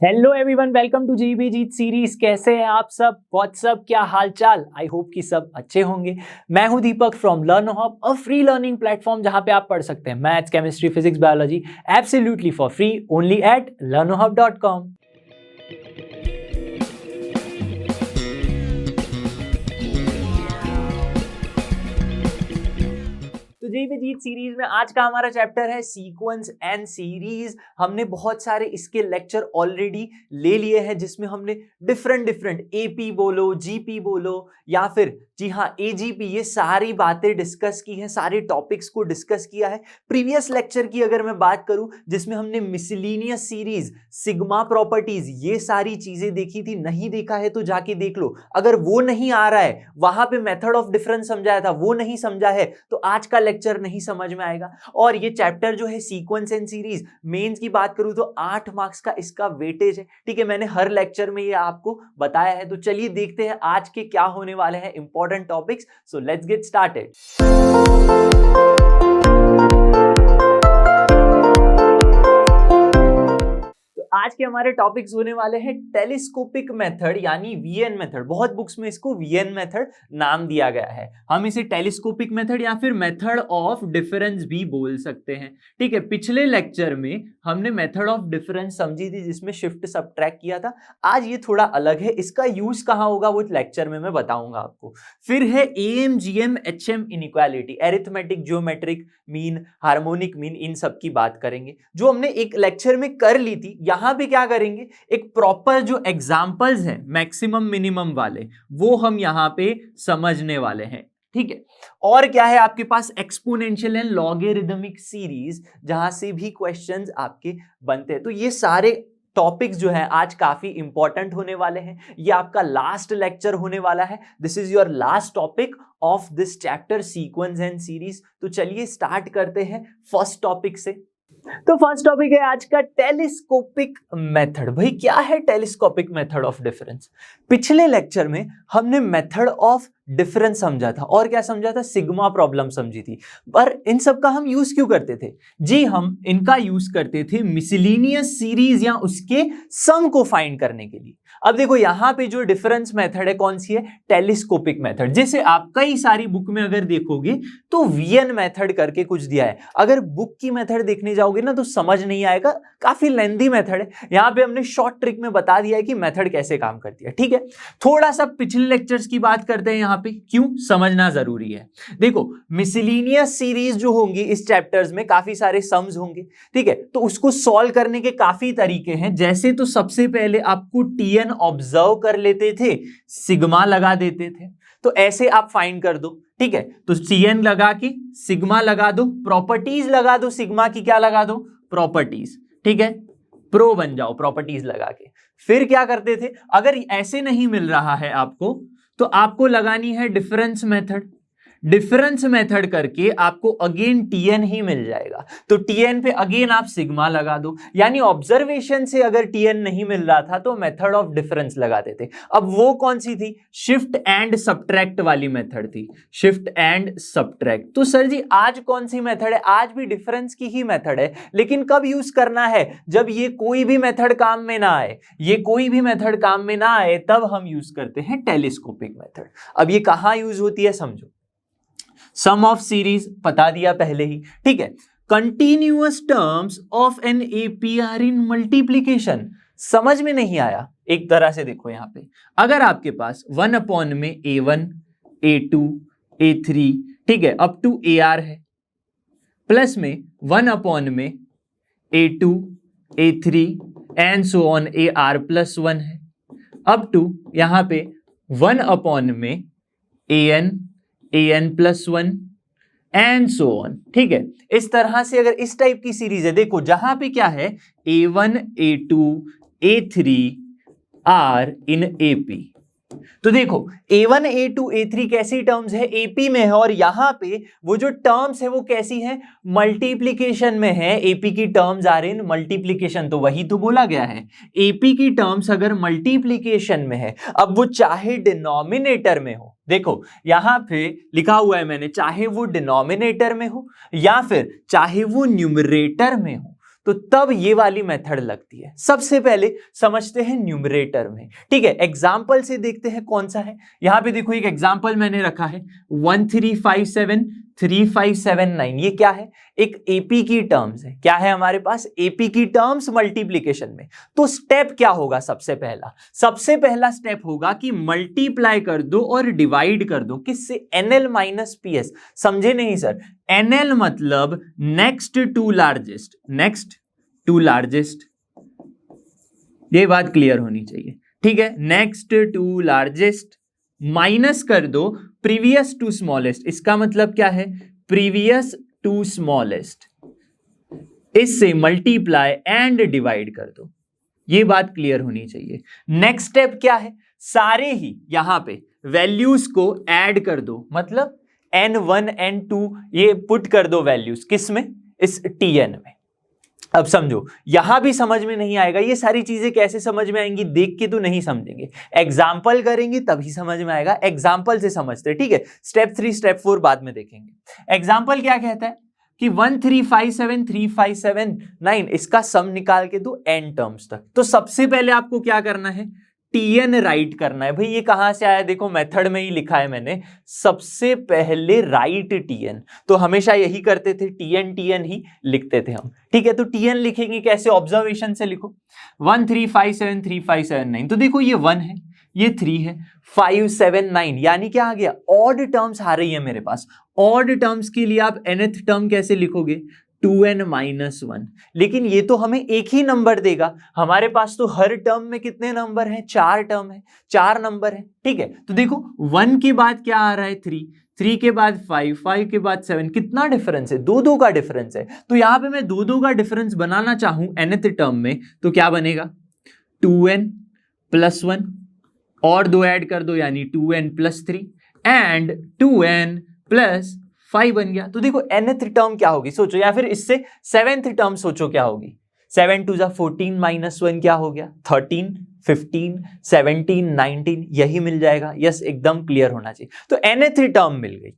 Hello everyone, welcome to GB Jeet series. कैसे हैं आप सब? व्हाट्सअप, क्या हालचाल? आई होप कि सब अच्छे होंगे। मैं हूं Deepak from Learnohub, a free learning platform जहां पे आप पढ़ सकते हैं maths, chemistry, physics, biology absolutely for free only at learnohub.com। तो जीबी जीत सीरीज में आज का हमारा चैप्टर है सीक्वेंस एंड सीरीज। हमने बहुत सारे इसके लेक्चर ऑलरेडी ले लिए हैं जिसमें हमने डिफरेंट एपी बोलो, जीपी बोलो या फिर जी हाँ एजीपी, ये सारी बातें डिस्कस की हैं, सारे टॉपिक्स को डिस्कस किया है। प्रीवियस लेक्चर की अगर मैं बात करूं जिसमें हमने मिसलिनियस सीरीज, सिग्मा प्रॉपर्टीज, ये सारी चीजें देखी थी। नहीं देखा है तो जाके देख लो। अगर वो नहीं आ रहा है, वहां पे मेथड ऑफ डिफरेंस समझाया था, वो नहीं समझा है तो आज का लेक्चर नहीं समझ में आएगा। और ये चैप्टर जो है सीक्वेंस एंड सीरीज, मेंस की बात करूं तो 8 मार्क्स का इसका वेटेज है। ठीक है, मैंने हर लेक्चर में ये आपको बताया है। तो चलिए देखते हैं आज के क्या होने वाले हैं important topics. So let's get started. आज के हमारे टॉपिक्स होने वाले हैं टेलीस्कोपिक मेथड यानी वीएन मेथड। बहुत बुक्स में इसको वीएन मेथड नाम दिया गया है। हम इसे टेलीस्कोपिक मेथड या फिर मेथड ऑफ डिफरेंस भी बोल सकते हैं। ठीक है, पिछले लेक्चर में हमने मेथड ऑफ डिफरेंस समझी थी जिसमें शिफ्ट सबट्रैक्ट किया था। आज ये थोड़ा अलग है, इसका यूज कहाँ होगा वो लेक्चर में मैं बताऊंगा आपको। फिर है AM, GM, HM inequality, arithmetic, geometric mean, harmonic mean, इन सब की बात करेंगे जो हमने एक लेक्चर में कर ली थी। यहां पे क्या करेंगे, एक प्रॉपर जो एग्जांपल्स हैं मैक्सिमम मिनिमम वाले, वो हम यहां पे समझने वाले हैं। ठीक है, और क्या है आपके पास एक्सपोनेंशियल एंड लॉगरिदमिक सीरीज, जहां से भी क्वेश्चंस आपके बनते हैं। तो ये सारे टॉपिक्स जो है आज काफी इंपॉर्टेंट होने वाले हैं। ये आपका लास्ट लेक्चर होने वाला है। This is your last topic of this chapter sequence and series. तो चलिए स्टार्ट करते हैं फर्स्ट टॉपिक से। तो फर्स्ट टॉपिक है आज का टेलीस्कोपिक मेथड। भाई क्या है टेलीस्कोपिक मेथड ऑफ डिफरेंस? पिछले लेक्चर में हमने मेथड ऑफ डिफरेंस समझा था और क्या समझा था, सिग्मा प्रॉब्लम समझी थी। पर इन सब का हम यूज क्यों करते थे जी? हम इनका यूज करते थे मिसलिनियस सीरीज या उसके सम को फाइंड करने के लिए। अब देखो यहां पे जो डिफरेंस मेथड है कौन सी है, टेलीस्कोपिक मेथड। जैसे आप कई सारी बुक में अगर देखोगे तो वीएन मेथड करके कुछ दिया है। अगर बुक की मेथड देखने जाओगे ना तो समझ नहीं आएगा, काफी लेंथी मेथड है। यहां पे हमने शॉर्ट ट्रिक में बता दिया है कि मेथड कैसे काम करती है। ठीक है, थोड़ा सा पिछले लेक्चर्स की बात करते हैं यहां पे, क्यों समझना जरूरी है। देखो मिसलिनियस सीरीज जो होंगी इस चैप्टर्स में काफी सारे सम्स होंगे। ठीक है, तो उसको सॉल्व करने के काफी तरीके हैं। जैसे तो सबसे पहले आपको टीएन ऑब्जर्व कर लेते थे, सिग्मा लगा देते थे, तो ऐसे आप फाइंड कर दो। ठीक है, तो टीएन लगा के सिग्मा लगा दो, प्रॉपर्टीज लगा दो, सिग्मा की क्या लगा दो, प्रॉपर्टीज। ठीक है, प्रो बन जाओ प्रॉपर्टीज लगा के। फिर क्या करते थे, अगर ऐसे नहीं मिल रहा है आपको तो आपको लगानी है डिफरेंस मेथड। डिफरेंस मेथड करके आपको अगेन टीएन ही मिल जाएगा, तो टीएन पे अगेन आप सिग्मा लगा दो। यानी ऑब्जर्वेशन से अगर टीएन नहीं मिल रहा था तो मेथड ऑफ डिफरेंस लगाते थे। अब वो कौन सी थी, शिफ्ट एंड सबट्रैक्ट वाली मेथड थी, शिफ्ट एंड सबट्रैक्ट। तो सर जी आज कौन सी मेथड है? आज भी डिफरेंस की ही मेथड है, लेकिन कब यूज करना है, जब ये कोई भी मेथड काम में ना आए। ये कोई भी मेथड काम में ना आए तब हम यूज करते हैं टेलीस्कोपिक मेथड। अब ये कहां यूज होती है समझो। सम ऑफ सीरीज पता दिया पहले ही। ठीक है, continuous terms of an AP are in multiplication, समझ में नहीं आया? एक तरह से देखो यहां पे, अगर आपके पास 1 अपॉन में a1 a2 a3, ठीक है, अप टू ar है, प्लस में 1 अपॉन में a2 a3 and so on ar plus 1 है, अप टू यहां पे 1 अपॉन में an plus 1 and so on. ठीक है, इस तरह से अगर इस टाइप की सीरीज है, देखो जहां पे क्या है a1 a2 a3 are in AP, तो देखो a1 a2 a3 कैसी टर्म्स है, एपी में है, और यहां पे वो जो टर्म्स है वो कैसी है, मल्टीप्लीकेशन में है। एपी की टर्म्स आर इन मल्टीप्लीकेशन, तो वही तो बोला गया है, एपी की टर्म्स अगर मल्टीप्लीकेशन में है, अब वो चाहे डिनोमिनेटर में हो, देखो यहां पे लिखा हुआ है मैंने, चाहे वो डिनोमिनेटर में हो या फिर चाहे वो न्यूमरेटर में हो, तो तब ये वाली मेथड लगती है। सबसे पहले समझते हैं न्यूमरेटर में, ठीक है। एग्जाम्पल से देखते हैं कौन सा है। यहां पे देखो एक एग्जाम्पल मैंने रखा है 1357 3579। ये क्या है? एक एपी की टर्म्स है। क्या है हमारे पास? एपी की टर्म्स मल्टीप्लीकेशन में। तो स्टेप क्या होगा? सबसे पहला स्टेप होगा कि मल्टीप्लाई कर दो और डिवाइड कर दो। किससे? NL minus PS. समझे नहीं सर? एनएल मतलब नेक्स्ट टू लार्जेस्ट, ये बात क्लियर होनी चाहिए, ठीक है। नेक्स्ट टू लार्जेस्ट माइनस कर दो प्रीवियस टू स्मॉलेस्ट। इसका मतलब क्या है? Previous to smallest. इससे मल्टीप्लाई एंड डिवाइड कर दो। ये बात क्लियर होनी चाहिए। नेक्स्ट स्टेप क्या है? सारे ही यहां पे वैल्यूज को ऐड कर दो, मतलब n1 n2 ये पुट कर दो वैल्यूज। किस में? इस tn में। अब समझो, यहां भी समझ में नहीं आएगा। ये सारी चीजें कैसे समझ में आएंगी? देख के तो नहीं समझेंगे, एग्जाम्पल करेंगे तभी समझ में आएगा। एग्जाम्पल से समझते, ठीक है। स्टेप 3 स्टेप 4 बाद में देखेंगे। एग्जाम्पल क्या कहता है कि 1357 3579 इसका सम निकाल के दो n टर्म्स तक। तो सबसे पहले आपको क्या करना है? tn राइट करना है। भाई ये कहां से आया? देखो मेथड में ही लिखा है मैंने, सबसे पहले राइट tn। तो हमेशा यही करते थे, tn ही लिखते थे हम, ठीक है। तो tn लिखेंगे कैसे? ऑब्जर्वेशन से लिखो 1357 3579। तो देखो ये 1 है, ये 3 है, 5 7 9, यानी क्या आ गया? ऑड टर्म्स आ रही है मेरे पास। ऑड टर्म्स के लिए आप nth टर्म कैसे लिखोगे? 2n minus 1। लेकिन ये तो हमें एक ही नंबर देगा। हमारे पास तो हर टर्म में कितने नंबर हैं? 4 टर्म है, 4 नंबर है, ठीक है। तो देखो 1 के बाद क्या आ रहा है? 3 के बाद 5 के बाद 7। कितना डिफरेंस है? 2 का डिफरेंस है। तो यहां पे मैं 2 का डिफरेंस बनाना चाहूं nth टर्म में, तो क्या बनेगा? 2n प्लस 1 और 2 ऐड कर दो, यानी 2n plus 3 and 2n plus 5 बन गया। तो देखो nth टर्म क्या होगी सोचो, या फिर इससे 7th टर्म सोचो क्या होगी। 7 2 14 माइनस 1 क्या हो गया? 13 15 17 19, यही मिल जाएगा। यस, एकदम क्लियर होना चाहिए। तो nth टर्म मिल गई,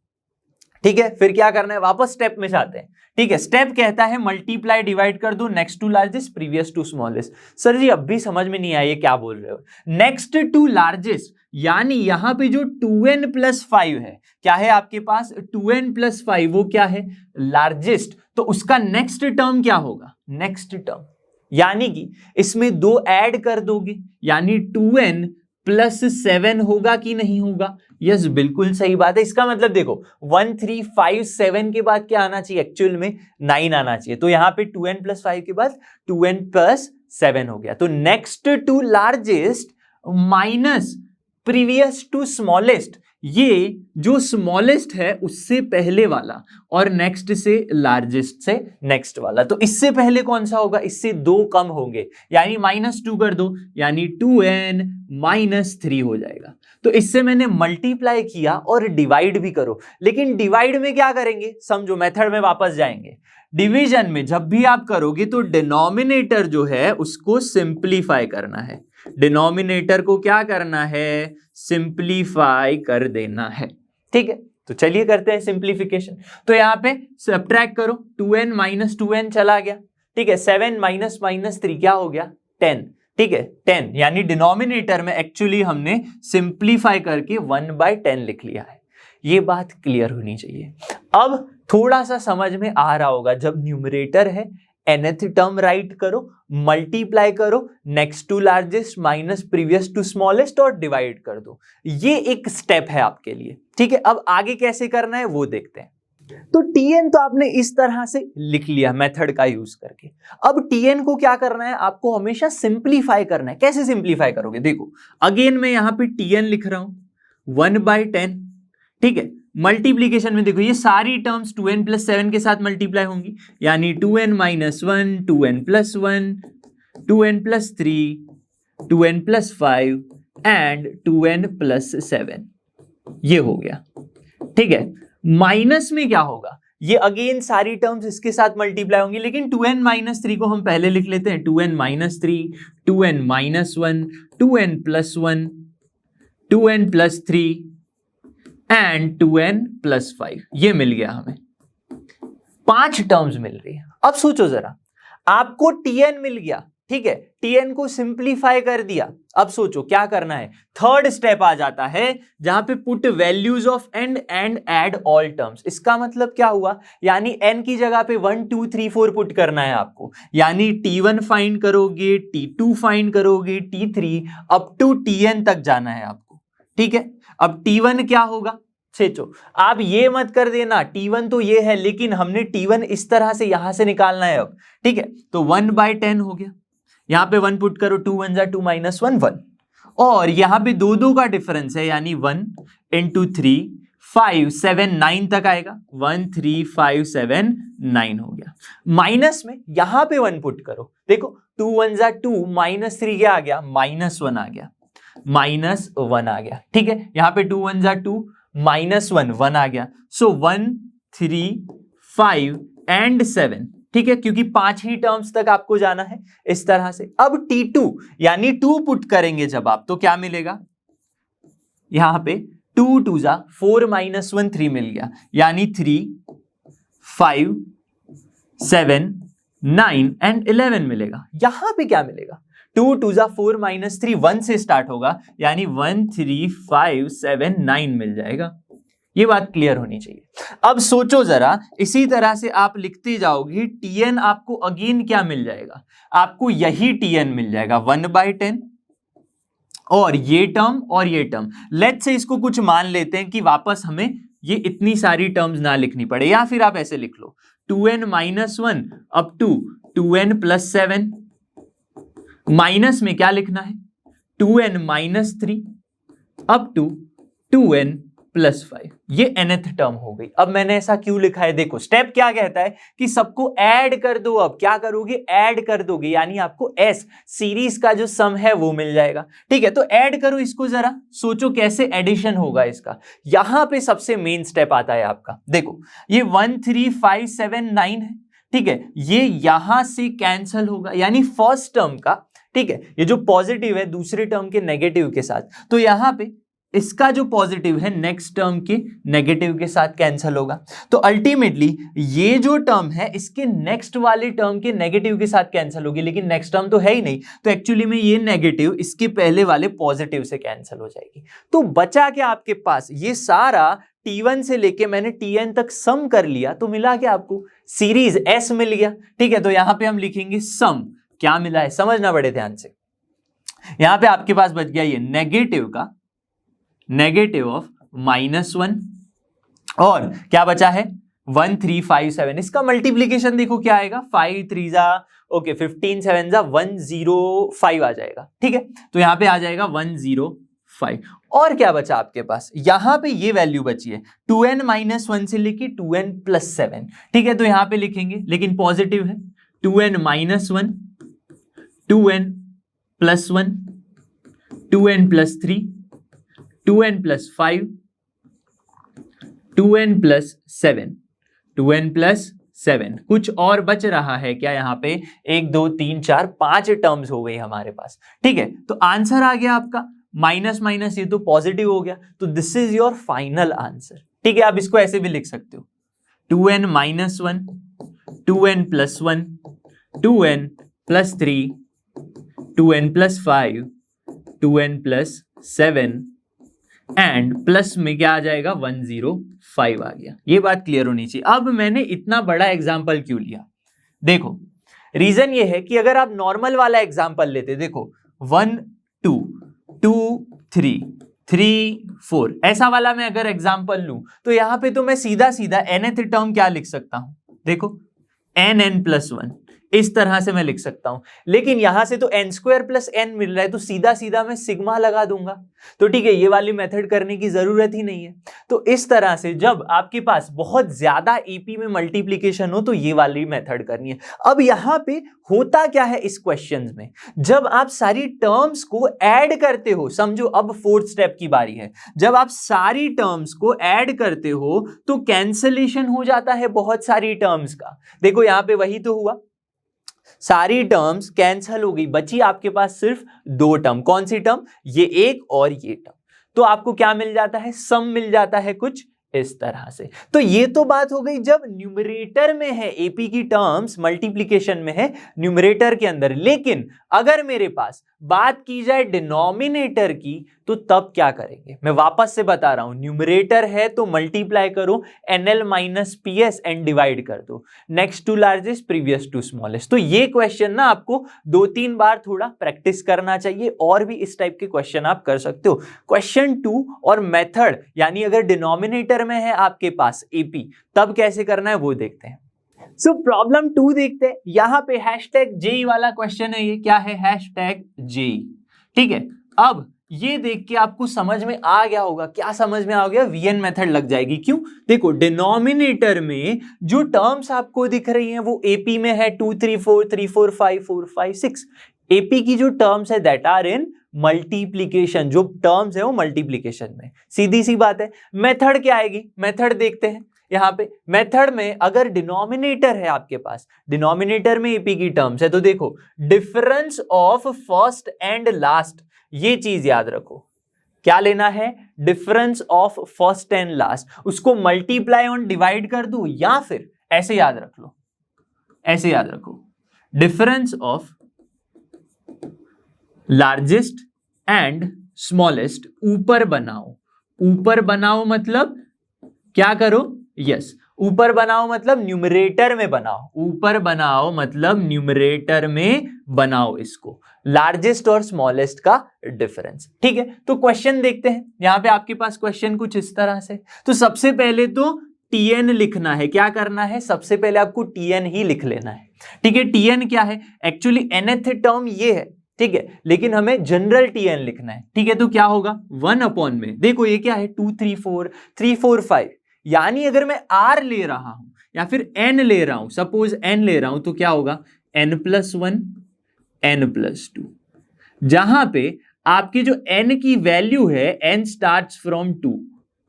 ठीक है। फिर क्या करना है? वापस स्टेप में जाते हैं, ठीक है। स्टेप कहता है मल्टीप्लाई डिवाइड कर दो next to largest previous to smallest. Sir ji अब भी समझ में नहीं आया, ये क्या बोल रहे हो? नेक्स्ट टू लार्जेस्ट यानी यहां पे जो 2n प्लस 5 है, क्या है आपके पास? 2n प्लस 5, वो क्या है? लार्जेस्ट। तो उसका नेक्स्ट टर्म क्या होगा? नेक्स्ट टर्म, यानी कि इसमें 2 ऐड कर दोगे, यानी 2n प्लस 7 होगा कि नहीं होगा? यस, बिल्कुल सही बात है। इसका मतलब देखो 1357 के बाद क्या आना चाहिए? एक्चुअल में 9 आना चाहिए। तो यहां पे 2n प्लस 5 के बाद 2n प्लस 7 हो गया। तो next to largest minus previous to smallest, ये जो स्मॉलेस्ट है उससे पहले वाला और नेक्स्ट से लार्जेस्ट से नेक्स्ट वाला। तो इससे पहले कौन सा होगा? इससे 2 कम होंगे, यानी -2 कर दो, यानी 2n माइनस 3 हो जाएगा। तो इससे मैंने मल्टीप्लाई किया और डिवाइड भी करो। लेकिन डिवाइड में क्या करेंगे? समझो, मेथड में वापस जाएंगे। डिवीजन में जब भी आप करोगे तो डिनोमिनेटर जो है उसको सिंप्लीफाई करना है। डिनोमिनेटर को क्या करना है? सिंप्लीफाई कर देना है, ठीक है। तो चलिए करते हैं सिंप्लीफिकेशन। तो यहां पे सब्ट्रैक्ट करो, 2n माइनस 2n चला गया, ठीक है। 7 माइनस माइनस 3 क्या हो गया? 10, ठीक है। 10 यानी डिनोमिनेटर में एक्चुअली हमने सिंप्लीफाई करके 1/10 लिख लिया है। ये बात क्लियर होनी चाहिए। अब थोड़ा सा समझ में आ रहा होगा, जब न्यूमरेटर है nth टर्म राइट करो, मल्टीप्लाई करो next to largest minus previous to smallest और डिवाइड कर दो। ये एक स्टेप है आपके लिए, ठीक है। अब आगे कैसे करना है वो देखते हैं। तो tn तो आपने इस तरह से लिख लिया मेथड का यूज करके। अब tn को क्या करना है? आपको हमेशा सिंप्लीफाई करना है। कैसे सिंप्लीफाई करोगे? देखो अगेन मैं यहां पे tn लिख रहा हूं 1/10, ठीक है। मल्टीप्लीकेशन में देखो ये सारी टर्म्स 2n प्लस 7 के साथ मल्टीप्लाई होंगी, यानी 2n minus 1, 2n plus 1, 2n plus 3, 2n plus 5 and 2n plus 7। ये हो गया, ठीक है। माइनस में क्या होगा? ये अगेन सारी टर्म्स इसके साथ मल्टीप्लाई होंगी, लेकिन 2n माइनस 3 को हम पहले लिख लेते हैं। 2n minus 3, 2n minus 1, 2n plus 1, 2n plus 3 and 2n plus 5। ये मिल गया हमें, 5 टर्म्स मिल रही है। अब सोचो जरा, आपको tn मिल गया, ठीक है, tn को सिंप्लीफाई कर दिया। अब सोचो क्या करना है, थर्ड स्टेप आ जाता है जहां पे put values of and and add all terms. इसका मतलब क्या हुआ, यानी n की जगह पे 1 2 3 4 पुट करना है आपको, यानी t1 फाइंड करोगे, t2 फाइंड करोगे, t3 अप टू tn तक जाना है आपको, ठीक है। अब t1 क्या होगा, सोचो, आप ये मत कर देना t1 तो ये है, लेकिन हमने t1 इस तरह से यहां से निकालना है अब, ठीक है। तो 1/10 हो गया, यहां पे 1 पुट करो, 2 1 जा 2 -1 1, और यहां पे 2 2 का डिफरेंस है, यानी 1 × 3 5 7 9 तक आएगा, 1 3 5 7 9 हो गया। माइनस में यहां पे 1 पुट करो, देखो 2 1 जा 2 -3 क्या आ गया, -1 आ गया, -1 आ गया, ठीक है। यहां पे 2 1 जा 2 -1 1 आ गया। सो 1 3 5 एंड 7, ठीक है, क्योंकि 5 ही टर्म्स तक आपको जाना है इस तरह से। अब t2 यानी 2 पुट करेंगे जब आप, तो क्या मिलेगा, यहां पे 2 2 जा 4 -1 3 मिल गया, यानी 3 5 7 9 एंड 11 मिलेगा। यहां पे क्या मिलेगा, 2 2 जा 4 -3 1 से स्टार्ट होगा, यानी 1 3 5 7 9 मिल जाएगा। ये बात क्लियर होनी चाहिए। अब सोचो जरा, इसी तरह से आप लिखते जाओगे, tn आपको अगेन क्या मिल जाएगा, आपको यही tn मिल जाएगा 1/10, और ये टर्म और ये टर्म। लेट्स से इसको कुछ मान लेते हैं कि वापस हमें ये इतनी सारी टर्म्स ना लिखनी पड़े, या फिर आप ऐसे लिख लो 2n - 1 up to 2n + 7, minus में क्या लिखना है, 2n - 3 अप टू 2n + 5, ये nth टर्म हो गई। अब मैंने ऐसा क्यों लिखा है, देखो स्टेप क्या कहता है कि सबको ऐड कर दो। अब क्या करोगे, ऐड कर दोगे, यानी आपको s सीरीज का जो सम है वो मिल जाएगा, ठीक है। तो ऐड करो इसको, जरा सोचो कैसे एडिशन होगा इसका। यहां पे सबसे मेन स्टेप आता है आपका, देखो ये 1 3 5 7 9 है, ठीक है, ये यहां से कैंसल होगा, यानी फर्स्ट टर्म का, ठीक है, ये जो पॉजिटिव है दूसरे टर्म के नेगेटिव के साथ, तो यहां पे इसका जो पॉजिटिव है नेक्स्ट टर्म के नेगेटिव के साथ कैंसिल होगा। तो अल्टीमेटली ये जो टर्म है इसके नेक्स्ट वाले टर्म के नेगेटिव के साथ कैंसिल होगी, लेकिन नेक्स्ट टर्म तो है ही नहीं, तो एक्चुअली में ये नेगेटिव इसके पहले वाले पॉजिटिव से कैंसिल हो जाएगी। तो बचा क्या आपके पास, ये सारा t1 से लेके मैंने tn तक सम कर लिया, तो मिला क्या आपको, सीरीज s मिल गया, ठीक है। तो यहां पे हम लिखेंगे सम, क्या मिला है समझना बड़े ध्यान से। यहां पे आपके पास बच गया ये नेगेटिव का नेगेटिव ऑफ -1, और क्या बचा है 1 3 5 7, इसका मल्टीप्लीकेशन देखो क्या आएगा, 5 3 जा ओके 15 7 जा 105 आ जाएगा, ठीक है। तो यहां पे आ जाएगा 105, और क्या बचा आपके पास, यहां पे ये वैल्यू बची है 2n - 1 से लेके 2n + 7, ठीक है। तो यहां पे लिखेंगे, लेकिन पॉजिटिव है, 2n - 1 2n + 1 2n + 3 2n + 5 2n + 7 2n + 7, कुछ और बच रहा है क्या, यहां पे 1 2 3 4 5 टर्म्स हो गई हमारे पास, ठीक है। तो आंसर आ गया आपका माइनस माइनस, ये तो पॉजिटिव हो गया, तो this is your final answer, ठीक है। आप इसको ऐसे भी लिख सकते हो, 2n - 1 2n + 1 2n + 3 2n + 5 2n + 7 and plus में क्या आ जाएगा 105 आ गया। ये बात क्लियर होनी चाहिए। अब मैंने इतना बड़ा एग्जाम्पल क्यों लिया, देखो रीजन ये है कि अगर आप नॉर्मल वाला एग्जाम्पल लेते, देखो 1 2 2 3 3 4 ऐसा वाला मैं अगर एग्जाम्पल लूं, तो यहां पे तो मैं सीधा सीधा nth टर्म क्या लिख सकता हूं, देखो nn + 1 इस तरह से मैं लिख सकता हूं, लेकिन यहां से तो n² + n मिल रहा है, तो सीधा सीधा मैं सिग्मा लगा दूंगा, तो ठीक है, ये वाली मेथड करने की जरूरत ही नहीं है। तो इस तरह से जब आपके पास बहुत ज्यादा एपी में मल्टीप्लीकेशन हो, तो ये वाली मेथड करनी है। अब यहां पे होता क्या है इस क्वेश्चन में, जब आप सारी टर्म्स को ऐड करते हो, समझो अब फोर्थ स्टेप की बारी है, जब आप सारी टर्म्स को ऐड करते हो तो कैंसलेशन हो जाता है बहुत सारी टर्म्स का। देखो यहां पे वही तो हुआ, सारी टर्म्स कैंसिल हो गई, बची आपके पास सिर्फ 2 टर्म। कौन सी टर्म, ये एक और ये टर्म। तो आपको क्या मिल जाता है, सम मिल जाता है कुछ इस तरह से। तो ये तो बात हो गई जब न्यूमरेटर में है, एपी की टर्म्स मल्टीप्लिकेशन में है न्यूमरेटर के अंदर। लेकिन अगर मेरे पास बात की जाए डिनोमिनेटर की, तो तब क्या करेंगे? मैं वापस से बता रहा हूं, न्यूमरेटर है तो मल्टीप्लाई करो NL minus PS and divide कर दो, next to largest previous to smallest. तो ये क्वेश्चन ना आपको 2-3 बार थोड़ा प्रैक्टिस करना चाहिए, और भी इस टाइप के क्वेश्चन आप कर सकते हो। क्वेश्चन 2 और मेथड, यानी अगर डिनोमिनेटर में है आपके पास एपी, तब कैसे करना है वो देखते हैं। सो प्रॉब्लम 2 देखते हैं। यहां पे #J वाला क्वेश्चन है, ये क्या है? #J। ठीक है, अब ये देख के आपको समझ में आ गया होगा। क्या समझ में आ गया? वीएन मेथड लग जाएगी। क्यों? देखो, डिनोमिनेटर में जो टर्म्स आपको दिख रही हैं वो एपी में है 2 3 4 3 4 5 4 5 6। एपी की जो टर्म्स है दैट आर इन मल्टीप्लीकेशन, जो टर्म्स है वो मल्टीप्लीकेशन में। सीधी सी बात है। मेथड क्या आएगी? मेथड देखते हैं। यहां पे मेथड में अगर डिनोमिनेटर है आपके पास, डिनोमिनेटर में एपी की टर्म्स है, तो देखो difference of first and last, ये चीज याद रखो। क्या लेना है? Difference of first and last. उसको मल्टीप्लाई ऑन डिवाइड कर दूं, या फिर ऐसे याद रख लो, ऐसे याद रखो, difference of largest and smallest ऊपर बनाओ। ऊपर बनाओ मतलब क्या करो? यस, ऊपर बनाओ मतलब न्यूमरेटर में बनाओ। ऊपर बनाओ मतलब न्यूमरेटर में बनाओ इसको, लार्जेस्ट और स्मॉलेस्ट का डिफरेंस। ठीक है, तो क्वेश्चन देखते हैं। यहां पे आपके पास क्वेश्चन कुछ इस तरह से। तो सबसे पहले तो TN लिखना है। क्या करना है? सबसे पहले आपको TN ही लिख लेना है। ठीक है, TN क्या है? एक्चुअली nth टर्म ये है, ठीक है, लेकिन हमें जनरल TN लिखना है। ठीक है, तो क्या होगा? 1 अपॉन में, देखो ये क्या है? 2 3 4 3 4 5, यानी अगर मैं R ले रहा हूं या फिर N ले रहा हूं, सपोज N ले रहा हूं, तो क्या होगा? N+1 N+2, जहां पे आपकी जो N की वैल्यू है, N starts from 2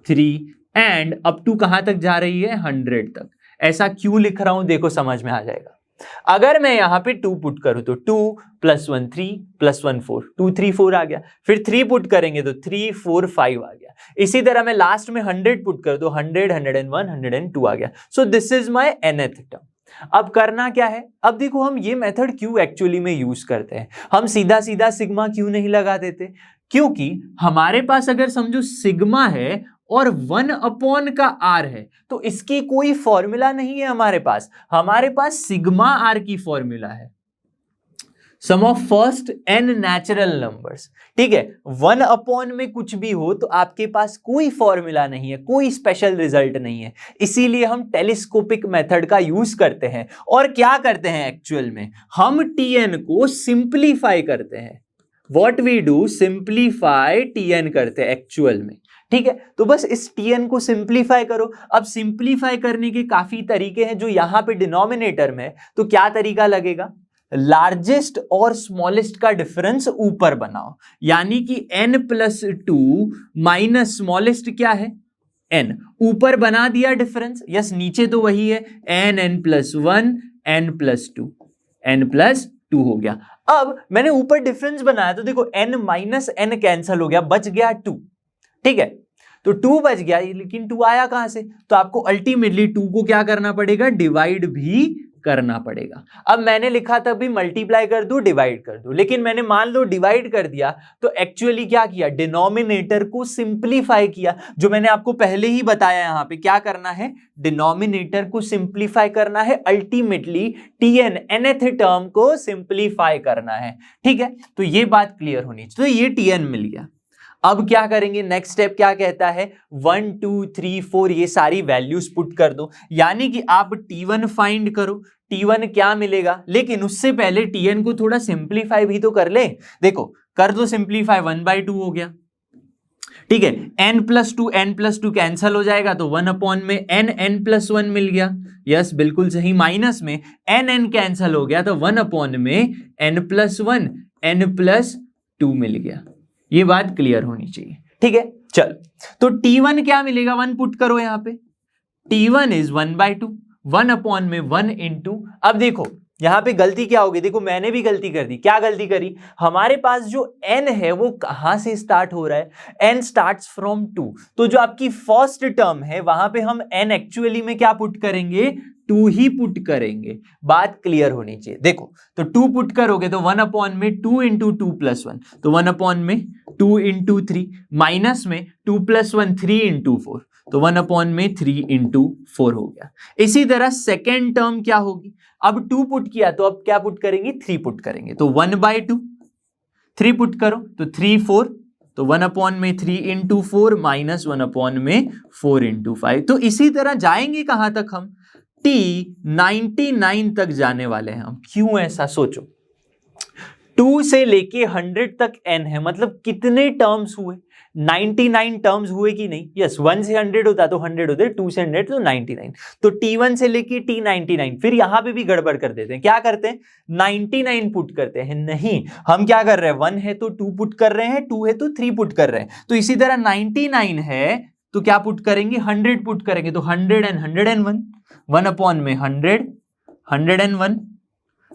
3 and up to कहां तक जा रही है? 100 तक। ऐसा क्यों लिख रहा हूं? देखो समझ में आ जाएगा। अगर मैं यहां पे 2 पुट करूं तो 2 + 1 3 + 1 4, 2 3 4 आ गया। फिर 3 पुट करेंगे तो 3 4 5 आ गया। इसी तरह मैं लास्ट में 100 पुट कर दो, 100 101 102 आ गया। So this is my nth term. अब करना क्या है? अब देखो, हम ये मेथड क्यों एक्चुअली में यूज करते हैं? हम सीधा सीधा सिग्मा क्यों नहीं लगा देते? क्योंकि हमारे पास अगर समझो सिग्मा है और 1 अपॉन का R है, तो इसकी कोई फॉर्मूला नहीं है हमारे पास। हमारे पास सिग्मा R की फॉर्मूला है, sum of first n natural numbers. ठीक है, 1 अपॉन में कुछ भी हो तो आपके पास कोई फॉर्मूला नहीं है, कोई स्पेशल रिजल्ट नहीं है। इसीलिए हम टेलीस्कोपिक मेथड का यूज करते हैं। और क्या करते हैं एक्चुअल में? हम TN को सिंप्लीफाई करते हैं। What we do, simplify TN करते हैं एक्चुअल में। ठीक है, तो बस इस TN को सिंप्लीफाई करो। अब सिंप्लीफाई करने के काफी तरीके हैं जो यहां पे डिनोमिनेटर में है। तो क्या तरीका लगेगा? लार्जेस्ट और स्मॉलेस्ट का डिफरेंस ऊपर बनाओ, यानी कि N+2 माइनस स्मॉलेस्ट क्या है? N। ऊपर बना दिया डिफरेंस, यस, नीचे तो वही है, N+1 N+2 N+2 हो गया। अब मैंने ऊपर डिफरेंस बनाया तो देखो N माइनस N कैंसल हो गया, बच गया 2। ठीक है, तो 2 बच गया, लेकिन 2 आया कहां से? तो आपको अल्टीमेटली 2 को क्या करना पड़ेगा? डिवाइड भी करना पड़ेगा। अब मैंने लिखा था भी मल्टीप्लाई कर दो, डिवाइड कर दो, लेकिन मैंने मान लो डिवाइड कर दिया तो एक्चुअली क्या किया? डिनोमिनेटर को सिंप्लीफाई किया। जो मैंने आपको पहले ही बताया, यहां पे क्या करना है? डिनोमिनेटर को सिंप्लीफाई करना है, अल्टीमेटली TN nth टर्म को सिंप्लीफाई करना है। ठीक है, तो ये बात क्लियर होनी चाहिए। तो ये TN मिल गया। अब क्या करेंगे? नेक्स्ट स्टेप क्या कहता है? 1 2 3 4 ये सारी वैल्यूज पुट कर दो, यानी कि आप T1 फाइंड करो। T1 क्या मिलेगा? लेकिन उससे पहले TN को थोड़ा सिंप्लीफाई भी तो कर ले। देखो कर दो सिंप्लीफाई, 1/2 हो गया। ठीक है, N+2 कैंसल हो जाएगा तो 1 अपॉन में N+1 मिल गया। यस, बिल्कुल सही। माइनस में N कैंसल हो गया तो 1 अपॉन में N+1 N+2 मिल गया। ये बात क्लियर होनी चाहिए। ठीक है, चल, तो T1 क्या मिलेगा? 1 पुट करो यहां पे। T1 इज 1/2, 1 अपॉन में 1 इंटू, अब देखो यहाँ पे गलती क्या होगी, देखो मैंने भी गलती कर दी। क्या गलती करी, हमारे पास जो n है वो कहां से स्टार्ट हो रहा है, n स्टार्ट्स फ्रॉम 2। तो जो आपकी फर्स्ट टर्म है वहां पे हम n एक्चुअली में क्या पुट करेंगे, 2 ही पुट करेंगे। बात क्लियर होनी चाहिए। देखो तो 2 पुट करोगे तो 1 अपॉन में 2 इंटू 2 प्लस 1, तो 1 अपॉन में 2 इंटू 3, माइनस में 2 प्लस 1 3 इंटू 4, तो 1 अपॉन में 3 इंटू 4 हो गया। इसी तरह सेकेंड टर्म क्या होगी, अब 2 पुट किया तो अब क्या पुट करेंगे, 3 पुट करेंगे, तो 1/2, 3 पुट करो तो 3 4, तो 1 अपॉन में 3 इंटू 4 माइनस 1 अपॉन में 4 इंटू 5। तो इसी तरह जाएंगे कहां तक हम, t 99 तक जाने वाले हैं हम। क्यों ऐसा, सोचो 2 से लेके 100 तक n है, मतलब कितने टर्म्स हुए, 99 टर्म्स हुए कि नहीं। यस, 1 से 100 होता तो 100 होते, 2 से 100 तो 99। तो t1 से लेके t99, फिर यहां पे भी गड़बड़ कर देते हैं। क्या करते हैं, 99 पुट करते हैं, नहीं हम क्या कर रहे हैं, 1 है तो 2 पुट कर रहे हैं, 2 है तो 3 पुट कर रहे हैं। तो इसी तरह 99 है तो क्या पुट करेंगे, 100 पुट करेंगे, तो 100 एंड 101, 1 अपॉन में 100 101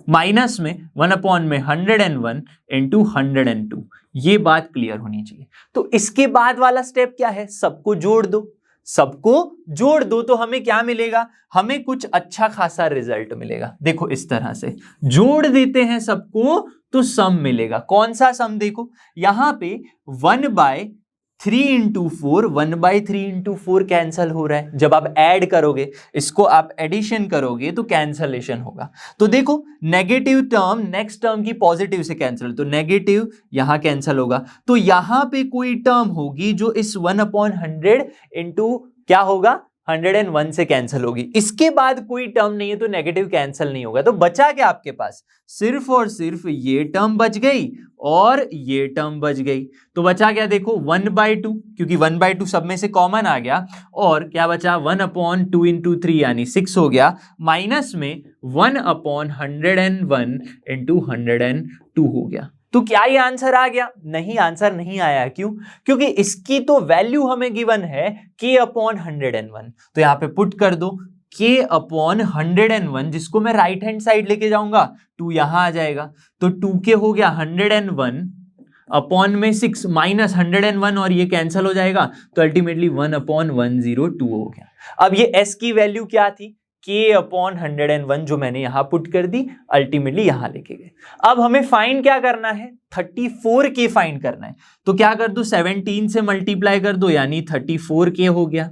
माइनस में 1 अपॉन में 101 इंटू 102। ये बात क्लियर होनी चाहिए। तो इसके बाद वाला स्टेप क्या है, सबको जोड़ दो, सबको जोड़ दो तो हमें क्या मिलेगा, हमें कुछ अच्छा खासा रिजल्ट मिलेगा। देखो इस तरह से जोड़ देते हैं सबको तो सम मिलेगा। कौन सा सम, देखो यहां पे 1/3 इंटू 4, 1/3 इंटू 4 कैंसल हो रहा है। जब आप ऐड करोगे, इसको आप एडिशन करोगे तो कैंसलेशन होगा। तो देखो नेगेटिव टर्म नेक्स्ट टर्म की पॉजिटिव से कैंसिल, तो नेगेटिव यहां कैंसिल होगा। तो यहां पे कोई टर्म होगी जो इस 1/100 इंटू क्या होगा, 101 से कैंसिल होगी। इसके बाद कोई टर्म नहीं है तो नेगेटिव कैंसिल नहीं होगा। तो बचा क्या आपके पास, सिर्फ और सिर्फ ये टर्म बच गई और ये टर्म बच गई। तो बचा क्या, देखो 1/2, क्योंकि 1/2 सब में से कॉमन आ गया, और क्या बचा 1/2 इंटू 3 यानी 6 हो गया, माइनस में 1/101 इंटू 102 हो गया। तो क्या ये आंसर आ गया, नहीं आंसर नहीं आया। क्यों, क्योंकि इसकी तो वैल्यू हमें गिवन है k/101। तो यहां पे पुट कर दो k/101, जिसको मैं राइट हैंड साइड लेके जाऊंगा 2 यहां आ जाएगा, तो 2k हो गया 101 अपॉन में 6 माइनस 101 और ये कैंसिल हो जाएगा, तो अल्टीमेटली 1/102 हो गया। अब ये s की वैल्यू क्या थी, k/101, जो मैंने यहां पुट कर दी, अल्टीमेटली यहां लेके गए। अब हमें फाइंड क्या करना है, 34k फाइंड करना है। तो क्या कर दो, 17 से मल्टीप्लाई कर दो, यानी 34k हो गया।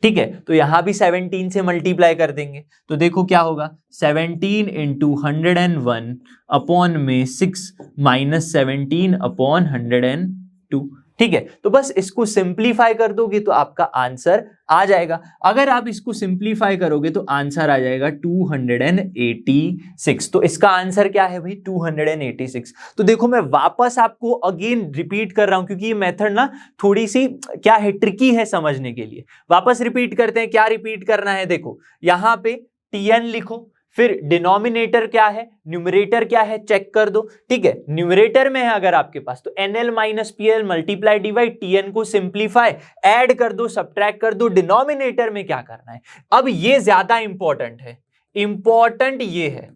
ठीक है, तो यहां भी 17 से मल्टीप्लाई कर देंगे, तो देखो क्या होगा, 17 इंटू 101 अपॉन में 6 माइनस 17 अपॉन 102। ठीक है, तो बस इसको सिंप्लीफाई कर दोगे तो आपका आंसर आ जाएगा। अगर आप इसको सिंप्लीफाई करोगे तो आंसर आ जाएगा 286। तो इसका आंसर क्या है भाई, 286। तो देखो मैं वापस आपको अगेन रिपीट कर रहा हूं, क्योंकि ये मेथड ना थोड़ी सी क्या है, ट्रिकी है समझने के लिए। वापस रिपीट करते हैं, क्या रिपीट करना है, देखो यहां पे tn लिखो, फिर डिनोमिनेटर क्या है, न्यूमरेटर क्या है, चेक कर दो। ठीक है, न्यूमरेटर में है अगर आपके पास तो NL minus PL multiply divide, TN को सिंप्लीफाई, ऐड कर दो, सब्ट्रैक्ट कर दो। डिनोमिनेटर में क्या करना है, अब ये ज्यादा इंपॉर्टेंट है, इंपॉर्टेंट ये है।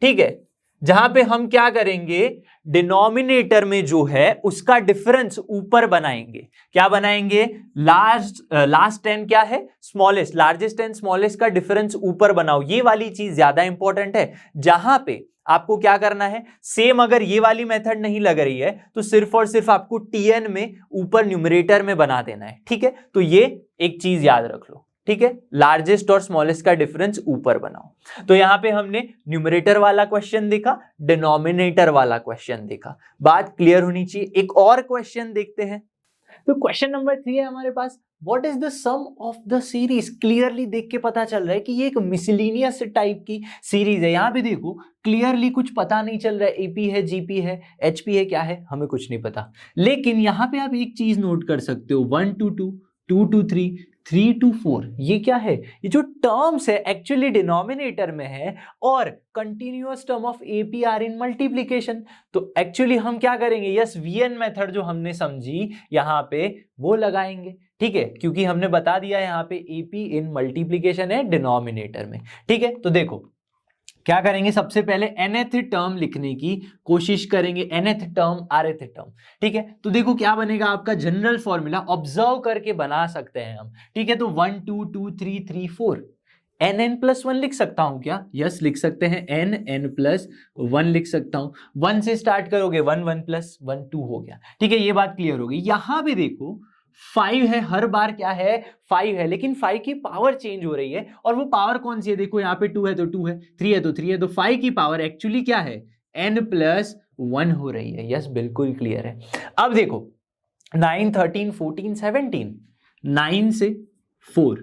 ठीक है, जहां पे हम क्या करेंगे, डिनोमिनेटर में जो है उसका डिफरेंस ऊपर बनाएंगे। क्या बनाएंगे, लास्ट 10 क्या है, स्मॉलेस्ट, लार्जेस्ट एंड स्मॉलेस्ट का डिफरेंस ऊपर बनाओ। ये वाली चीज ज्यादा इंपॉर्टेंट है, जहां पे आपको क्या करना है, सेम अगर ये वाली मेथड नहीं लग रही है तो सिर्फ और सिर्फ आपको TN में ऊपर न्यूमरेटर में बना देना है। ठीक है, तो ये एक चीज याद रख लो। ठीक है, लार्जेस्ट और स्मॉलेस्ट का डिफरेंस ऊपर बनाओ। तो यहां पे हमने न्यूमरेटर वाला क्वेश्चन देखा, डिनोमिनेटर वाला क्वेश्चन देखा। बात क्लियर होनी चाहिए। एक और क्वेश्चन देखते हैं। तो क्वेश्चन नंबर 3 है हमारे पास, what is the sum of the series. Clearly देख के पता चल रहा है कि ये एक मिसलिनियस टाइप की सीरीज है। यहां पे देखो क्लियरली कुछ पता नहीं चल रहा है, AP है, GP है, HP है, क्या है हमें कुछ नहीं पता। लेकिन यहां पे आप एक चीज नोट कर सकते हो, 1 to 2, 2 to 3, 3 to 4, ये क्या है, ये जो टर्म्स है एक्चुअली डिनोमिनेटर में है और continuous term of AP are in multiplication. तो एक्चुअली हम क्या करेंगे, यस VN मेथड जो हमने समझी यहां पे वो लगाएंगे। ठीक है, क्योंकि हमने बता दिया यहाँ पे AP इन मल्टीप्लीकेशन है डिनोमिनेटर में। ठीक है, तो देखो क्या करेंगे, सबसे पहले nth टर्म लिखने की कोशिश करेंगे, nth टर्म rth टर्म। ठीक है, तो देखो क्या बनेगा आपका जनरल फॉर्मूला, ऑब्जर्व करके बना सकते हैं हम। ठीक है, तो 1 2 2 3 3 4 n+1 लिख सकता हूं क्या? यस लिख सकते हैं, n+1 लिख सकता हूं। 1 से स्टार्ट करोगे, 1 1 + 1 2 हो गया। ठीक है, ये बात क्लियर हो गई। यहां भी देखो 5 है, हर बार क्या है 5 है, लेकिन 5 की पावर चेंज हो रही है, और वो पावर कौन सी है? देखो यहाँ पे 2 है तो 2 है, 3 है तो 3 है, तो 5 की पावर एक्चुअली क्या है, n+1 हो रही है। यस बिल्कुल क्लियर है। अब देखो 9 13 14 17, 9 से 4,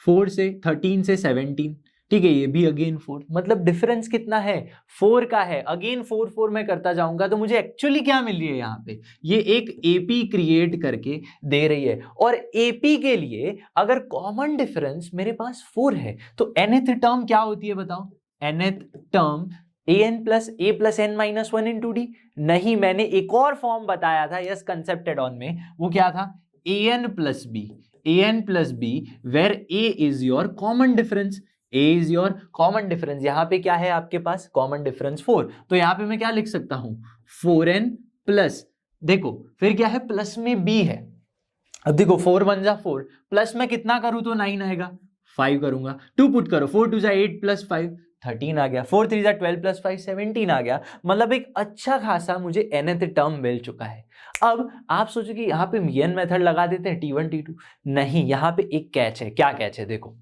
4 से 13 से 17, ठीक है, ये भी अगेन 4, मतलब डिफरेंस कितना है, 4 का है। अगेन 4 4 मैं करता जाऊंगा तो मुझे एक्चुअली क्या मिल रही है यहाँ पे, ये एक एपी क्रिएट करके दे रही है। और एपी के लिए अगर कॉमन डिफरेंस मेरे पास 4 है तो nth टर्म क्या होती है बताओ? nth term an+a+n-1 into D. नहीं, मैंने एक और फॉर्म बताया था यस कंसेप्ट एड ऑन में, वो क्या था, an+b where a is your common difference, a is your common difference। यहां पे क्या है आपके पास कॉमन डिफरेंस 4, तो यहां पे मैं क्या लिख सकता हूं, 4n प्लस, देखो फिर क्या है, प्लस में b है। अब देखो 4 1 जा 4, प्लस में कितना करूं तो 9 आएगा, 5 करूंगा, 2 पुट करो, 4 2 जा 8 + 5 13 आ गया, 4 3 जा 12 + 5 17 आ गया। मतलब एक अच्छा खासा मुझे nth टर्म मिल चुका है। अब आप सोचो कि यहाँ पे वीएन मेथड लगा देते हैं T1 T2, नहीं, यहाँ पे एक कैच है। क्या कैच है? देखो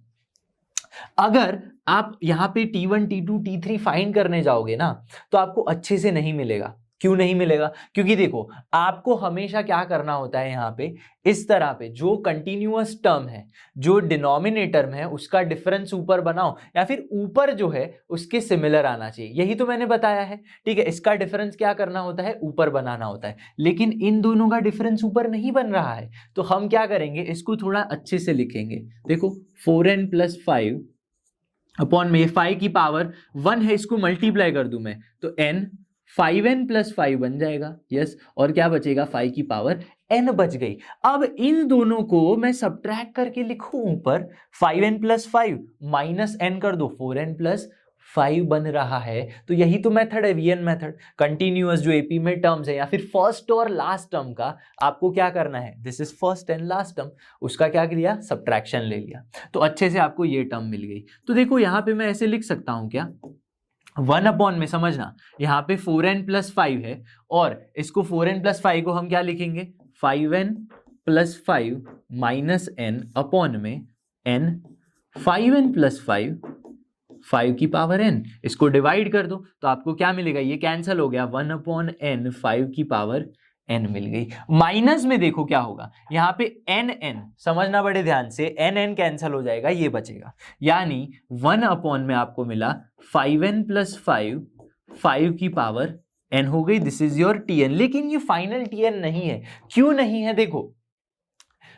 अगर आप यहाँ पे T1 T2 T3 फाइंड करने जाओगे ना तो आपको अच्छे से नहीं मिलेगा। क्यों नहीं मिलेगा? क्योंकि देखो आपको हमेशा क्या करना होता है, यहाँ पे इस तरह पे जो कंटिन्यूअस टर्म है, जो डिनोमिनेटर में है उसका डिफरेंस ऊपर बनाओ, या फिर ऊपर जो है उसके सिमिलर आना चाहिए। यही तो मैंने बताया है। ठीक है, इसका डिफरेंस क्या करना होता है, ऊपर बनाना होता है, लेकिन इन दोनों का डिफरेंस ऊपर नहीं बन रहा है, तो हम क्या करेंगे, इसको थोड़ा अच्छे से लिखेंगे। देखो 4n+5 अपॉन में 5 की पावर 1 है, इसको मल्टीप्लाई कर दूं मैं तो n 5n+5 बन जाएगा। यस, और क्या बचेगा, 5 की पावर n बच गई। अब इन दोनों को मैं सब्ट्रैक्ट करके लिखूं ऊपर, 5n+5 माइनस n कर दो, 4n+5 बन रहा है। तो यही तो मेथड है वीएन मेथड, कंटिन्यूअस जो एपी में टर्म्स है, या फिर फर्स्ट और लास्ट टर्म का आपको क्या करना है, this is first and last term, उसका क्या किया, सब्ट्रैक्शन ले लिया, तो अच्छे से आपको ये टर्म मिल गई। तो देखो यहाँ पे मैं ऐसे लिख सकता हूं क्या, 1 अपॉन में, समझना यहाँ पे 4n+5 है, और इसको 4n+5 को हम क्या लिखेंगे, 5n+5 माइनस n अपॉन में n 5n+5 5 की पावर n, इसको डिवाइड कर दो तो आपको क्या मिलेगा, ये कैंसिल हो गया, 1/n 5 की पावर n मिल गई। माइनस में देखो क्या होगा, यहाँ पे n समझना बड़े ध्यान से, n कैंसिल हो जाएगा, ये बचेगा, यानी 1/, में आपको मिला 5n+5 5 की पावर n हो गई। This is your tn। लेकिन ये फाइनल tn नहीं है। क्यों नहीं है? देखो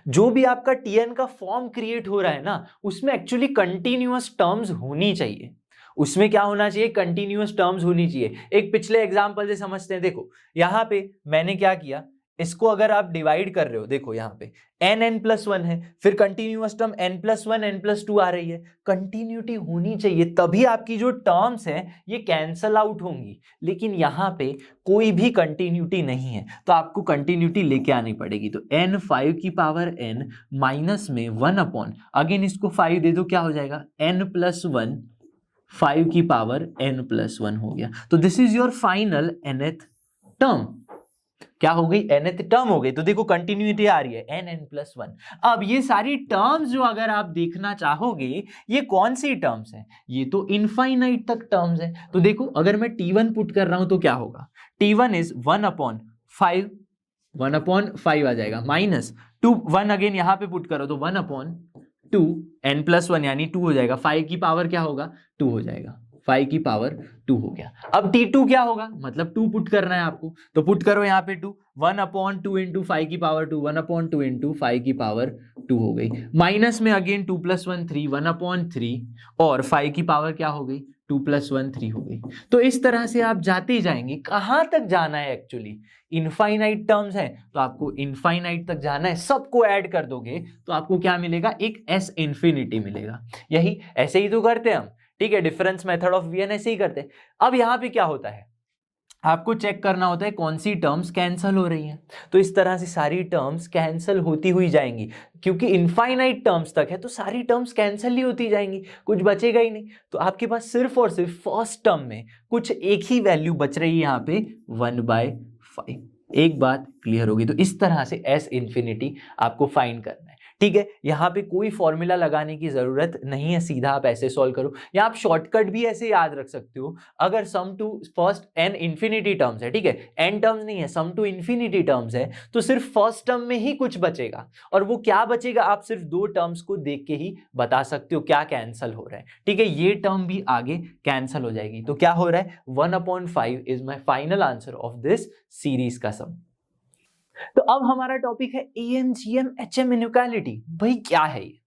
जो भी आपका tn का फॉर्म क्रिएट हो रहा है ना, उसमें एक्चुअली कंटिन्यूअस टर्म्स होनी चाहिए। उसमें क्या होना चाहिए, कंटिन्यूअस टर्म्स होनी चाहिए। एक पिछले एग्जांपल से समझते हैं। देखो यहां पे मैंने क्या किया, इसको अगर आप डिवाइड कर रहे हो, देखो यहाँ पे n+1 है, फिर कंटिन्यूअस टर्म n+1 n+2 आ रही है, कंटिन्यूटी होनी चाहिए, तभी आपकी जो टर्म्स हैं ये कैंसल आउट होंगी। लेकिन यहाँ पे कोई भी कंटिन्यूटी नहीं है, तो आपको कंटिन्यूटी लेके आनी पड़ेगी। तो n 5 की पावर n माइनस में 1/, अगेन इसको 5 दे दो, क्या हो जाएगा, n+1 5 की पावर n+1 हो गया। तो this is your final nth term. क्या हो गई, nth टर्म हो गई। तो देखो कंटिन्यूटी आ रही है n+1। अब ये सारी टर्म्स जो अगर आप देखना चाहोगे, ये कौन सी टर्म्स हैं, ये तो इनफाइनाइट तक टर्म्स हैं। तो देखो अगर मैं t1 पुट कर रहा हूं तो क्या होगा, t1 इज 1/5, 1/5 आ जाएगा, माइनस 2 1 अगेन यहां पे पुट करो तो 1/2 n+1 यानी 2 हो जाएगा, 5 की पावर क्या होगा, 2 हो जाएगा, 5 की पावर 2 हो गया। अब t2 क्या होगा, मतलब 2 पुट करना है आपको, तो पुट करो यहाँ पे 2, 1/2 इंटू 5 की पावर 2, 1/2 इंटू 5 की पावर 2 हो गई। माइनस में अगेन 2 + 1 3, 1/3, और 5 की पावर क्या हो गई, 2 + 1 3 हो गई। तो इस तरह से आप जाते ही जाएंगे। कहां तक जाना है, एक्चुअली इनफाइनाइट टर्म्स है तो आपको इनफाइनाइट तक जाना है। सबको ऐड कर दोगे तो आपको क्या मिलेगा, एक s इंफिनिटी मिलेगा। यही ऐसे ही तो करते हैं हम। ठीक है, डिफरेंस मेथड ऑफ वीएन ऐसे ही करते हैं। अब यहाँ पे क्या होता है, आपको चेक करना होता है कौन सी टर्म्स कैंसल हो रही हैं। तो इस तरह से सारी टर्म्स कैंसल होती हुई जाएंगी, क्योंकि इनफाइनाइट टर्म्स तक है तो सारी टर्म्स कैंसल ही होती जाएंगी, कुछ बचेगा ही नहीं। तो आपके पास सिर्फ और सिर्फ फर्स्ट टर्म में कुछ एक ही वैल्यू बच रही है, यहाँ पे 1/5। एक बात क्लियर होगी। तो इस तरह से एस इन्फिनिटी आपको फाइंड करना है, ठीक है। यहाँ पे कोई फॉर्मूला लगाने की जरूरत नहीं है, सीधा आप ऐसे सॉल्व करो, या आप शॉर्टकट भी ऐसे याद रख सकते हो। अगर sum to first N infinity terms है, ठीक है, एन टर्म्स नहीं है, सम टू इन्फिनिटी टर्म्स है, तो सिर्फ फर्स्ट टर्म में ही कुछ बचेगा। और वो क्या बचेगा आप सिर्फ दो टर्म्स को देख के ही बता सकते हो क्या कैंसल हो रहा है, ठीक है। ये टर्म भी आगे कैंसल हो जाएगी। तो क्या हो रहा है, 1/5 is my final answer of this series का सम। तो अब हमारा टॉपिक है एएमजीएम एचएम इनइक्वालिटी। भाई क्या है ये,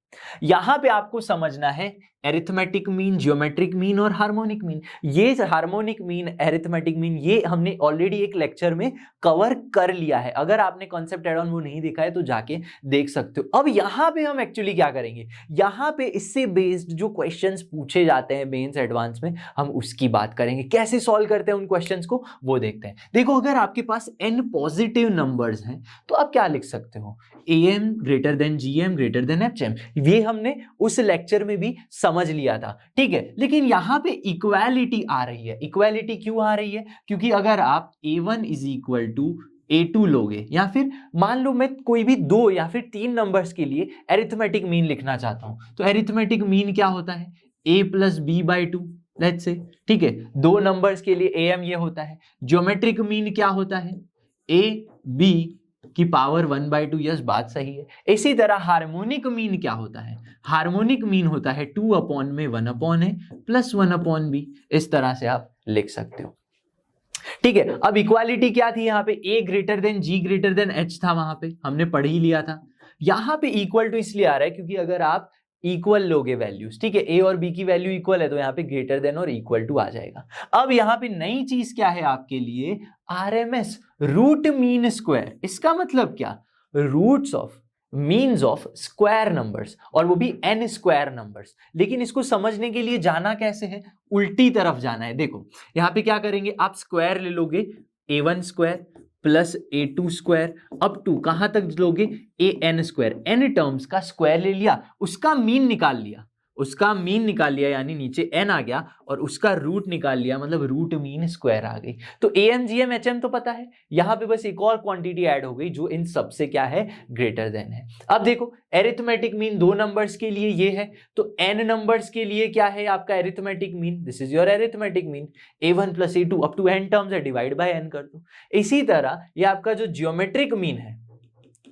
यहां पे आपको समझना है एरिथमेटिक मीन, ज्योमेट्रिक मीन और हार्मोनिक मीन। ये हार्मोनिक मीन, एरिथमेटिक मीन, ये हमने ऑलरेडी एक लेक्चर में कवर कर लिया है। अगर आपने कॉन्सेप्ट एड ऑन वो नहीं देखा है तो जाके देख सकते हो। अब यहाँ पे हम एक्चुअली क्या करेंगे, यहाँ पे इससे बेस्ड जो क्वेश्चंस पूछे जाते हैं मेंस एडवांस में, हम उसकी बात करेंगे। कैसे सॉल्व करते हैं उन क्वेश्चंस को वो देखते हैं। देखो, अगर आपके पास n पॉजिटिव नंबर्स हैं तो आप क्या लिख सकते हो, am greater then gm greater than hm। ये हमने उस लेक्चर में भी समझ लिया था, ठीक है। लेकिन यहां पे इक्वालिटी आ रही है। इक्वालिटी क्यों आ रही है, क्योंकि अगर आप a1 is equal to a2 लोगे, या फिर मान लो मैं कोई भी 2 या फिर 3 नंबर्स के लिए एरिथमेटिक मीन लिखना चाहता हूं, तो एरिथमेटिक मीन क्या होता है, a plus b/2, let's say, ठीक है। 2 नंबर्स के लिए am ये होता है। ज्योमेट्रिक मीन क्या होता है, a b की पावर 1/2। यस, बात सही है। इसी तरह हार्मोनिक मीन क्या होता है, हार्मोनिक मीन होता है 2/1/a प्लस 1/b। इस तरह से आप लिख सकते हो, ठीक है। अब इक्वालिटी क्या थी, यहाँ पे a greater than g greater than h था, वहां पे हमने पढ़ ही लिया था। यहाँ पे इक्वल टू इसलिए आ रहा है क्योंकि अगर आप इक्वल लोगे वैल्यूज, ठीक है, a और b की वैल्यू इक्वल है तो यहाँ पे ग्रेटर देन और इक्वल टू आ जाएगा। अब यहाँ पे नई चीज क्या है आपके लिए, RMS, रूट मीन स्क्वायर। इसका मतलब क्या, roots of means of square numbers, और वो भी n स्क्वायर नंबर्स। लेकिन इसको समझने के लिए जाना कैसे है, उल्टी तरफ जाना है। देखो यहाँ पे क्या करेंगे, आप स्क्वायर ले लोगे, a1 square plus a2 square up to कहां तक लोगे, an स्क्वायर। n टर्म्स का स्क्वायर ले लिया, उसका मीन निकाल लिया, उसका मीन निकाल लिया, यानी नीचे n आ गया, और उसका रूट निकाल लिया, मतलब रूट मीन स्क्वायर आ गई। तो AMGM HM तो पता है, यहां पे बस एक और क्वांटिटी ऐड हो गई जो इन सब से क्या है, ग्रेटर देन है। अब देखो, एरिथमेटिक मीन 2 नंबर्स के लिए ये है, तो n नंबर्स के लिए क्या है आपका arithmetic mean, this is your arithmetic mean, a1 plus a2 up to n terms है, डिवाइड बाय n कर दो। इसी तरह ये आपका जो ज्योमेट्रिक मीन है,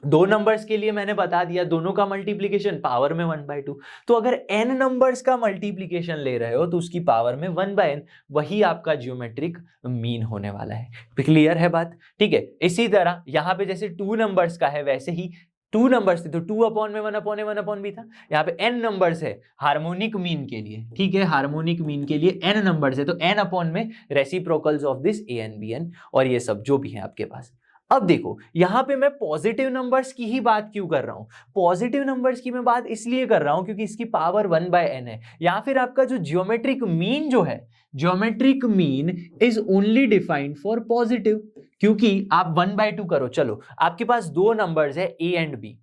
2 नंबर्स के लिए मैंने बता दिया, दोनों का मल्टीप्लीकेशन पावर में 1/2। तो अगर n नंबर्स का मल्टीप्लीकेशन ले रहे हो तो उसकी पावर में 1/n, वही आपका ज्योमेट्रिक मीन होने वाला है। क्लियर है बात, ठीक है। इसी तरह यहाँ पे जैसे 2 नंबर्स का है, वैसे ही 2 नंबर्स थे तो 2/1/1/b था। यहाँ पे n नंबर्स है हार्मोनिक मीन के लिए, ठीक है, हार्मोनिक मीन के लिए n नंबर्स है, तो n में reciprocals of this a n b n और ये सब जो भी है आपके पास। अब देखो, यहां पे मैं पॉजिटिव नंबर्स की ही बात क्यों कर रहा हूं, पॉजिटिव नंबर्स की मैं बात इसलिए कर रहा हूं क्योंकि इसकी पावर 1/n है। या फिर आपका जो ज्योमेट्रिक मीन जो है, geometric mean is only defined for positive, क्योंकि आप 1/2 करो, चलो आपके पास 2 नंबर्स है a एंड b,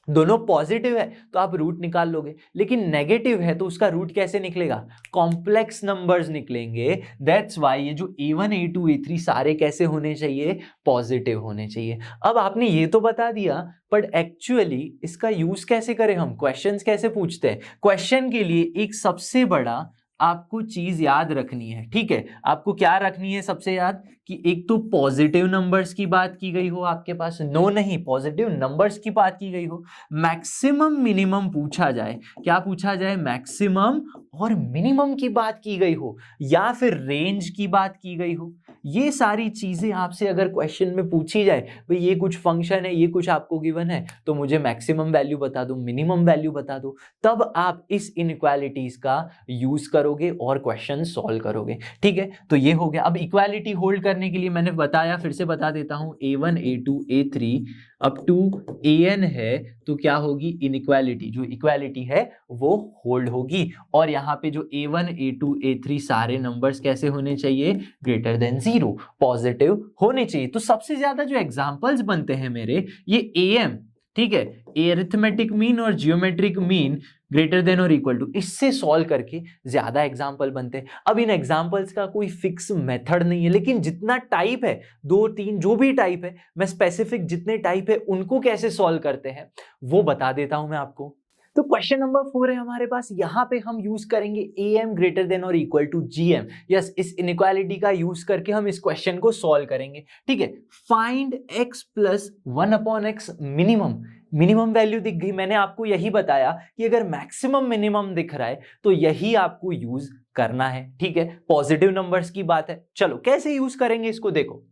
दोनों पॉजिटिव है तो आप रूट निकाल लोगे, लेकिन नेगेटिव है तो उसका रूट कैसे निकलेगा, कॉम्प्लेक्स नंबर्स निकलेंगे। दैट्स व्हाई ये जो a1 a2 a3 सारे कैसे होने चाहिए, पॉजिटिव होने चाहिए। अब आपने ये तो बता दिया, बट एक्चुअली इसका यूज कैसे करें हम, क्वेश्चंस कैसे पूछते हैं। क्वेश्चन के लिए एक सबसे बड़ा आपको चीज याद रखनी है, ठीक है। आपको क्या रखनी है सबसे याद, कि एक तो पॉजिटिव नंबर्स की बात की गई हो आपके पास, नो नहीं, पॉजिटिव नंबर्स की बात की गई हो, मैक्सिमम मिनिमम पूछा जाए, क्या पूछा जाए, मैक्सिमम और मिनिमम की बात की गई हो, या फिर रेंज की बात की गई हो। ये सारी चीजें आपसे अगर क्वेश्चन में पूछी जाए, भाई ये कुछ फंक्शन है, ये कुछ आपको गिवन है, तो मुझे मैक्सिमम वैल्यू बता दो, मिनिमम वैल्यू बता दो, तब आप इस इनइक्वालिटीज का यूज करोगे और क्वेश्चन सॉल्व करोगे, ठीक है। तो ये हो गया। अब इक्वालिटी होल्ड करने के लिए मैंने बताया, फिर से बता देता हूं, a1 a2 a3 up to an है तो क्या होगी, इनइक्वालिटी, जो इक्वालिटी है वो होल्ड होगी। और यहाँ पे जो a1 a2 a3 सारे नंबर्स कैसे होने चाहिए, ग्रेटर देन 0, पॉजिटिव होने चाहिए। तो सबसे ज्यादा जो एग्जांपल्स बनते हैं मेरे, ये am, ठीक है, एरिथमेटिक मीन और जियोमेट्रिक मीन ग्रेटर देन और इक्वल टू, इससे सॉल्व करके ज्यादा एग्जाम्पल बनते हैं। अब इन एग्जाम्पल्स का कोई फिक्स मेथड नहीं है, लेकिन जितना टाइप है, 2-3 जो भी टाइप है, मैं स्पेसिफिक जितने टाइप है उनको कैसे सॉल्व करते हैं वो बता देता हूं मैं आपको। तो क्वेश्चन नंबर 4 है हमारे पास, यहां पे हम यूज करेंगे am ग्रेटर देन और इक्वल टू gm। यस, इस इनइक्वालिटी का यूज करके हम इस क्वेश्चन को सॉल्व करेंगे, ठीक है। Find x plus 1/x minimum, minimum value दिख गई, मैंने आपको यही बताया कि अगर मैक्सिमम मिनिमम दिख रहा है तो यही आपको यूज करना है, ठीक है। पॉजिटिव नंबर्स की बात है, चलो कैसे यूज करेंगे इसको, देखो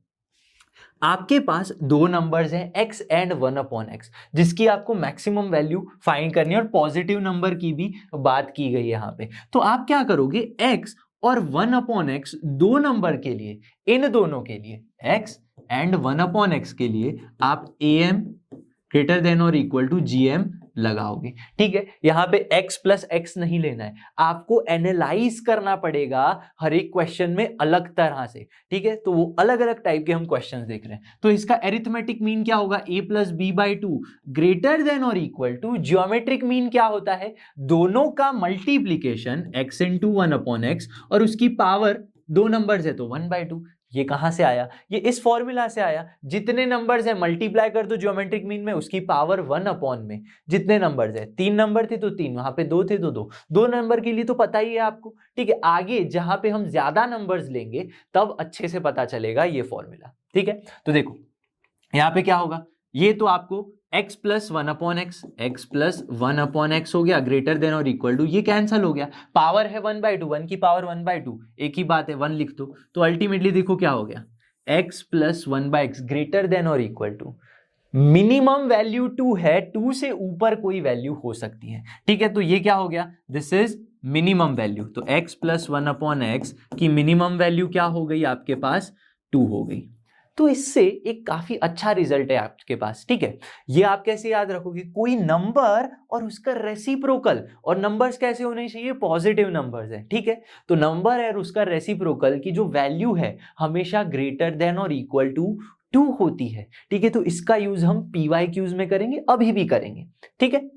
आपके पास दो नंबर्स हैं x एंड 1/x, जिसकी आपको मैक्सिमम वैल्यू फाइंड करनी है और पॉजिटिव नंबर की भी बात की गई है यहाँ पे। तो आप क्या करोगे, x और 1/x दो नंबर के लिए, इन दोनों के लिए x एंड 1/x के लिए आप am ग्रेटर देन और इक्वल टू gm लगाओगे, ठीक है। यहां पे x प्लस x नहीं लेना है, आपको एनालाइज करना पड़ेगा हर एक क्वेश्चन में अलग तरह से, ठीक है। तो वो अलग अलग टाइप के हम क्वेश्चन देख रहे हैं। तो इसका एरिथमेटिक मीन क्या होगा, a plus B by 2 greater than और इक्वल टू, जियोमेट्रिक मीन क्या होता है, दोनों का मल्टीप्लीकेशन x इंटू 1/x और उसकी पावर, दो नंबर्स है तो 1/2। ये कहां से आया, ये इस फॉर्मूला से आया, जितने नंबर्स है मल्टीप्लाई कर दो ज्योमेट्रिक मीन में, उसकी पावर 1 में, जितने नंबर्स है, 3 नंबर थे तो 3, वहां पे 2 थे तो 2, 2 नंबर के लिए तो पता ही है आपको, ठीक है। आगे जहां पे हम ज्यादा नंबर्स लेंगे तब अच्छे से पता चलेगा ये फॉर्मूला, ठीक है। तो देखो यहां पे क्या होगा, ये तो आपको x plus 1/x, x plus 1/x हो गया ग्रेटर देन और इक्वल टू, ये कैंसल हो गया, पावर है 1/2, 1 की पावर 1/2, एक ही बात है 1 लिख दो। तो अल्टीमेटली देखो क्या हो गया, x plus 1/x greater than और इक्वल टू, मिनिमम वैल्यू 2 है, 2 से ऊपर कोई वैल्यू हो सकती है, ठीक है। तो ये क्या हो गया, दिस इज मिनिमम वैल्यू। तो x प्लस 1/x की मिनिमम वैल्यू क्या हो गई आपके पास, 2 हो गई। तो इससे एक काफी अच्छा रिजल्ट है आपके पास, ठीक है। ये आप कैसे याद रखोगे, कोई नंबर और उसका रेसिप्रोकल, और नंबर्स कैसे होने चाहिए, पॉजिटिव नंबर्स है, ठीक है। तो नंबर है और उसका रेसिप्रोकल की जो वैल्यू है हमेशा ग्रेटर देन और इक्वल टू 2 होती है, ठीक है। तो इसका यूज हम PYQs में करेंगे, अभी भी करेंगे, ठीक है।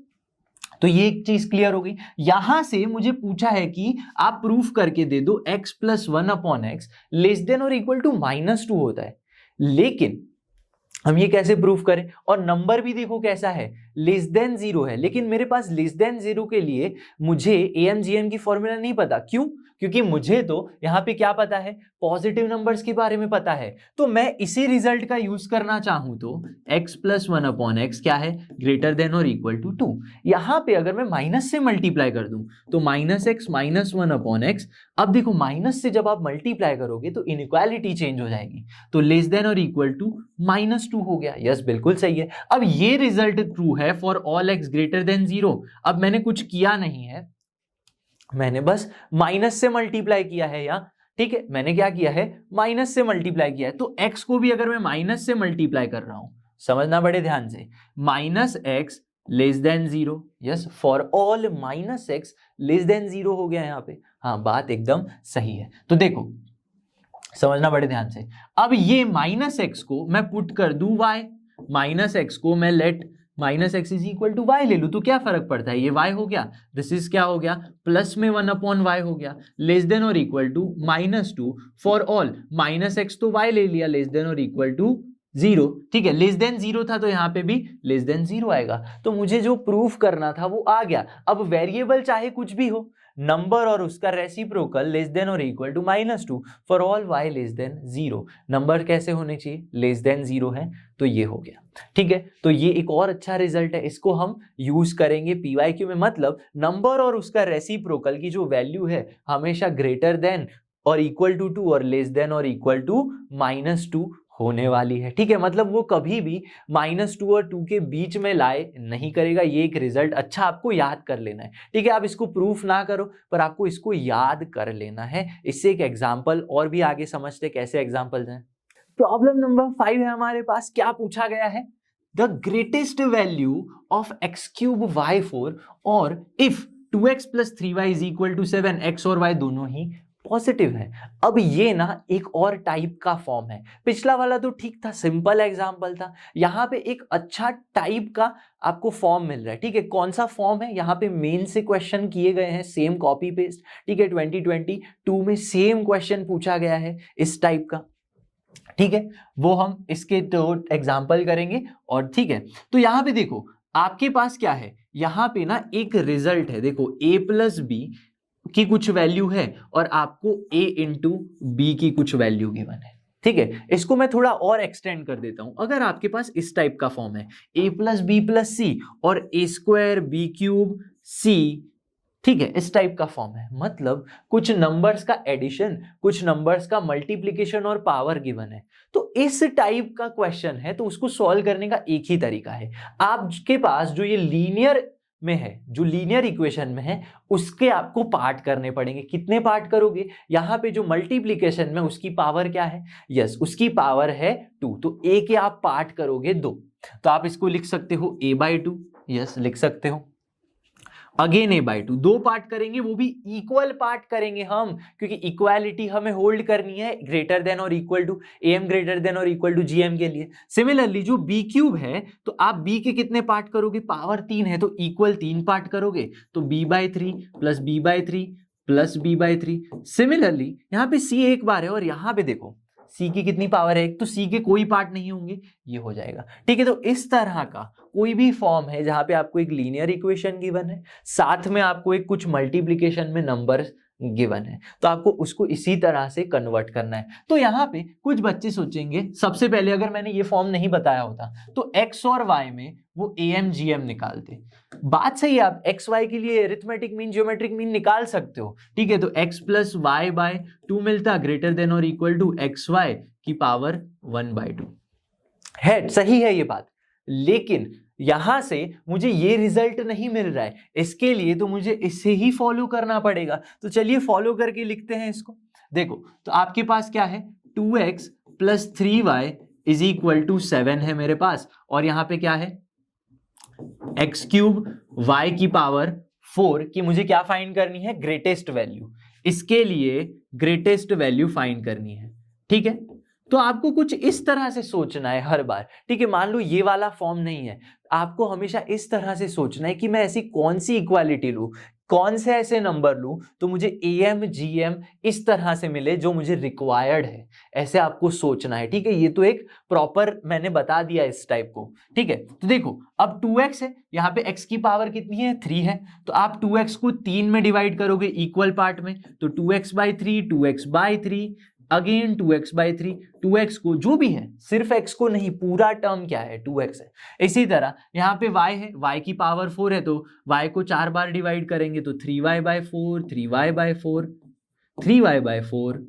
तो ये एक चीज क्लियर हो गई। यहां से मुझे पूछा है कि आप प्रूफ करके दे दो x plus 1/x less than और इक्वल टू -2 होता है, लेकिन हम ये कैसे प्रूफ करें, और नंबर भी देखो कैसा है, लेस देन 0 है, लेकिन मेरे पास लेस देन 0 के लिए मुझे AMGM की फॉर्मूला नहीं पता, क्यों, क्योंकि मुझे तो यहाँ पे क्या पता है, पॉजिटिव नंबर्स के बारे में पता है। तो मैं इसी रिजल्ट का यूज करना चाहूं तो x प्लस 1/x क्या है, ग्रेटर देन और इक्वल टू 2। यहां पे अगर मैं माइनस से मल्टीप्लाई कर दूं तो -x माइनस 1/x, अब देखो माइनस से जब आप मल्टीप्लाई करोगे तो इनइक्वालिटी चेंज हो जाएगी, तो लेस देन और इक्वल टू -2 हो गया। यस, बिल्कुल सही है। अब ये रिजल्ट ट्रू है for all x greater than 0। अब मैंने कुछ किया नहीं है, मैंने बस माइनस से मल्टीप्लाई किया है यहाँ, ठीक है। मैंने क्या किया है, माइनस से मल्टीप्लाई किया है। तो x को भी अगर मैं माइनस से मल्टीप्लाई कर रहा हूं, समझना बड़े ध्यान से, -x less than 0, yes, for all -x less than 0 हो गया यहाँ पे। हाँ, बात एकदम सही है। तो देखो समझना बड़े ध्यान से, अब ये -x को मैं पुट कर दूं y, -x को मैं let -x is equal to y ले लूं, तो क्या फर्क पड़ता है, ये y हो गया, दिस इज क्या हो गया, प्लस में 1/y हो गया, लेस देन और equal to -2 for all, -x तो y ले लिया, लेस देन और इक्वल टू 0, ठीक है। लेस देन 0 था तो यहाँ पे भी लेस देन 0 आएगा। तो मुझे जो प्रूफ करना था वो आ गया। अब वेरिएबल चाहे कुछ भी हो, नंबर और उसका रेसिप्रोकल लेस देन और equal to -2 for all y less than 0। Number कैसे होने चाहिए, लेस देन 0 है, तो ये हो गया, ठीक है। तो ये एक और अच्छा रिजल्ट है, इसको हम यूज करेंगे PYQ में। मतलब नंबर और उसका रेसिप्रोकल की जो वैल्यू है हमेशा ग्रेटर देन और इक्वल टू 2 और लेस देन और इक्वल टू -2 होने वाली है, ठीक है। मतलब वो कभी भी -2 और 2 के बीच में लाए नहीं करेगा। ये एक रिजल्ट अच्छा आपको याद कर लेना है, ठीक है। आप इसको प्रूफ ना करो पर आपको इसको याद कर लेना है। इससे एक एग्जाम्पल और भी आगे समझते कैसे एग्जाम्पल्स हैं। प्रॉब्लम नंबर 5 है हमारे पास, क्या पूछा गया है, the greatest value of x cube y4 और if 2x plus 3y is equal to 7, x और y दोनों ही पॉजिटिव है। अब ये ना एक और टाइप का फॉर्म है। पिछला वाला तो ठीक था, सिंपल एग्जांपल था। यहाँ पे एक अच्छा टाइप का आपको फॉर्म मिल रहा है। ठीक है, कौन सा फॉर्म है? यहाँ पे मेन से क्वेश्चन किए गए हैं, सेम कॉपी पेस्ट। ठीक है, 2022 में सेम क्वेश्चन पूछा गया है इस टाइप का। ठीक है, वो हम इसके तो एग्जाम्पल करेंगे। और ठीक है, तो यहाँ पे देखो आपके पास क्या है, यहाँ पे ना एक रिजल्ट है। देखो a प्लस बी की कुछ वैल्यू है और आपको a इंटू बी की कुछ वैल्यू गिवन है। ठीक है, इसको मैं थोड़ा और एक्सटेंड कर देता हूं। अगर आपके पास इस टाइप का फॉर्म है a प्लस बी प्लस सी और a square B cube C, ठीक है, इस टाइप का फॉर्म है, मतलब कुछ नंबर्स का एडिशन, कुछ नंबर्स का मल्टीप्लिकेशन और पावर गिवन है। तो इस टाइप का क्वेश्चन है, तो उसको सॉल्व करने का एक ही तरीका है। आपके पास जो ये लीनियर में है, जो लीनियर इक्वेशन में है, उसके आपको पार्ट करने पड़ेंगे। कितने पार्ट करोगे? यहाँ पे जो मल्टीप्लिकेशन में उसकी पावर क्या है? यस, उसकी पावर है 2, तो a के आप पार्ट करोगे 2, तो आप इसको लिख सकते हो a/2। यस, लिख सकते हो। अगेन a/2, 2 पार्ट करेंगे, वो भी इक्वल पार्ट करेंगे हम, क्योंकि इक्वालिटी हमें होल्ड करनी है ग्रेटर देन और equal to, am greater than और इक्वल टू gm के लिए। सिमिलरली जो b क्यूब है, तो आप b के कितने पार्ट करोगे? पावर 3 है तो इक्वल 3 पार्ट करोगे, तो b/3 plus b/3 plus b/3। Similarly यहाँ पे c एक बार है और यहाँ पे देखो c की कितनी पावर है? एक, तो c के कोई पार्ट नहीं होंगे, ये हो जाएगा। ठीक है, तो इस तरह का कोई भी फॉर्म है जहां पे आपको एक लीनियर इक्वेशन गिवन है, साथ में आपको एक कुछ मल्टीप्लिकेशन में नंबर गिवन है, तो आपको उसको इसी तरह से कन्वर्ट करना है। तो यहाँ पे कुछ बच्चे सोचेंगे, सबसे पहले अगर मैंने ये फॉर्म नहीं बताया होता तो x और y में वो am gm निकालते। बात सही है, आप एक्स वाई के लिए अरिथमेटिक मीन, ज्योमेट्रिक मीन निकाल सकते हो। ठीक है, तो x प्लस y/2 मिलता ग्रेटर देन और इक्वल टू xy की पावर 1/2 है। सही है ये बात, लेकिन यहां से मुझे ये रिजल्ट नहीं मिल रहा है, इसके लिए तो मुझे इसे ही फॉलो करना पड़ेगा। तो चलिए फॉलो करके लिखते हैं इसको। देखो, तो आपके पास क्या है? 2x plus 3y is equal to 7 है मेरे पास, और यहां पे क्या है? x क्यूब y की पावर 4 की मुझे क्या फाइंड करनी है? Greatest value. इसके लिए ग्रेटेस्ट वैल्यू फाइंड करनी है। ठीक है, तो आपको कुछ इस तरह से सोचना है हर बार। ठीक है, मान लो ये वाला फॉर्म नहीं है, आपको हमेशा इस तरह से सोचना है कि मैं ऐसी कौन सी इक्वालिटी लूं, कौन से ऐसे नंबर लूं तो मुझे am gm इस तरह से मिले जो मुझे रिक्वायर्ड है। ऐसे आपको सोचना है। ठीक है, ये तो एक प्रॉपर मैंने बता दिया इस टाइप को। ठीक है, तो देखो अब 2x है, यहाँ पे x की पावर कितनी है? 3 है, तो आप 2x को 3 में डिवाइड करोगे इक्वल पार्ट में, तो 2x/3 2x/3 again 2x/3, 2x को जो भी है, सिर्फ x को नहीं, पूरा टर्म क्या है? 2x है। इसी तरह यहाँ पे y है, y की पावर 4 है, तो y को 4 बार डिवाइड करेंगे तो 3y/4 3y/4 3y/4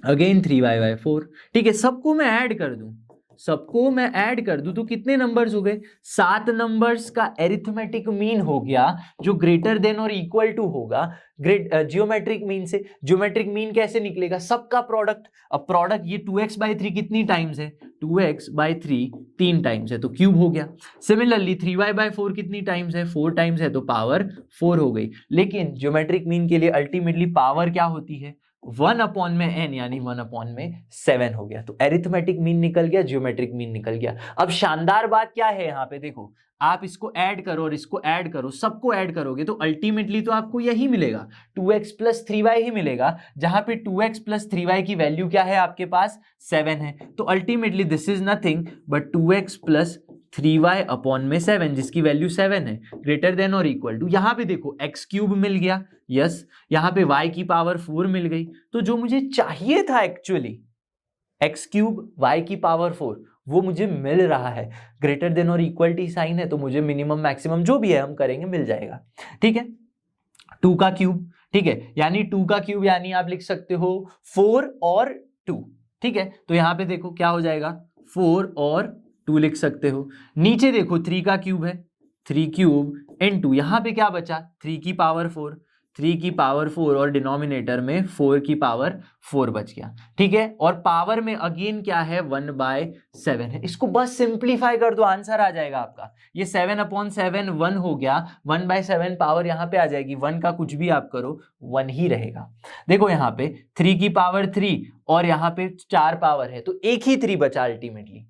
again 3y/4। ठीक है, सबको मैं ऐड कर दूं, सबको मैं ऐड कर दूं तो कितने नंबर्स हो गए? 7 नंबर्स का एरिथमेटिक मीन हो गया जो ग्रेटर देन और इक्वल टू होगा जियोमेट्रिक मीन से। जियोमेट्रिक मीन कैसे निकलेगा? सबका प्रोडक्ट। अब प्रोडक्ट ये 2x/3 कितनी टाइम्स है? 2x/3 3 टाइम्स है, तो क्यूब हो गया। सिमिलरली 3y/4 कितनी टाइम्स है? 4 टाइम्स है, तो पावर 4 हो गई। लेकिन ज्योमेट्रिक मीन के लिए अल्टीमेटली पावर क्या होती है? 1/n, यानी 1/7 हो गया। तो एरिथमेटिक मीन निकल गया, जियोमेट्रिक मीन निकल गया। अब शानदार बात क्या है यहाँ पे? देखो, आप इसको ऐड करो और इसको ऐड करो, सबको ऐड करोगे तो अल्टीमेटली तो आपको यही मिलेगा, 2x प्लस 3y ही मिलेगा, जहां पे 2x प्लस 3y की वैल्यू क्या है आपके पास? 7 है। तो ultimately this is nothing but 2x plus 3y/7, जिसकी वैल्यू 7 है, ग्रेटर देन और इक्वल टू, यहां पे देखो x क्यूब मिल गया, यस, यहाँ पे y की पावर 4 मिल गई। तो जो मुझे चाहिए था एक्चुअली x क्यूब y की पावर 4, वो मुझे मिल रहा है। ग्रेटर देन और इक्वलिटी साइन है, तो मुझे मिनिमम मैक्सिमम जो भी है हम करेंगे, मिल जाएगा। ठीक है, 2 का क्यूब, ठीक है, यानी 2 का क्यूब यानी आप लिख सकते हो 4 और 2। ठीक है, तो यहाँ पे देखो क्या हो जाएगा? 4 और 2 लिख सकते हो। नीचे देखो 3 का क्यूब है, 3 क्यूब इनटू, यहाँ पे क्या बचा? 3 की पावर 4, 3 की पावर 4 और डिनोमिनेटर में 4 की पावर 4 बच गया, ठीक है। और पावर में अगेन क्या है, 1/7 है। इसको बस सिंप्लीफाई कर दो, आंसर आ जाएगा आपका। ये 7/7 1 हो गया, 1/7 पावर यहाँ पे आ जाएगी, 1 का कुछ भी आप करो 1 ही रहेगा। देखो यहाँ पे 3 की पावर 3 और यहाँ पे 4 पावर है, तो एक ही 3 बचा, अल्टीमेटली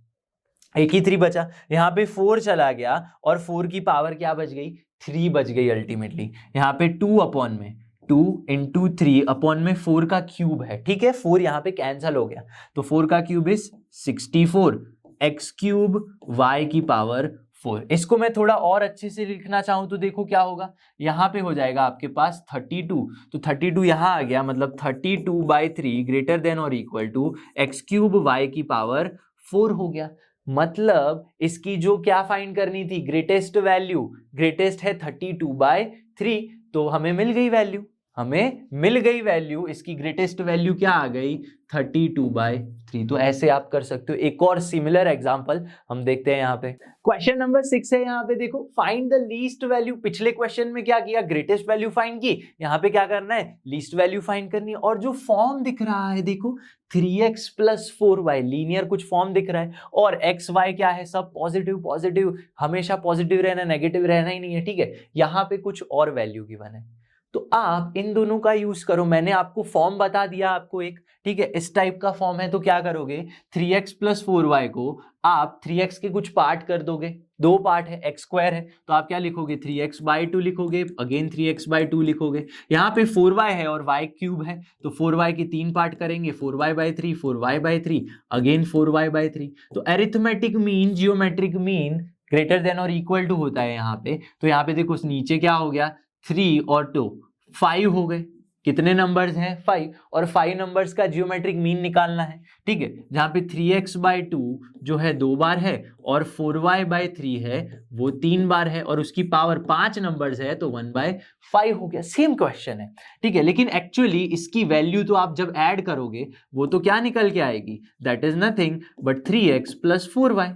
एक ही 3 बचा। यहाँ पे 4 चला गया और 4 की पावर क्या बच गई, 3 बच गई अल्टीमेटली। यहाँ पे 2 अपॉन में 2 इंटू 3 अपॉन में 4 का क्यूब है, ठीक है। 4 यहाँ पे कैंसल हो गया, तो 4 का cube is 64 x cube y की पावर 4। इसको मैं थोड़ा और अच्छे से लिखना चाहूं तो देखो क्या होगा, यहाँ पे हो जाएगा आपके पास 32, तो 32 यहाँ आ गया, मतलब 32/3 ग्रेटर देन और equal to x cube y की पावर 4 हो गया। मतलब इसकी जो क्या फाइंड करनी थी, ग्रेटेस्ट वैल्यू, ग्रेटेस्ट है 32/3, तो हमें मिल गई वैल्यू, हमें मिल गई वैल्यू। इसकी ग्रेटेस्ट वैल्यू क्या आ गई, 32/3। तो ऐसे आप कर सकते हो। एक और सिमिलर एग्जांपल हम देखते हैं यहाँ पे। क्वेश्चन नंबर 6 है, यहाँ पे देखो फाइंड द लीस्ट वैल्यू। पिछले क्वेश्चन में क्या किया, ग्रेटेस्ट वैल्यू फाइंड की, यहाँ पे क्या करना है, लीस्ट वैल्यू फाइंड करनी है। और जो फॉर्म दिख रहा है देखो 3x + 4y, लीनियर कुछ फॉर्म दिख रहा है, और एक्स वाई क्या है, सब पॉजिटिव पॉजिटिव, हमेशा पॉजिटिव रहना, नेगेटिव रहना ही नहीं है, ठीक है। यहाँ पे कुछ और वैल्यू गिवन है, तो आप इन दोनों का यूज करो। मैंने आपको फॉर्म बता दिया आपको एक, ठीक है, इस टाइप का फॉर्म है, तो क्या करोगे, 3x + 4y को आप 3x के कुछ पार्ट कर दोगे, 2 पार्ट है, x² है, तो आप क्या लिखोगे, 3x/2 लिखोगे, अगेन 3x/2 लिखोगे। यहाँ पे 4y है और y³ है, तो 4y के 3 पार्ट करेंगे, 4y/3 4y/3 अगेन 4y/3। तो arithmetic mean, geometric mean greater than और इक्वल टू होता है यहाँ पे। तो यहाँ पे देखो नीचे क्या हो गया, 3 और 2 5 हो गए। कितने नंबर्स हैं, 5, और 5 नंबर्स का जियोमेट्रिक मीन निकालना है, ठीक है। जहां पे 3x/2 जो है 2 बार है और 4y/3 है वो 3 बार है, और उसकी पावर 5 नंबर्स है, तो 1/5 हो गया। सेम क्वेश्चन है, ठीक है, लेकिन एक्चुअली इसकी वैल्यू तो आप जब ऐड करोगे वो तो क्या निकल के आएगी, that is nothing but 3x + 4y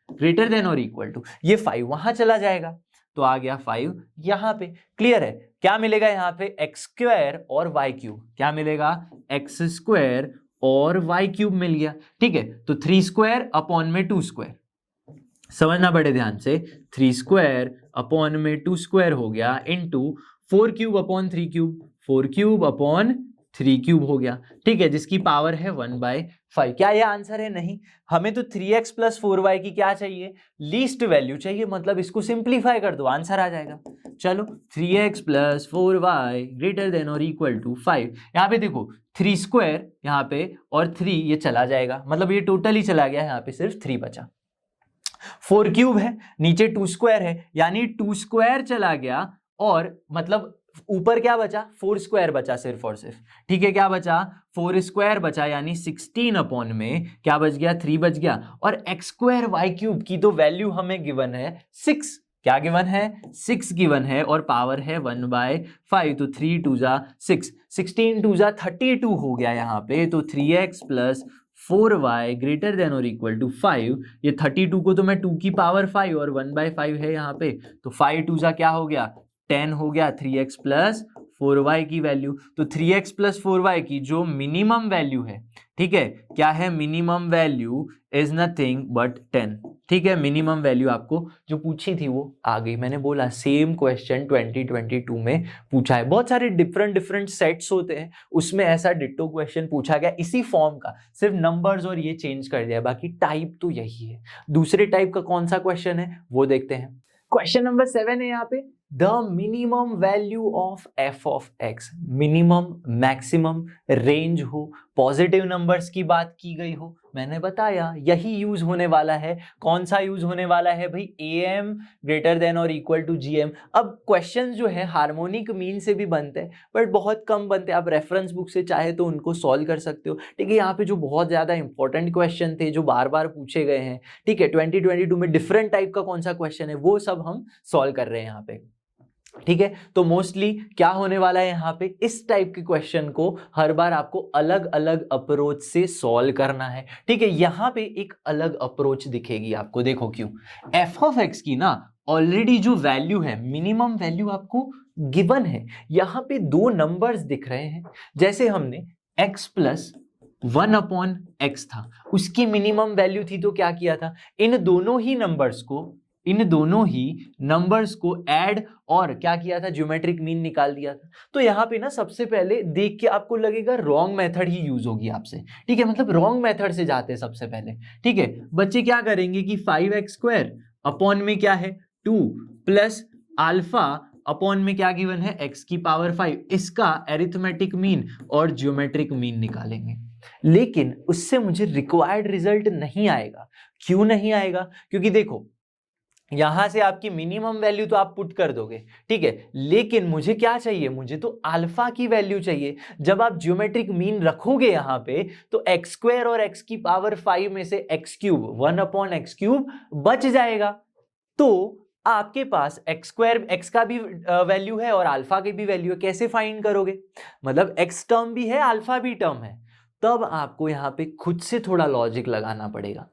greater than और इक्वल टू, ये 5 वहां चला जाएगा, तो आ गया 5 यहाँ पे। क्लियर है, क्या मिलेगा यहाँ पे, x² और y³, क्या मिलेगा, x² और y³ मिल गया, ठीक है। तो 3² अपॉन में 2², समझना बड़े ध्यान से, 3² अपॉन में 2² हो गया, इंटू 4³ अपॉन 3³ 4³ अपॉन 3³ हो गया, ठीक है, जिसकी पावर है 1/5। क्या ये आंसर है, नहीं, हमें तो 3x + 4y की क्या चाहिए, लीस्ट वैल्यू चाहिए, मतलब इसको सिंप्लीफाई कर दो, आंसर आ जाएगा। चलो 3x + 4y ग्रेटर देन और इक्वल टू 5। यहाँ पे देखो 3² यहाँ पे और 3 ये चला जाएगा, मतलब ये टोटल ही चला गया, यहाँ पे सिर्फ 3 बचा। 4³ है, नीचे 2² है, यानी 2² चला गया, और मतलब ऊपर क्या बचा, 4² बचा सिर्फ और सिर्फ, ठीक है। क्या बचा, 4² बचा, यानी 16 अपॉन में क्या बच गया, 3 बच गया। और x² y³ की तो वैल्यू हमें गिवन है 6, क्या गिवन है, 6 गिवन है, और पावर है 1/5, तो 3 2 जा 6, 16 2 जा 32 हो गया यहाँ पे। तो 3x + 4y ग्रेटर देन और इक्वल टू 5, ये 32 को तो मैं 2 की पावर 5 और 1/5 है यहाँ पे, तो 5 2 जा क्या हो गया, 10 हो गया 3x + 4y की वैल्यू। तो 3x + 4y की जो मिनिमम वैल्यू है, ठीक है, क्या है, minimum value is nothing but 10, ठीक है। मिनिमम वैल्यू आपको जो पूछी थी वो आ गई। मैंने बोला सेम क्वेश्चन 2022 में पूछा है, बहुत सारे डिफरेंट सेट्स होते हैं, उसमें ऐसा डिट्टो क्वेश्चन पूछा गया इसी फॉर्म का, सिर्फ नंबर्स और ये चेंज कर दिया, बाकी टाइप तो यही है। दूसरे टाइप का कौन सा क्वेश्चन है वो देखते हैं। क्वेश्चन नंबर 7 है यहाँ पे, the minimum value of f of x, minimum maximum range हो, पॉजिटिव नंबर्स की बात की गई हो, मैंने बताया यही यूज होने वाला है। कौन सा यूज होने वाला है भाई, am ग्रेटर देन और इक्वल टू gm। अब क्वेश्चंस जो है हार्मोनिक मीन से भी बनते हैं, बट बहुत कम बनते हैं, आप रेफरेंस बुक से चाहे तो उनको सॉल्व कर सकते हो, ठीक है। यहाँ पे जो बहुत ज्यादा इंपॉर्टेंट क्वेश्चन थे जो बार बार पूछे गए हैं, ठीक है, 2022 में डिफरेंट टाइप का कौन सा क्वेश्चन है वो सब हम सॉल्व कर रहे हैं यहाँ पे, ठीक है। तो मोस्टली क्या होने वाला है यहाँ पे, इस टाइप के क्वेश्चन को हर बार आपको अलग अलग अप्रोच से सॉल्व करना है, ठीक है। यहाँ पे एक अलग अप्रोच दिखेगी आपको, देखो क्यों, f ऑफ x की ना ऑलरेडी जो वैल्यू है, मिनिमम वैल्यू आपको गिवन है। यहां पे दो नंबर्स दिख रहे हैं, जैसे हमने x प्लस 1/x था, उसकी मिनिमम वैल्यू थी, तो क्या किया था, इन दोनों ही नंबर्स को ऐड और क्या किया था, ज्योमेट्रिक मीन निकाल दिया था। तो यहाँ पे ना सबसे पहले देख के आपको लगेगा रॉन्ग मेथड ही यूज होगी आपसे, ठीक है, मतलब रॉन्ग मेथड से जाते हैं सबसे पहले, ठीक है। बच्चे क्या करेंगे कि 5x² अपॉन में क्या है 2 प्लस अल्फा अपॉन में क्या गिवन है x की पावर 5, इसका एरिथमेटिक मीन और ज्योमेट्रिक मीन निकालेंगे। लेकिन उससे मुझे रिक्वायर्ड रिजल्ट नहीं आएगा। क्यों नहीं आएगा? क्योंकि देखो यहां से आपकी मिनिमम वैल्यू तो आप पुट कर दोगे, ठीक है, लेकिन मुझे क्या चाहिए, मुझे तो अल्फा की वैल्यू चाहिए। जब आप ज्योमेट्रिक मीन रखोगे यहां पे तो x² और x की पावर 5 में से x³ 1/x³ बच जाएगा। तो आपके पास x² x का भी वैल्यू है और अल्फा की भी वैल्यू है, कैसे फाइंड करोगे? मतलब x टर्म भी है, अल्फा भी टर्म है, तब आपको यहां पे खुद से थोड़ा लॉजिक लगाना पड़ेगा।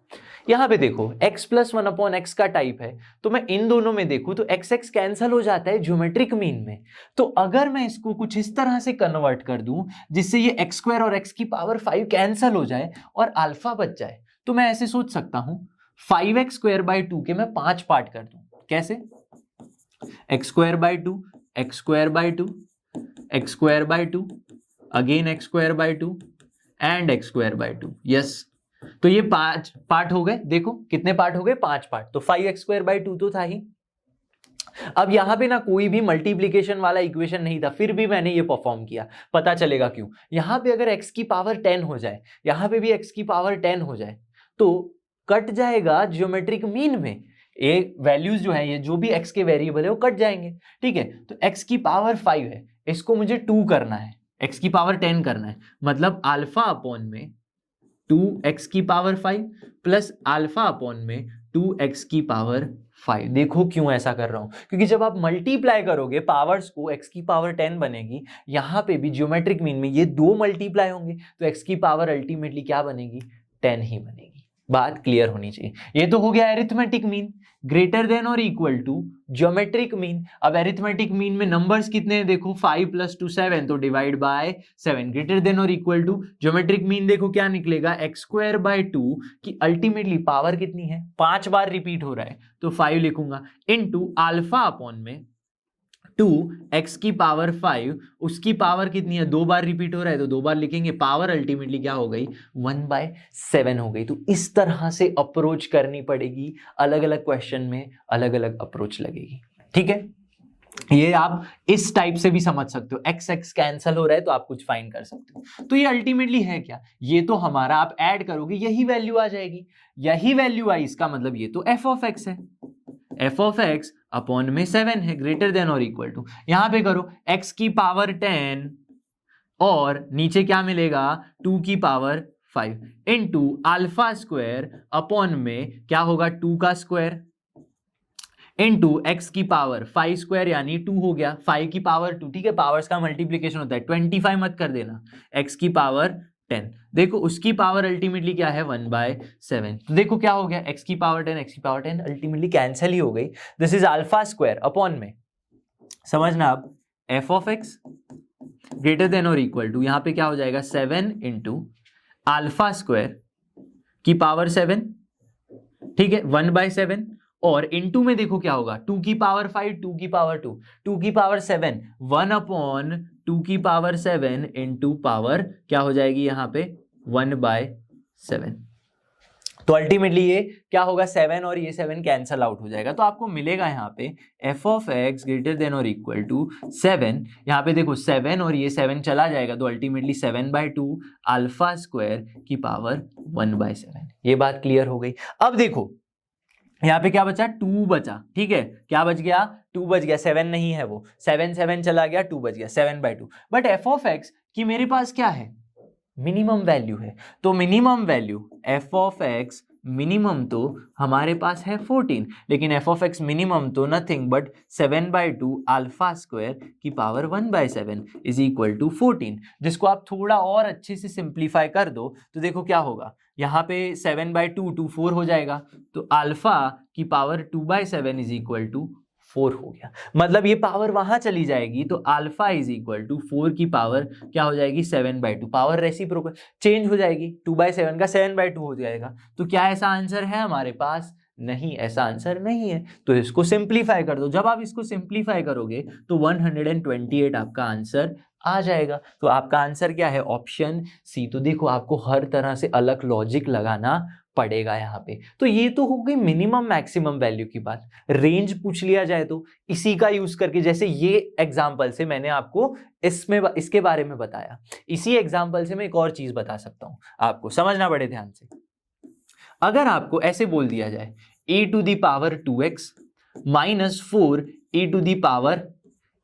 यहां पे देखो x प्लस 1/x का टाइप है, तो मैं इन दोनों में देखूं तो x कैंसल हो जाता है ज्योमेट्रिक मीन में। तो अगर मैं इसको कुछ इस तरह से कन्वर्ट कर दूं जिससे ये x² और x की पावर 5 कैंसल हो जाए और अल्फा बच जाए, तो मैं ऐसे सोच सकता हूं 5x²/2 के मैं 5 पार्ट कर दूं। कैसे? x²/2, x²/2, x²/2, again x²/2 and x²/2। Yes, तो ये 5 पार्ट हो गए। देखो कितने पार्ट हो गए, 5 पार्ट। तो 5x²/2 तो था ही। अब यहां पे ना कोई भी मल्टीप्लीकेशन वाला इक्वेशन नहीं था, फिर भी मैंने ये परफॉर्म किया। पता चलेगा क्यों। यहां पे अगर x की पावर 10 हो जाए, यहां पे भी x की पावर 10 हो जाए, तो कट जाएगा ज्योमेट्रिक मीन में। ये वैल्यूज जो है, ये जो भी x के वेरिएबल है वो कट जाएंगे, ठीक है। तो x की पावर 5 है, इसको मुझे 2 करना है, x की पावर 10 करना है, मतलब अल्फा अपॉन में 2x की पावर 5 प्लस अल्फा अपॉन में 2x की पावर 5। देखो क्यों ऐसा कर रहा हूं, क्योंकि जब आप मल्टीप्लाई करोगे पावर्स को, x की पावर 10 बनेगी, यहां पे भी ज्योमेट्रिक मीन में ये 2 मल्टीप्लाई होंगे, तो x की पावर अल्टीमेटली क्या बनेगी, 10 ही बनेगी। बात क्लियर होनी चाहिए। ये तो हो गया एरिथमेटिक मीन, ग्रेटर देन और इक्वल टू ज्योमेट्रिक मीन। अब एरिथमेटिक मीन में नंबर्स कितने हैं, देखो 5 + 2 7, तो डिवाइड बाय 7। ग्रेटर देन और इक्वल टू ज्योमेट्रिक मीन देखो क्या निकलेगा, x²/2 की अल्टीमेटली पावर कितनी है, 5 बार रिपीट हो रहा है तो 5 लिखूंगा, इनटू अल्फा अपॉन में 2x की पावर 5, उसकी पावर कितनी है, 2 बार रिपीट हो रहा है तो 2 बार लिखेंगे, पावर अल्टीमेटली क्या हो गई, 1/7 हो गई। तो इस तरह से अप्रोच करनी पड़ेगी, अलग अलग क्वेश्चन में अलग अलग अप्रोच लगेगी, ठीक है। ये आप इस टाइप से भी समझ सकते हो, x कैंसल हो रहा है तो आप कुछ फाइंड कर सकते हो। तो ये अल्टीमेटली है क्या, ये तो हमारा आप ऐड करोगे यही वैल्यू आ जाएगी, यही वैल्यू आई, इसका मतलब ये तो f(x) है, f(x) अपॉन में 7 है, ग्रेटर देन और इक्वल टू, यहां पे करो x की पावर 10 और नीचे क्या मिलेगा 2 की power 5 into alpha square upon में क्या होगा 2 का स्क्वायर इनटू x की पावर 5 स्क्वायर यानी 2 हो गया, 5 की पावर 2, ठीक है, पावर्स का मल्टीप्लिकेशन होता है, 25 मत कर देना, x की पावर 10, देखो उसकी पावर अल्टीमेटली क्या है 1/7। तो देखो क्या हो गया, x की पावर 10 x की पावर 10 अल्टीमेटली कैंसिल ही हो गई। This is alpha square upon में, समझना अब, f(x) ग्रेटर देन और इक्वल टू, यहां पे क्या हो जाएगा 7 इंटू अल्फा स्क्वायर की पावर 7, ठीक है, 1/7, और इनटू में देखो क्या होगा 2 की पावर 5, 2 की पावर 2, 2 की पावर 7, 1/2 की पावर 7 इंटू पावर क्या हो जाएगी यहां पे 1/7। तो अल्टीमेटली ये क्या होगा 7 और ये 7 कैंसल आउट हो जाएगा, तो आपको मिलेगा यहाँ पे f(x) ग्रेटर देन और इक्वल टू 7, यहाँ पे देखो 7 और ये 7 चला जाएगा तो अल्टीमेटली 7/2 अल्फा स्क्वायर की पावर 1/7। ये बात क्लियर हो गई। अब देखो यहाँ पे क्या बचा, 2 बचा, ठीक है, क्या बच गया 2 बच गया, 7 नहीं है वो, 7 चला गया, 2 बच गया, 7/2। बट f(x) की मेरे पास क्या है, मिनिमम वैल्यू है, तो मिनिमम वैल्यू f(x) मिनिमम तो हमारे पास है 14, लेकिन एफ ऑफ एक्स मिनिमम तो नथिंग बट 7/2 अल्फा स्क्वायर की पावर 1/7 इज इक्वल टू 14। जिसको आप थोड़ा और अच्छे से सिंप्लीफाई कर दो तो देखो क्या होगा, यहाँ पे 7/2 2 4 हो जाएगा, तो अल्फा की पावर 2/7 इज इक्वल टू 4 हो गया। मतलब ये पावर वहां चली जाएगी तो अल्फा इज इक्वल टू 4 की पावर क्या हो जाएगी 7/2, पावर रेसिप्रोकल चेंज हो जाएगी, 2/7 का 7/2 हो जाएगा। तो क्या ऐसा आंसर है हमारे पास? नहीं, ऐसा आंसर नहीं है। तो इसको सिंप्लीफाई कर दो, जब आप इसको सिंप्लीफाई करोगे तो 128 आपका आंसर आ जाएगा। तो आपका आंसर क्या है? Option C. तो देखो आपको हर तरह से अलग लॉजिक लगाना पड़ेगा यहाँ पे। तो ये तो हो गई मिनिमम मैक्सिमम वैल्यू की बात। रेंज पूछ लिया जाए तो इसी का यूज करके, जैसे ये एग्जांपल से मैंने आपको इसके बारे में बताया, इसी एग्जांपल से मैं एक और चीज बता सकता हूं आपको, समझना बड़े ध्यान से। अगर आपको ऐसे बोल दिया जाए a⁴ 2x minus 4 e⁴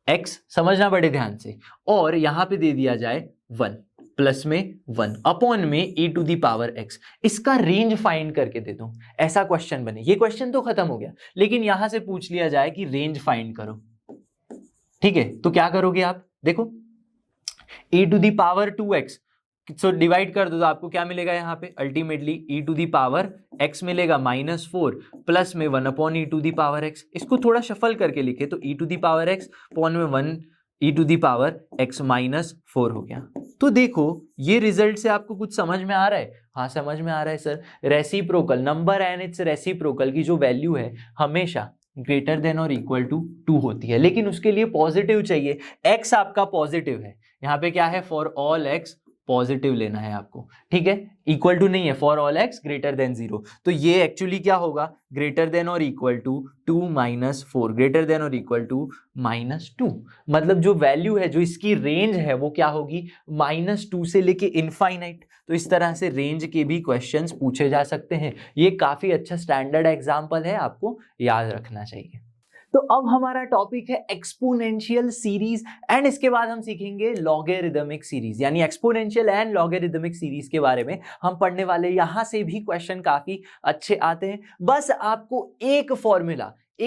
x, समझना बड़े ध्यान से, और यहां पे दे दिया जाए 1 प्लस में 1 अपॉन में e⁴ x, इसका रेंज फाइंड करके दे दो, ऐसा क्वेश्चन बने। ये क्वेश्चन तो खत्म हो गया, लेकिन यहां से पूछ लिया जाए कि रेंज फाइंड करो, ठीक है? तो क्या करोगे आप? देखो e⁴ 2x, सो डिवाइड कर दो तो आपको क्या मिलेगा यहाँ पे? अल्टीमेटली e⁴ x मिलेगा -4 प्लस में 1 अपॉन e⁴ x। इसको थोड़ा शफल करके लिखे तो e⁴ x अपॉन में 1 e⁴ x -4 हो गया। तो देखो ये रिजल्ट से आपको कुछ समझ में आ रहा है? हाँ समझ में आ रहा है sir. Reciprocal number and it's reciprocal की जो वैल्यू है हमेशा ग्रेटर देन और इक्वल टू 2 होती है, लेकिन उसके लिए पॉजिटिव चाहिए। x आपका पॉजिटिव है, यहाँ पे क्या है? फॉर ऑल x पॉजिटिव लेना है आपको, ठीक है? इक्वल टू नहीं है, for all x greater than 0। तो ये एक्चुअली क्या होगा? ग्रेटर देन और इक्वल टू 2 - 4, ग्रेटर देन और इक्वल टू -2। मतलब जो वैल्यू है, जो इसकी रेंज है वो क्या होगी? -2 से लेके इनफाइनाइट। तो इस तरह से रेंज के भी क्वेश्चंस पूछे जा सकते हैं। ये काफी अच्छा स्टैंडर्ड एग्जाम्पल है, आपको याद रखना चाहिए। तो अब हमारा टॉपिक है एक्सपोनेंशियल सीरीज एंड इसके बाद हम सीखेंगे लॉगरिदमिक सीरीज, यानी एक्सपोनेंशियल एंड लॉगरिदमिक सीरीज के बारे में हम पढ़ने वाले। यहां से भी क्वेश्चन काफी अच्छे आते हैं। बस आपको एक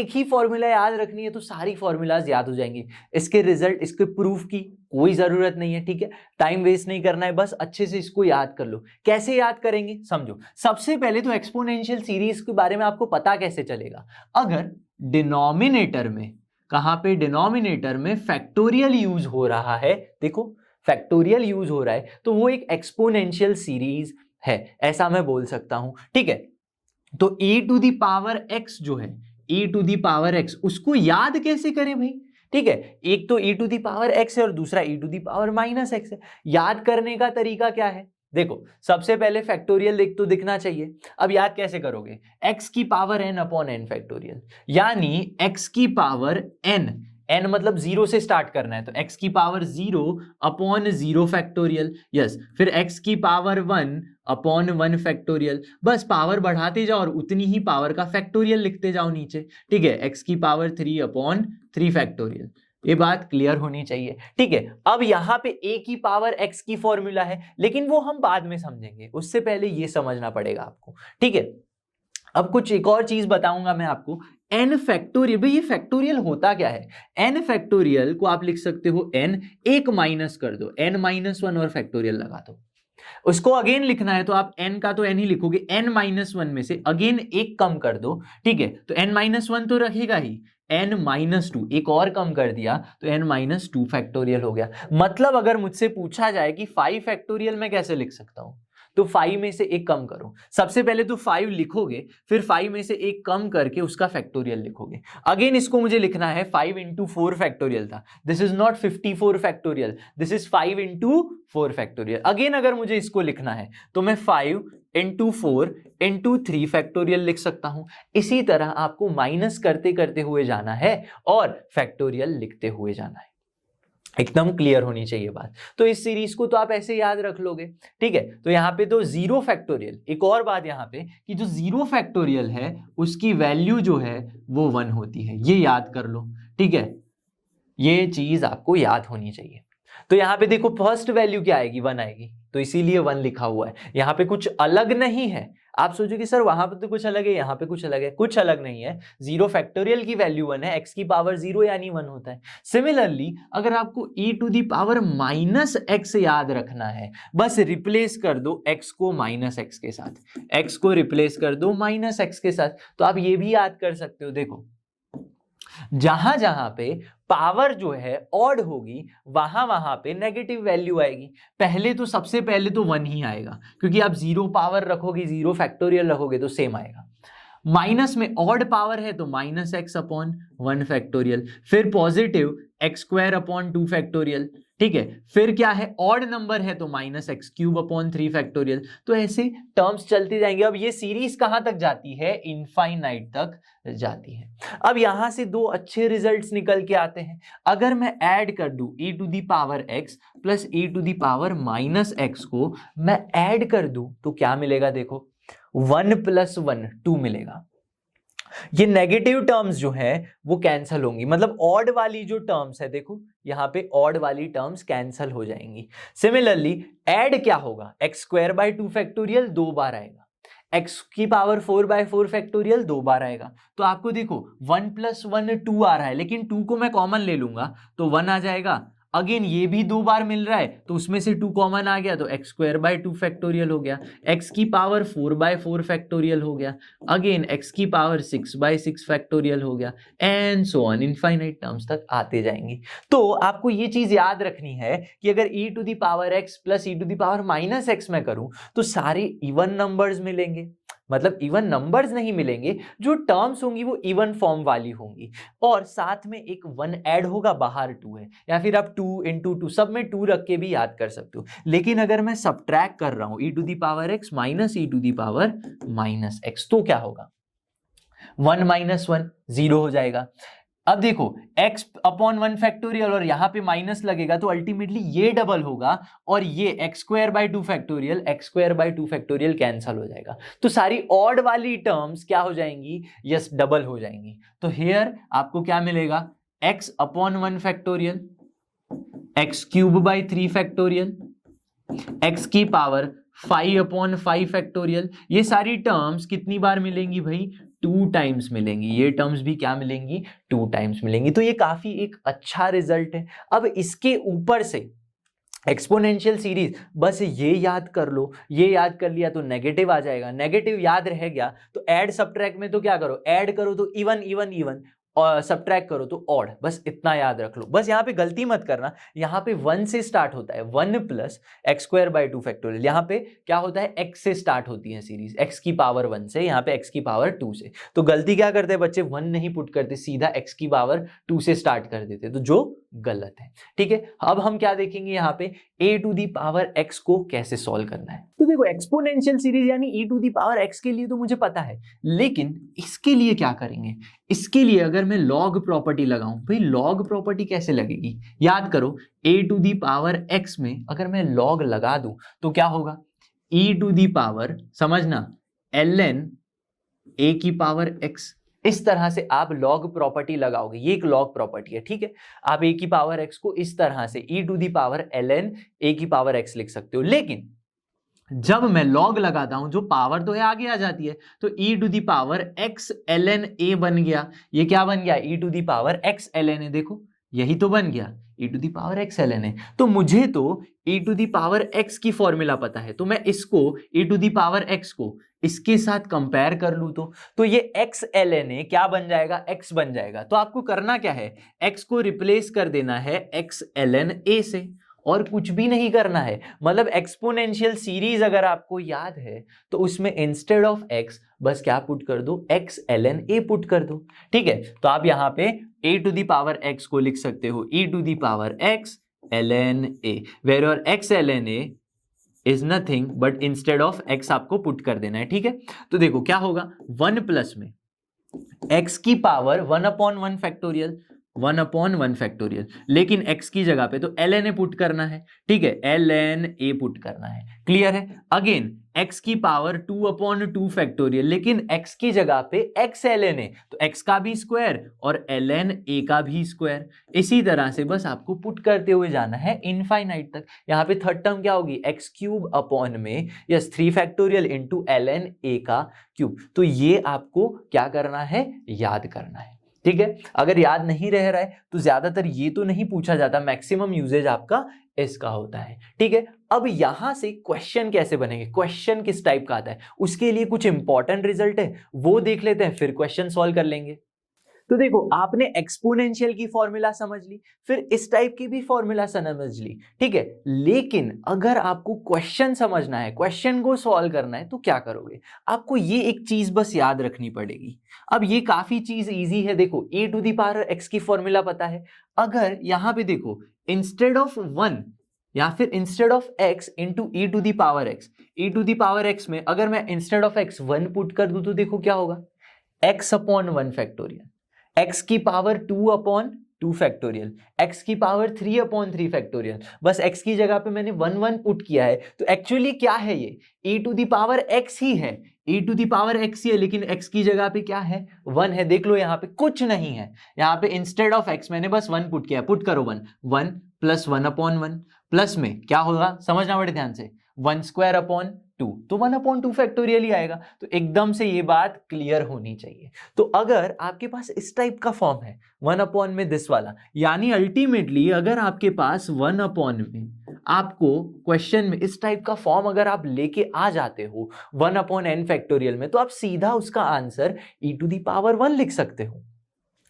ही फॉर्मूला याद रखनी है तो सारी फॉर्मूलाज याद हो जाएंगी। इसके रिजल्ट, इसके प्रूफ की कोई जरूरत नहीं है, ठीक है? टाइम वेस्ट नहीं करना है, बस अच्छे से इसको याद कर लो। कैसे याद करेंगे समझो। सबसे पहले तो एक्सपोनेंशियल सीरीज के बारे में आपको पता कैसे चलेगा? अगर डिनोमिनेटर में, कहां पे? डिनोमिनेटर में फैक्टोरियल यूज हो रहा है, देखो फैक्टोरियल यूज हो रहा है, तो वो एक एक्सपोनेंशियल सीरीज है, ऐसा मैं बोल सकता हूं, ठीक है? तो e⁴x जो है, e⁴x, उसको याद कैसे करें भाई? ठीक है, एक तो e⁴x है और दूसरा e⁻x है। याद करने का तरीका क्या है? देखो सबसे पहले फैक्टोरियल तो दिखना चाहिए। अब याद कैसे करोगे? x की power n upon n factorial, यानी x की पावर n मतलब 0 से स्टार्ट करना है, तो x की पावर 0 अपॉन 0 फैक्टोरियल, यस। फिर x की पावर 1 अपॉन 1 फैक्टोरियल, बस पावर बढ़ाते जाओ और उतनी ही पावर का फैक्टोरियल लिखते जाओ नीचे, ठीक है? x की पावर 3 अपॉन 3 फैक्टोरियल। ये बात क्लियर होनी चाहिए, ठीक है? अब यहां पे a की पावर x की फॉर्मूला है, लेकिन वो हम बाद में समझेंगे, उससे पहले ये समझना पड़ेगा आपको, ठीक है? अब कुछ एक और चीज बताऊंगा मैं आपको। n फैक्टोरियल, भाई ये फैक्टोरियल होता क्या है? n फैक्टोरियल को आप लिख सकते हो n, एक माइनस कर दो, n -1 और फैक्टोरियल लगा दो। उसको अगेन लिखना है तो आप n का तो n ही लिखोगे, n -1 में से अगेन एक कम कर दो, ठीक है? तो n -1 तो रखेगा ही, n -2 एक और कम कर दिया तो n -2 फैक्टोरियल हो गया। मतलब अगर मुझसे पूछा जाए कि 5 फैक्टोरियल मैं कैसे लिख सकता हूं, तो 5 में से एक कम करो। सबसे पहले तो 5 लिखोगे, फिर 5 में से एक कम करके उसका फैक्टोरियल लिखोगे। अगेन इसको मुझे लिखना है 5 × 4 फैक्टोरियल था, this is not 54 factorial, this is 5 × 4 factorial. Again अगर मुझे इसको लिखना है तो मैं 5 × 4 × 3 फैक्टोरियल लिख सकता हूं। इसी तरह आपको माइनस करते करते हुए जाना है और फैक्टोरियल लिखते हुए जाना है। एकदम क्लियर होनी चाहिए बात। तो इस सीरीज को तो आप ऐसे याद रख लोगे, ठीक है? तो यहाँ पे तो 0 फैक्टोरियल, एक और बात यहाँ पे कि जो 0 फैक्टोरियल है उसकी वैल्यू जो है वो 1 होती है, ये याद कर लो, ठीक है? ये चीज आपको याद होनी चाहिए। तो यहाँ पे देखो फर्स्ट वैल्यू क्या आएगी? 1 आएगी, तो इसीलिए 1 लिखा हुआ है। यहाँ पे कुछ अलग नहीं है, आप सोचो कि सर वहां पे तो कुछ अलग है, यहाँ पे कुछ अलग है। कुछ अलग नहीं है, 0 फैक्टोरियल की वैल्यू 1 है, x की पावर 0 यानी 1 होता है। सिमिलरली अगर आपको e to the power minus x याद रखना है, बस रिप्लेस कर दो x को माइनस x के साथ, x को रिप्लेस कर दो माइनस x के साथ। तो आप ये भी याद कर सकते हो, देखो जहां जहां पे पावर जो है ऑड होगी वहां वहां पे नेगेटिव वैल्यू आएगी। पहले तो सबसे पहले तो 1 ही आएगा, क्योंकि आप 0 पावर रखोगे, 0 फैक्टोरियल रखोगे तो सेम आएगा। माइनस में ऑड पावर है तो माइनस एक्स अपॉन 1 फैक्टोरियल, फिर positive x square upon 2 factorial, ठीक है। फिर क्या है, ऑड नंबर है तो minus X cube upon 3 factorial. तो ऐसे टर्म्स चलती जाएंगे। अब ये सीरीज कहां तक जाती है, इनफाइनाइट तक जाती है। अब यहां से दो अच्छे रिजल्ट्स निकल के आते हैं। अगर मैं ऐड कर दूं e to the power x plus e to the power minus x को मैं ऐड कर दूं तो क्या मिलेगा, देखो 1 प्लस 1 2 मिलेगा। ये नेगेटिव टर्म्स जो है वो कैंसल होंगी, मतलब ऑड वाली जो टर्म्स है, देखो यहां पे ऑड वाली टर्म्स कैंसल हो जाएंगी। सिमिलरली ऐड क्या होगा, एक्स स्क्वायर बाय 2 फैक्टोरियल 2 बार आएगा, एक्स की पावर 4/4 फैक्टोरियल 2 बार आएगा। तो आपको देखो 1 प्लस 1 2 आ रहा है, लेकिन 2 को मैं कॉमन ले लूंगा तो 1 आ जाएगा। अगेन ये भी 2 बार मिल रहा है तो उसमें से 2 कॉमन आ गया तो एक्स स्क्वायर बाय 2 फैक्टोरियल हो गया, एक्स की पावर 4/4 फैक्टोरियल हो गया, अगेन एक्स की पावर 6/6 फैक्टोरियल हो गया, and so on infinite terms तक आते जाएंगे। तो आपको ये चीज याद रखनी है कि अगर e to the power x plus e to the power minus x मैं करूं तो सारे इवन नंबर्स मिलेंगे, मतलब इवन नंबर्स नहीं मिलेंगे, जो टर्म्स होंगी वो इवन फॉर्म वाली होंगी, और साथ में एक 1 ऐड होगा, बाहर 2 है, या फिर आप 2 इंटू 2 सब में 2 रख के भी याद कर सकते हो। लेकिन अगर मैं सब्ट्रैक्ट कर रहा हूं e to the power x माइनस e to the power minus x तो क्या होगा, 1 माइनस 1 0 हो जाएगा। अब देखो x अपॉन 1 फैक्टोरियल और यहां पे माइनस लगेगा तो अल्टीमेटली ये डबल होगा, और ये x square by 2 factorial x square by 2 factorial cancel हो जाएगा। तो सारी ऑड वाली टर्म्स क्या हो जाएंगी, यस डबल हो जाएंगी। तो हियर आपको क्या मिलेगा, x upon 1 factorial x cube by 3 factorial x की पावर 5 अपॉन 5 फैक्टोरियल। ये सारी टर्म्स कितनी बार मिलेंगी भाई, 2 टाइम्स मिलेंगी। ये टर्म्स भी क्या मिलेंगी, 2 टाइम्स मिलेंगी। तो ये काफी एक अच्छा रिजल्ट है। अब इसके ऊपर से एक्सपोनेंशियल सीरीज, बस ये याद कर लो, ये याद कर लिया तो नेगेटिव आ जाएगा, नेगेटिव याद रह गया तो ऐड सब्ट्रैक्ट में तो क्या करो, ऐड करो तो इवन इवन इवन, और सब्ट्रैक्ट करो तो ऑड, बस इतना याद रख लो। बस यहाँ पे गलती मत करना, यहाँ पे 1 से स्टार्ट होता है, 1 plus x square by 2 factorial. यहाँ पे क्या होता है, x से स्टार्ट होती है सीरीज, x की पावर 1 से, यहाँ पे x की पावर 2 से। तो गलती क्या करते हैं बच्चे, 1 नहीं पुट करते, सीधा x की पावर 2 से स्टार्ट कर देते, तो जो गलत है। ठीक है, अब हम क्या देखेंगे यहाँ पे, a to the power x को कैसे सॉल्व करना है। तो देखो एक्सपोनेंशियल सीरीज यानी e to the power x के लिए तो मुझे पता है, लेकिन इसके लिए क्या करेंगे, इसके लिए अगर मैं लॉग प्रॉपर्टी लगाऊं, भाई लॉग प्रॉपर्टी कैसे लगेगी, याद करो a to the power x में अगर मैं लॉग लगा दूं तो क्या होगा, e टू दी पावर, समझना, ln a की पावर x। इस तरह से आप लॉग प्रॉपर्टी लगाओगे, ये एक लॉग प्रॉपर्टी है। ठीक है, आप a की पावर x को इस तरह से e to the power ln a की पावर x लिख सकते हो। लेकिन जब मैं लॉग लगाता हूं, जो पावर तो है आगे आ जाती है, तो e to the power x ln a बन गया। ये क्या बन गया, e to the power x ln a, देखो यही तो बन गया, e to the power x ln a। तो मुझे तो e to the power x की फॉर्मूला पता है, तो मैं इसको e to the power x को इसके साथ कंपेयर कर लूं तो ये x ln a क्या बन जाएगा, x बन जाएगा। तो आपको करना क्या है, x को रिप्लेस कर देना है x ln a से, और कुछ भी नहीं करना है। मतलब एक्सपोनेंशियल सीरीज अगर आपको याद है तो उसमें इंस्टेड ऑफ x बस क्या पुट कर दो, x ln a पुट कर दो। ठीक है, तो आप यहाँ पे a to the power x को लिख सकते हो e to the power x ln a, where x ln a is nothing but instead of x आपको पुट कर देना है। ठीक है, तो देखो क्या होगा, 1 प्लस में x की power 1 upon 1 factorial, 1 upon 1 factorial, लेकिन x की जगह पे तो ln a पुट करना है। ठीक है, ln a पुट करना है, क्लियर है। अगेन x की पावर 2/2 फैक्टोरियल, लेकिन x की जगह पे x ln है तो x का भी स्क्वायर और ln a का भी स्क्वायर। इसी तरह से बस आपको पुट करते हुए जाना है इनफाइनाइट तक। यहाँ पे थर्ड टर्म क्या होगी, x क्यूब अपॉन में yes 3 factorial into ln a का क्यूब। तो ये आपको क्या करना है, याद करना है। ठीक है, अगर याद नहीं रह रहा है तो ज्यादातर ये तो नहीं पूछा जाता, मैक्सिमम यूजेज आपका इसका होता है। ठीक है, अब यहां से क्वेश्चन कैसे बनेंगे, क्वेश्चन किस टाइप का आता है, उसके लिए कुछ इंपॉर्टेंट रिजल्ट है वो देख लेते हैं, फिर क्वेश्चन सॉल्व कर लेंगे। तो देखो, आपने एक्सपोनेंशियल की फॉर्मूला समझ ली, फिर इस टाइप की भी फॉर्मूला समझ ली, ठीक है, लेकिन अगर आपको क्वेश्चन समझना है, क्वेश्चन को सॉल्व करना है तो क्या करोगे, आपको ये एक चीज बस याद रखनी पड़ेगी। अब ये काफी चीज इजी है, देखो e⁻x की फॉर्मूला पता है, अगर यहां पे देखो इंस्टेड ऑफ 1 या फिर instead of x into e⁻x में अगर मैं इंस्टेड ऑफ x 1 पुट कर दूं तो देखो क्या होगा, x/1 फैक्टोरियल, x की पावर 2/2 फैक्टोरियल, x की पावर 3/3 फैक्टोरियल। बस x की जगह पे मैंने 1 पुट किया है, तो एक्चुअली क्या है ये e⁻x ही है, e⁻x ही है, लेकिन x की जगह पे क्या है, 1 है। देख लो यहाँ पे कुछ नहीं है, यहाँ पे इंस्टेड ऑफ x मैंने बस 1 पुट किया, पुट करो 1 प्लस 1/1 प्लस में क्या होगा, समझना बड़े ध्यान से, 1/2 तो 1/2 फैक्टोरियल ही आएगा। तो एकदम से ये बात क्लियर होनी चाहिए। तो अगर आपके पास इस टाइप का फॉर्म है 1/ में दिस वाला, यानी अल्टीमेटली अगर आपके पास 1/ में आपको क्वेश्चन में इस टाइप का फॉर्म अगर आप लेके आ जाते हो 1/n फैक्टोरियल में, तो आप सीधा उसका आंसर e⁻1 लिख सकते हो।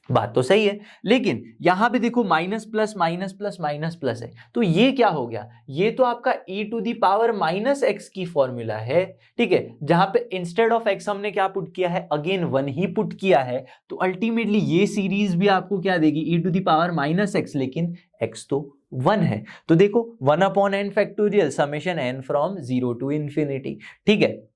बात तो सही है, लेकिन यहां पे देखो minus plus minus plus minus plus है, तो ये क्या हो गया, ये तो आपका e⁻−x की फॉर्मूला है। ठीक है, जहां पे इंस्टेड ऑफ x हमने क्या पुट किया है, अगेन 1 ही पुट किया है, तो अल्टीमेटली ये सीरीज भी आपको क्या देगी, e⁻−x, लेकिन x तो 1 है। तो देखो 1/n factorial summation n from 0 to infinity. ठीक है,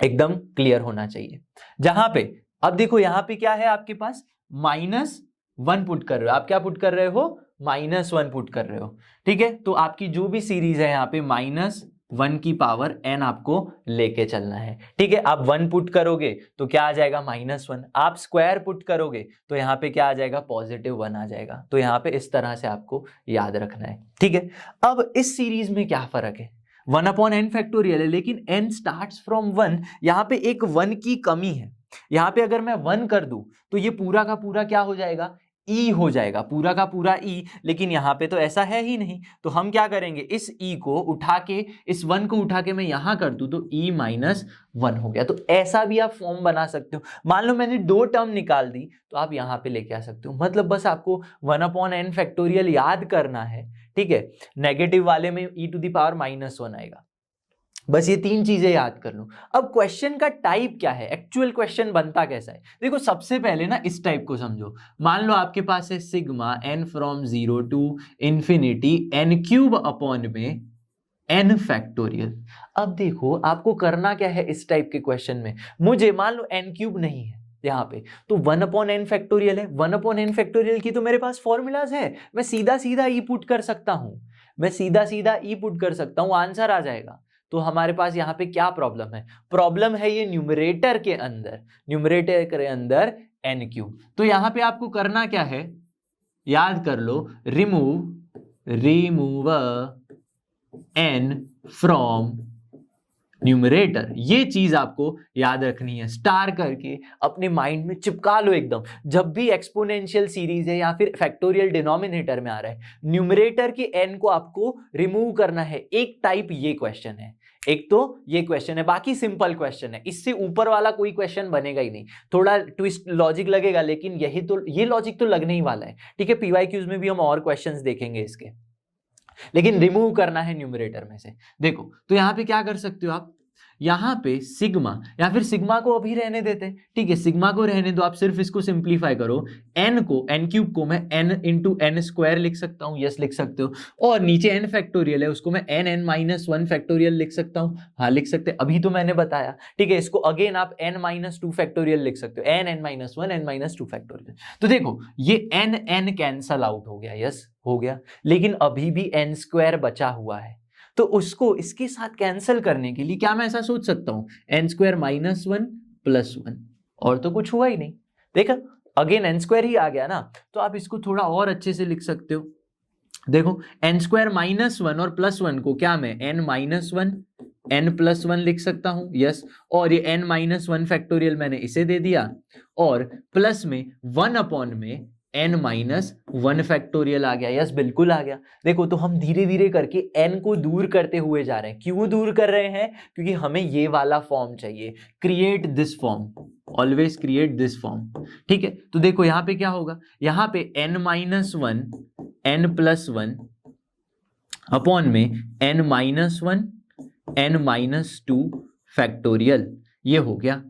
एकदम क्लियर होना चाहिए। जहां पे अब देखो यहां पे क्या है आपके पास, -1 पुट कर रहे हो, आप क्या पुट कर रहे हो, -1 पुट कर रहे हो। ठीक है, तो आपकी जो भी सीरीज है यहाँ पे -1 की पावर n आपको लेके चलना है। ठीक है, आप 1 पुट करोगे तो क्या आ जाएगा, -1, आप स्क्वायर पुट करोगे तो यहाँ पे क्या आ जाएगा, +1 आ जाएगा। तो यहाँ पे इस तरह से आपको याद रखना है। ठीक है, अब इस सीरीज में क्या फर्क है, 1/n फैक्टोरियल है, लेकिन n स्टार्ट्स फ्रॉम 1, यहाँ पे एक 1 की कमी है। यहाँ पे अगर मैं 1 कर दूं तो ये पूरा का पूरा क्या हो जाएगा, e हो जाएगा, पूरा का पूरा e, लेकिन यहाँ पे तो ऐसा है ही नहीं। तो हम क्या करेंगे, इस e को उठा के, इस 1 को उठा के मैं यहाँ कर दूं तो e-1 हो गया। तो ऐसा भी आप फॉर्म बना सकते हो। मान लो मैंने 2 टर्म निकाल दी तो आप यहाँ पे लेके आ सकते हो। मतलब बस आपको 1/n फैक्टोरियल याद करना है। ठीक है, नेगेटिव वाले में e⁻−1 आएगा, बस ये 3 चीजें याद कर लो। अब क्वेश्चन का टाइप क्या है, एक्चुअल क्वेश्चन बनता कैसा है, देखो सबसे पहले ना इस टाइप को समझो। मान लो आपके पास है sigma n from 0 to infinity n³ में n फैक्टोरियल। अब देखो आपको करना क्या है इस टाइप के क्वेश्चन में, मुझे मान लो n³ नहीं है यहाँ पे, तो 1/n फैक्टोरियल है, 1/n फैक्टोरियल की तो मेरे पास फॉर्मूलाज है, मैं सीधा सीधा ई पुट कर सकता हूँ, मैं सीधा सीधा ई पुट कर सकता हूँ, आंसर आ जाएगा। तो हमारे पास यहाँ पे क्या प्रॉब्लम है, प्रॉब्लम है ये न्यूमरेटर के अंदर, न्यूमरेटर के अंदर n³। तो यहाँ पे आपको करना क्या है, याद कर लो, रिमूव n फ्रॉम न्यूमरेटर। ये चीज आपको याद रखनी है, स्टार करके अपने माइंड में चिपका लो एकदम। जब भी एक्सपोनेंशियल सीरीज है या फिर फैक्टोरियल डिनोमिनेटर में आ रहा है, न्यूमरेटर के n को आपको रिमूव करना है। एक टाइप ये क्वेश्चन है, एक तो ये क्वेश्चन है, बाकी सिंपल क्वेश्चन है, इससे ऊपर वाला कोई क्वेश्चन बनेगा ही नहीं। थोड़ा ट्विस्ट लॉजिक लगेगा, लेकिन यही तो, ये लॉजिक तो लगने ही वाला है। ठीक है, PYQs में भी हम और क्वेश्चंस देखेंगे इसके, लेकिन रिमूव करना है न्यूमरेटर में से। देखो तो यहाँ पे क्या कर सकते हो आप, यहाँ पे सिग्मा, या फिर सिग्मा को अभी रहने देते हैं। ठीक है, सिग्मा को रहने दो, आप सिर्फ इसको सिंप्लीफाई करो, n³ को मैं n इंटू n स्क्वायर लिख सकता हूँ, यस लिख सकते हो, और नीचे n फैक्टोरियल है उसको मैं n(n-1) फैक्टोरियल लिख सकता हूँ, हाँ लिख सकते, अभी तो मैंने बताया। ठीक है, इसको अगेन आप n-2 फैक्टोरियल लिख सकते हो, n(n-1) n-2 फैक्टोरियल। तो देखो ये n कैंसल आउट हो गया, यस हो गया, लेकिन अभी भी n² बचा हुआ है। तो उसको इसके साथ कैंसिल करने के लिए क्या मैं ऐसा सोच सकता हूं, n² - 1 + 1, और तो कुछ हुआ ही नहीं। देखा, अगेन n² ही आ गया ना, तो आप इसको थोड़ा और अच्छे से लिख सकते हो। देखो n² - 1 और +1 को क्या मैं n - 1 n + 1 लिख सकता हूं, यस। और ये n - 1 फैक्टोरियल मैंने इसे दे दिया, और प्लस में 1 में n - 1 फैक्टोरियल आ गया, यस बिल्कुल आ गया। देखो, तो हम धीरे धीरे करके n को दूर करते हुए जा रहे हैं। क्यों दूर कर रहे हैं? क्योंकि हमें ये वाला फॉर्म चाहिए, create this form, always create this form. ठीक है, तो देखो यहाँ पे क्या होगा, यहाँ पे n - 1 n + 1 अपॉन में n - 1 n - 2 फैक्टोरियल, ये हो गया।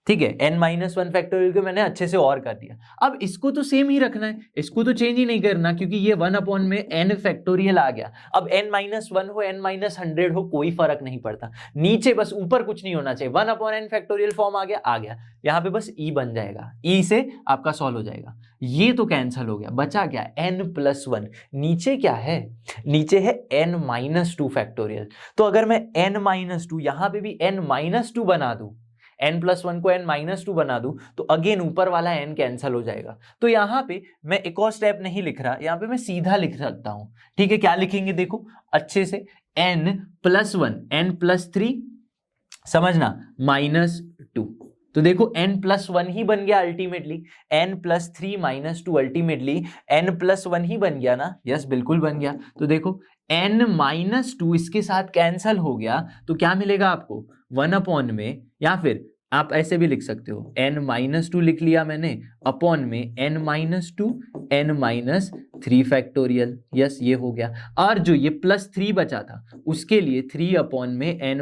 ठीक है, n - 1 फैक्टोरियल को मैंने अच्छे से और कर दिया। अब इसको तो सेम ही रखना है, इसको तो चेंज ही नहीं करना, क्योंकि ये 1 में n फैक्टोरियल आ गया। अब n - 1 हो n - 100 हो कोई फर्क नहीं पड़ता, नीचे बस, ऊपर कुछ नहीं होना चाहिए। 1/n फैक्टोरियल फॉर्म आ गया, यहाँ पे बस e बन जाएगा, e से आपका सॉल्व हो जाएगा। ये तो कैंसिल हो गया, बचा क्या, n + 1। नीचे क्या है, नीचे है n - 2 फैक्टोरियल। तो अगर मैं n - 2 यहाँ पे भी n - 2 बना दूं, n + 1 को n - 2 बना दूं, तो अगेन ऊपर वाला n कैंसिल हो जाएगा। तो यहाँ पे मैं एक और स्टेप नहीं लिख रहा, यहाँ पे मैं सीधा लिख सकता हूं। ठीक है, क्या लिखेंगे देखो अच्छे से, n + 1 n + 3, समझना, -2। तो देखो n + 1 ही बन गया अल्टीमेटली, n + 3 - 2 अल्टीमेटली n + 1 ही बन गया ना, यस बिल्कुल बन गया। तो देखो n - 2 इसके साथ कैंसिल हो गया, तो क्या मिलेगा आपको, 1 में, या फिर आप ऐसे भी लिख सकते हो, n - 2 लिख लिया मैंने, अपॉन में n - 2 n - 3 फैक्टोरियल, यस ये हो गया। और जो ये +3 बचा था उसके लिए 3 में n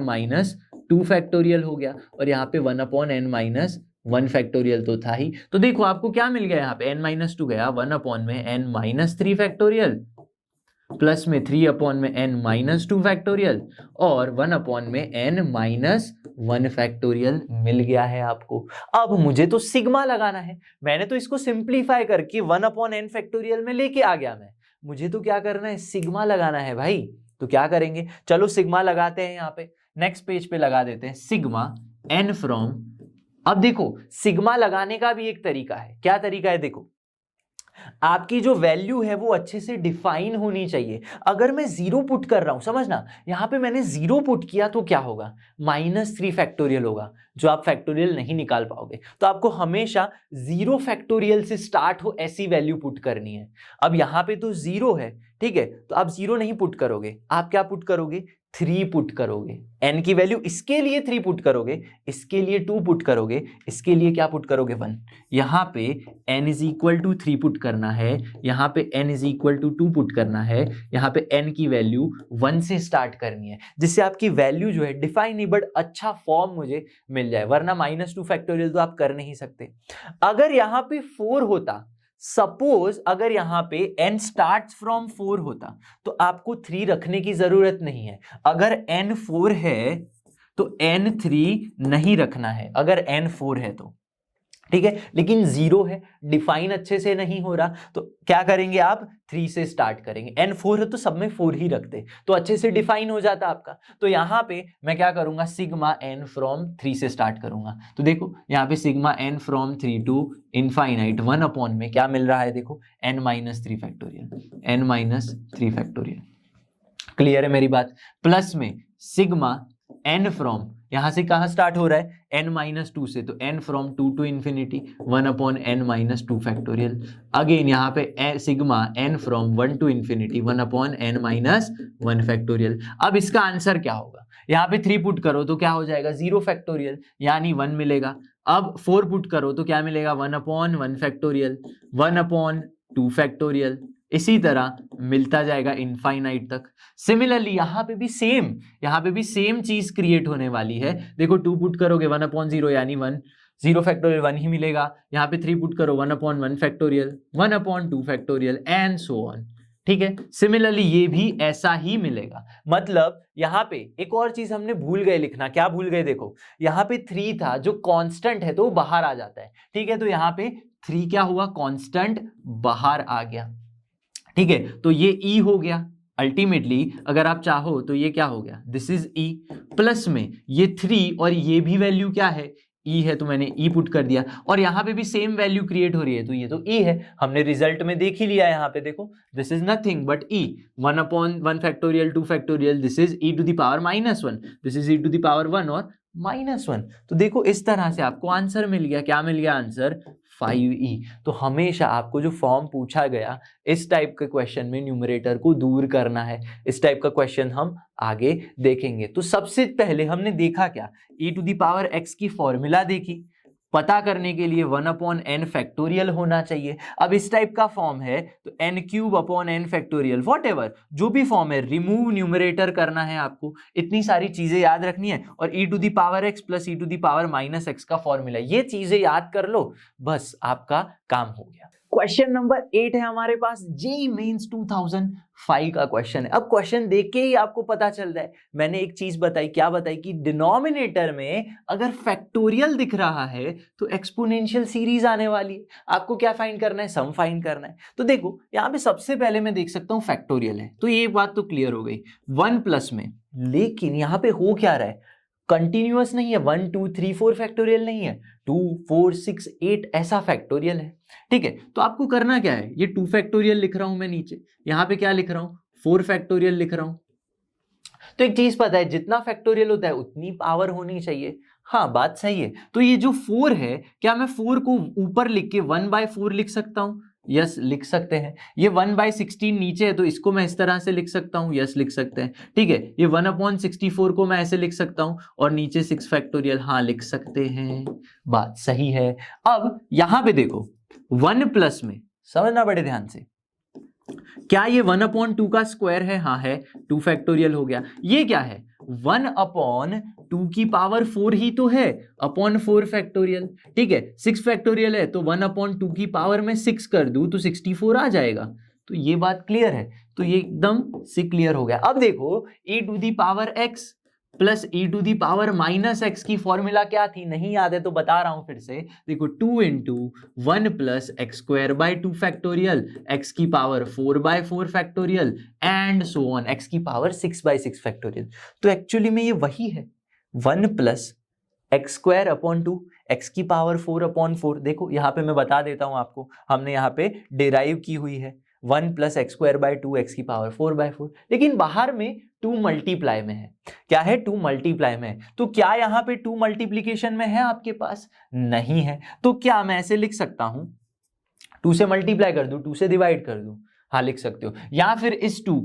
- 2 फैक्टोरियल हो गया, और यहाँ पे 1/n - 1 फैक्टोरियल तो था ही। तो देखो आपको क्या मिल गया, यहाँ पे n - 2 गया, 1 में n - 3 फैक्टोरियल, प्लस में 3 में n - 2 फैक्टोरियल, और 1 में n - 1 फैक्टोरियल मिल गया है आपको। अब मुझे तो सिग्मा लगाना है, मैंने तो इसको सिंप्लीफाई करके 1/n फैक्टोरियल में लेके आ गया मैं। मुझे तो क्या करना है, सिग्मा लगाना है भाई। तो क्या करेंगे, चलो सिग्मा लगाते हैं, यहाँ पे नेक्स्ट पेज पे लगा देते हैं सिग्मा n फ्रॉम। अब देखो सिग्मा लगाने का भी एक तरीका है, क्या तरीका है, देखो आपकी जो वैल्यू है वो अच्छे से डिफाइन होनी चाहिए। अगर मैं 0 पुट कर रहा हूं, समझना, यहां पे मैंने 0 पुट किया तो क्या होगा, -3 फैक्टोरियल होगा, जो आप फैक्टोरियल नहीं निकाल पाओगे। तो आपको हमेशा 0 फैक्टोरियल से स्टार्ट हो ऐसी वैल्यू पुट करनी है। अब यहां पे तो 0 है, ठीक है, तो आप 0 नहीं पुट करोगे, आप क्या पुट करोगे, 3 पुट करोगे। n की वैल्यू इसके लिए 3 पुट करोगे, इसके लिए 2 पुट करोगे, इसके लिए क्या पुट करोगे, 1। यहां पे n = 3 पुट करना है, यहां पे n = 2 पुट करना है, यहां पे n की वैल्यू 1 से स्टार्ट करनी है, जिससे आपकी वैल्यू जो है डिफाइनेबल अच्छा फॉर्म मुझे मिल जाए। वरना -2 फैक्टोरियल तो आप कर नहीं सकते। अगर यहां पे 4 होता, सपोज अगर यहां पे n स्टार्ट्स फ्रॉम 4 होता, तो आपको 3 रखने की जरूरत नहीं है। अगर n 4 है तो n 3 नहीं रखना है, अगर n 4 है तो, ठीक है। लेकिन 0 है, डिफाइन अच्छे से नहीं हो रहा, तो क्या करेंगे आप, 3 से स्टार्ट करेंगे। n 4 है तो सब में 4 ही रखते, तो अच्छे से डिफाइन हो जाता आपका। तो यहां पे मैं क्या करूंगा, सिग्मा n फ्रॉम 3 से स्टार्ट करूंगा। तो देखो यहां पे sigma n from 3 to infinite 1 में क्या मिल रहा है, देखो n - 3 factorial, n - 3 factorial. Clear है मेरी बात। प्लस में सिग्मा n फ्रॉम, यहां से कहां स्टार्ट हो रहा है, n - 2 से, तो n from 2 to infinity 1/n - 2 factorial. Again यहाँ पे sigma n from 1 to infinity 1/n - 1 factorial. अब इसका आंसर क्या होगा, यहाँ पे 3 पुट करो तो क्या हो जाएगा, 0 फैक्टोरियल, यानी 1 मिलेगा। अब 4 पुट करो तो क्या मिलेगा, 1/1 फैक्टोरियल, 1/2 फैक्टोरियल, इसी तरह मिलता जाएगा इनफाइनाइट तक। सिमिलरली यहाँ पे भी सेम चीज क्रिएट होने वाली है। देखो 2 पुट करोगे 1/0 यानी 1, 0 फैक्टोरियल 1 ही मिलेगा। यहाँ पे 3 पुट करो 1/1 factorial, 1/2 factorial and so on. ठीक है, सिमिलरली ये भी ऐसा ही मिलेगा। मतलब यहाँ पे एक और चीज हमने भूल गए लिखना, क्या भूल गए, देखो यहाँ पे 3 था जो कांस्टेंट है तो वो बाहर आ जाता है, ठीक है। तो यहाँ पे 3 क्या हुआ, कांस्टेंट बाहर आ गया, ठीक है। तो ये E हो गया, अल्टीमेटली अगर आप चाहो तो ये क्या हो गया, दिस इज ई, प्लस में ये 3 और ये भी वैल्यू क्या है, ई है, तो मैंने ई पुट कर दिया, और यहाँ पे भी सेम वैल्यू क्रिएट हो रही है, तो ये तो ई है, हमने रिजल्ट में देख ही लिया। यहाँ पे देखो, this is nothing but e, 1/1 factorial 2 factorial, this is e to the power -1, this is e to the power 1 और -1। तो देखो इस तरह से आपको आंसर मिल गया, क्या मिल गया आंसर, 5e। तो हमेशा आपको जो फॉर्म पूछा गया इस टाइप के क्वेश्चन में न्यूमरेटर को दूर करना है। इस टाइप का क्वेश्चन हम आगे देखेंगे। तो सबसे पहले हमने देखा क्या, e to the power x की फॉर्मूला देखी, पता करने के लिए 1/n फैक्टोरियल होना चाहिए। अब इस टाइप का फॉर्म है तो n³ फैक्टोरियल, वॉट एवर जो भी फॉर्म है, रिमूव न्यूमरेटर करना है आपको, इतनी सारी चीजें याद रखनी है, और e to the power x plus e to the power -x का फॉर्मूला, ये चीजें याद कर लो, बस आपका काम हो गया। क्वेश्चन नंबर 8 है हमारे पास, जेईई मेंस 2005 का क्वेश्चन है। अब क्वेश्चन देख के ही आपको पता चल रहा है, मैंने एक चीज बताई, क्या बताई, कि डिनोमिनेटर में अगर फैक्टोरियल दिख रहा है तो एक्सपोनेंशियल सीरीज आने वाली है। आपको क्या फाइंड करना है, सम फाइंड करना है। तो देखो यहाँ पे सबसे पहले मैं देख सकता हूँ फैक्टोरियल है, तो ये बात तो क्लियर हो गई 1 प्लस में, लेकिन यहाँ पे हो क्या रहा है, कंटिन्यूअस नहीं है, 1 2 3 4 फैक्टोरियल नहीं है, 2 4 6 8 ऐसा फैक्टोरियल है। ठीक है, तो आपको करना क्या है, ये 2 फैक्टोरियल लिख रहा हूं मैं नीचे, यहां पे क्या लिख रहा हूं, 4 फैक्टोरियल लिख रहा हूं। तो एक चीज पता है, जितना फैक्टोरियल होता है उतनी पावर होनी चाहिए। हाँ बात सही है। तो ये जो 4 है, क्या मैं 4 को ऊपर लिख के 1/4 लिख सकता हूं, यस लिख सकते हैं। ये 1/16 नीचे है तो इसको मैं इस तरह से लिख सकता हूं, यस लिख सकते हैं। ठीक है, ये 1/64 को मैं ऐसे लिख सकता हूं, और नीचे 6 फैक्टोरियल, हाँ लिख सकते हैं, बात सही है। अब यहां पे देखो 1 प्लस में, समझना बड़े ध्यान से, क्या ये 1/2 का स्क्वायर है, हाँ है, 2 फैक्टोरियल हो गया। ये क्या है, 1/2 की पावर 4 ही तो है, अपॉन 4 फैक्टोरियल। ठीक है, 6 फैक्टोरियल है तो 1/2 की पावर में 6 कर दूं तो 64 आ जाएगा। तो ये बात क्लियर है, तो ये एकदम से क्लियर हो गया। अब देखो e to the power x plus e to the power -x की फॉर्मूला क्या थी, नहीं याद है तो बता रहा हूं फिर से, देखो 2 × 1 प्लस x² 2 फैक्टोरियल, x की power 4/4 factorial, and so on, x की पावर 6/6 फैक्टोरियल। तो एक्चुअली में ये वही है, 1 प्लस x² 2, x की पावर 4/4। देखो यहाँ पे मैं बता देता हूं आपको, हमने यहाँ पे डिराइव की हुई है 1 प्लस x² 2, x की पावर 4/4, लेकिन बाहर में 2 मल्टीप्लाई में है। क्या है, 2 मल्टीप्लाई में है। तो क्या यहाँ पे 2 मल्टीप्लीकेशन में है आपके पास, नहीं है। तो क्या मैं ऐसे लिख सकता हूं, 2 से मल्टीप्लाई कर दूं, 2 से डिवाइड कर दूं, हाँ लिख सकते हो। या फिर इस 2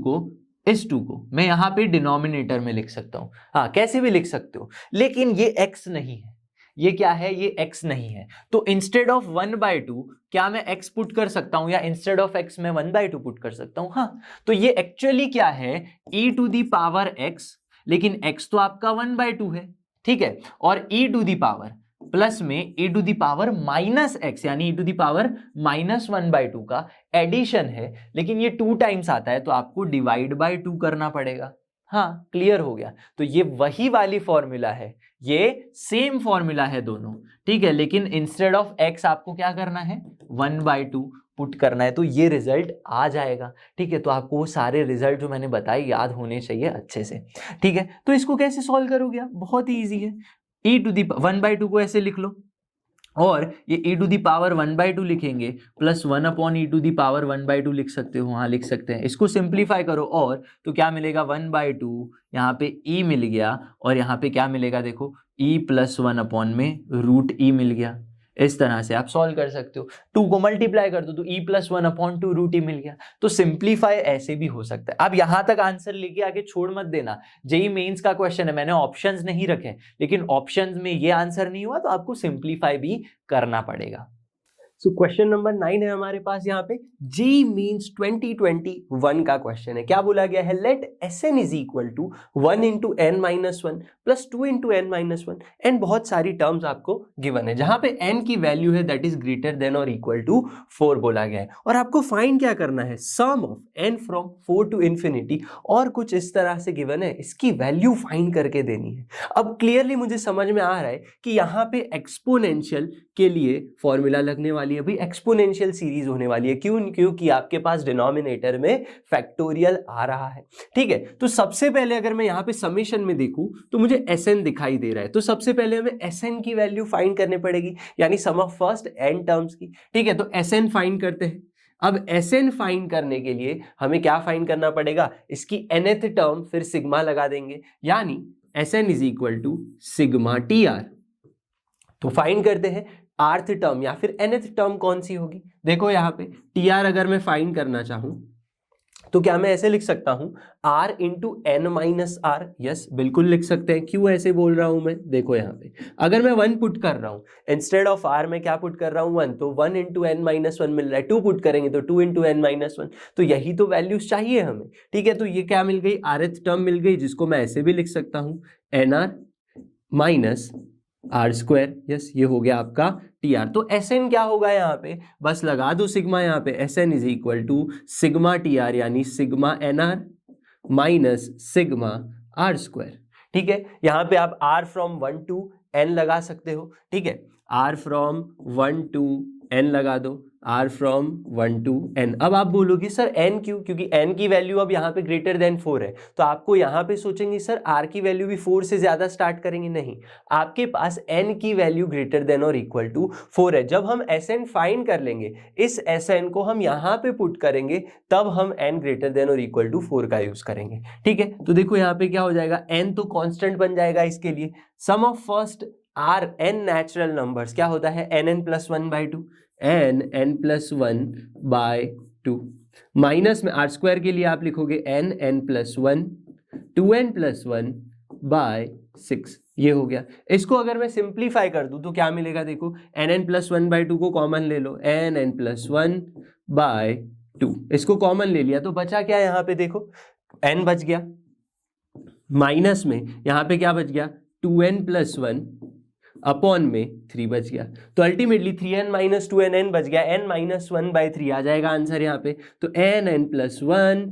को मैं यहाँ पे डिनोमिनेटर में लिख सकता हूं, हाँ कैसे भी लिख सकते हो, लेकिन ये x नहीं है, ये क्या है, ये x नहीं है। तो इंस्टेड ऑफ 1/2 क्या मैं x पुट कर सकता हूं, या इंस्टेड ऑफ x मैं 1/2 पुट कर सकता हूं, हाँ। तो ये एक्चुअली क्या है, e to the power x, लेकिन x तो आपका 1/2 है, ठीक है, और e to the power plus में e to the power -x, यानी e टू दी पावर -1/2 का एडिशन है, लेकिन ये 2 टाइम्स आता है तो आपको डिवाइड बाय 2 करना पड़ेगा। हाँ क्लियर हो गया। तो ये वही वाली फॉर्मूला है, ये सेम फॉर्मूला है दोनों, ठीक है, लेकिन इंस्टेड ऑफ x आपको क्या करना है, 1/2 पुट करना है, तो ये रिजल्ट आ जाएगा। ठीक है, तो आपको वो सारे रिजल्ट जो मैंने बताए याद होने चाहिए अच्छे से। ठीक है, तो इसको कैसे सॉल्व करोगे आप, बहुत ही ईजी है, e टू दी 1/2 को ऐसे लिख लो, और ये e टू दी पावर 1/2 लिखेंगे, plus 1/e to the power 1/2 लिख सकते हो, हाँ लिख सकते हैं। इसको सिंप्लीफाई करो और तो क्या मिलेगा, 1/2, यहाँ पे e मिल गया, और यहाँ पे क्या मिलेगा, देखो e + 1 में √e मिल गया। इस तरह से आप सॉल्व कर सकते हो। 2 को मल्टीप्लाई कर दो तो e + 1/2 √e मिल गया। तो सिंप्लीफाई ऐसे भी हो सकता है। अब यहां तक आंसर लेके आगे छोड़ मत देना, जेईई मेंस का क्वेश्चन है, मैंने ऑप्शंस नहीं रखे, लेकिन ऑप्शंस में ये आंसर नहीं हुआ तो आपको सिंप्लीफाई भी करना पड़ेगा। सो क्वेश्चन नंबर 9 है हमारे पास यहाँ पे, जेईई मेंस 2021 का क्वेश्चन है। क्या बोला गया है, late Sn = 1 × n-1 plus 2 × n-1, and बहुत सारी टर्म्स आपको गिवन है, जहां पे n की वैल्यू है दैट इज ग्रेटर देन और इक्वल टू 4 बोला गया है, और आपको फाइंड क्या करना है, sum of n from 4 to infinity, और कुछ इस तरह से गिवन है, इसकी वैल्यू फाइंड करके देनी है। अब क्लियरली मुझे समझ में आ रहा है कि यहाँ पे एक्सपोनेंशियल के लिए फॉर्मूला लगने वाली वाली है भाई, एक्सपोनेंशियल सीरीज होने वाली है। क्यों? क्योंकि आपके पास डिनोमिनेटर में फैक्टोरियल आ रहा है। ठीक है, तो सबसे पहले अगर मैं यहाँ पे समेशन में देखूं तो मुझे Sn दिखाई दे रहा है, तो सबसे पहले हमें Sn की वैल्यू फाइंड करनी पड़ेगी, यानी सम ऑफ फर्स्ट n टर्म्स की। ठीक है, तो Sn फाइंड करते हैं। अब Sn फाइंड करने के लिए हमें क्या फाइंड करना पड़ेगा, इसकी nth टर्म फिर सिग्मा लगा देंगे, यानी Sn is equal to sigma TR। तो फाइंड करते हैं rth टर्म या फिर nth टर्म कौन सी होगी। देखो यहाँ पे TR अगर मैं फाइंड करना चाहूं तो क्या मैं ऐसे लिख सकता हूं r into n minus r. Yes, बिल्कुल लिख सकते हैं। क्यों ऐसे बोल रहा हूं मैं, देखो यहाँ पे अगर मैं 1 पुट कर रहा हूं, इंस्टेड ऑफ r मैं क्या पुट कर रहा हूं 1, तो 1 इंटू n माइनस 1 मिल रहा है। 2 पुट करेंगे तो 2 इंटू n माइनस 1, तो यही तो वैल्यूज चाहिए हमें। ठीक है, तो ये क्या मिल गई, rth टर्म मिल गई, जिसको मैं ऐसे भी लिख सकता हूं nr minus r square. Yes, ये हो गया आपका TR। तो Sn क्या होगा यहाँ पे, बस लगा दो सिग्मा यहाँ पे, Sn is equal to sigma TR, यानी sigma NR minus sigma r square. ठीक है, यहाँ पे आप r फ्रॉम 1 टू n लगा सकते हो। ठीक है, r फ्रॉम 1 टू n लगा दो, r फ्रॉम 1 टू n। अब आप बोलोगे सर n क्यों, क्योंकि n की वैल्यू अब यहाँ पे ग्रेटर देन 4 है, तो आपको यहाँ पे सोचेंगे सर r की वैल्यू भी 4 से ज्यादा स्टार्ट करेंगे। नहीं, आपके पास n की वैल्यू ग्रेटर देन और इक्वल टू 4 है। जब हम Sn फाइंड कर लेंगे, इस Sn को हम यहाँ पे पुट करेंगे, तब हम n ग्रेटर देन और इक्वल टू 4 का यूज करेंगे। ठीक है, तो देखो यहाँ पे क्या हो जाएगा, n तो कांस्टेंट बन जाएगा इसके लिए। Sum of first r n natural numbers क्या होता है, nn प्लस 1/2, n प्लस 1/2 माइनस में आर स्क्वायर के लिए आप लिखोगे n प्लस 1, 2n प्लस 1/6। ये हो गया। इसको अगर मैं सिंप्लीफाई कर दूं तो क्या मिलेगा, देखो nn प्लस 1/2 को कॉमन ले लो, nn प्लस 1/2 इसको कॉमन ले लिया, तो बचा क्या यहाँ पे, देखो n बच गया, माइनस में यहाँ पे क्या बच गया 2n प्लस 1 अपॉन में 3 बच गया। तो ultimately 3n minus 2n n बच गया, n माइनस 1/3 आ जाएगा आंसर यहाँ पे। तो n plus 1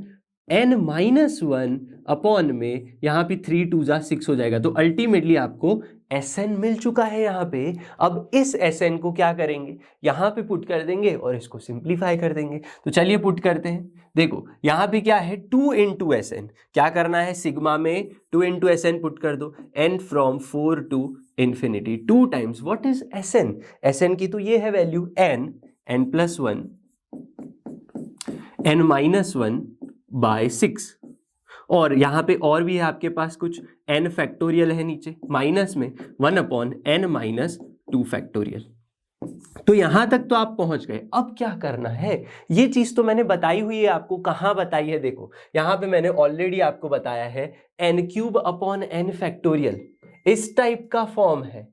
n minus 1 upon में यहाँ पे 3 2 जा 6 हो जाएगा। तो अल्टीमेटली आपको Sn मिल चुका है यहाँ पे। अब इस Sn को क्या करेंगे, यहाँ पे पुट कर देंगे और इसको सिंप्लीफाई कर देंगे। तो चलिए पुट करते हैं। देखो यहाँ पे क्या है 2 इंटू Sn, क्या करना है सिग्मा में 2 इंटू Sn पुट कर दो, n from 4 to infinity 2 times what is Sn। Sn की तो ये है value n plus 1 n minus 1/6, और यहाँ पे और भी है आपके पास कुछ n फैक्टोरियल है नीचे, माइनस में 1/n माइनस 2 फैक्टोरियल। तो यहां तक तो आप पहुंच गए। अब क्या करना है, ये चीज तो मैंने बताई हुई है आपको। कहाँ बताई है, देखो यहां पे मैंने ऑलरेडी आपको बताया है n³ फैक्टोरियल इस टाइप का फॉर्म है।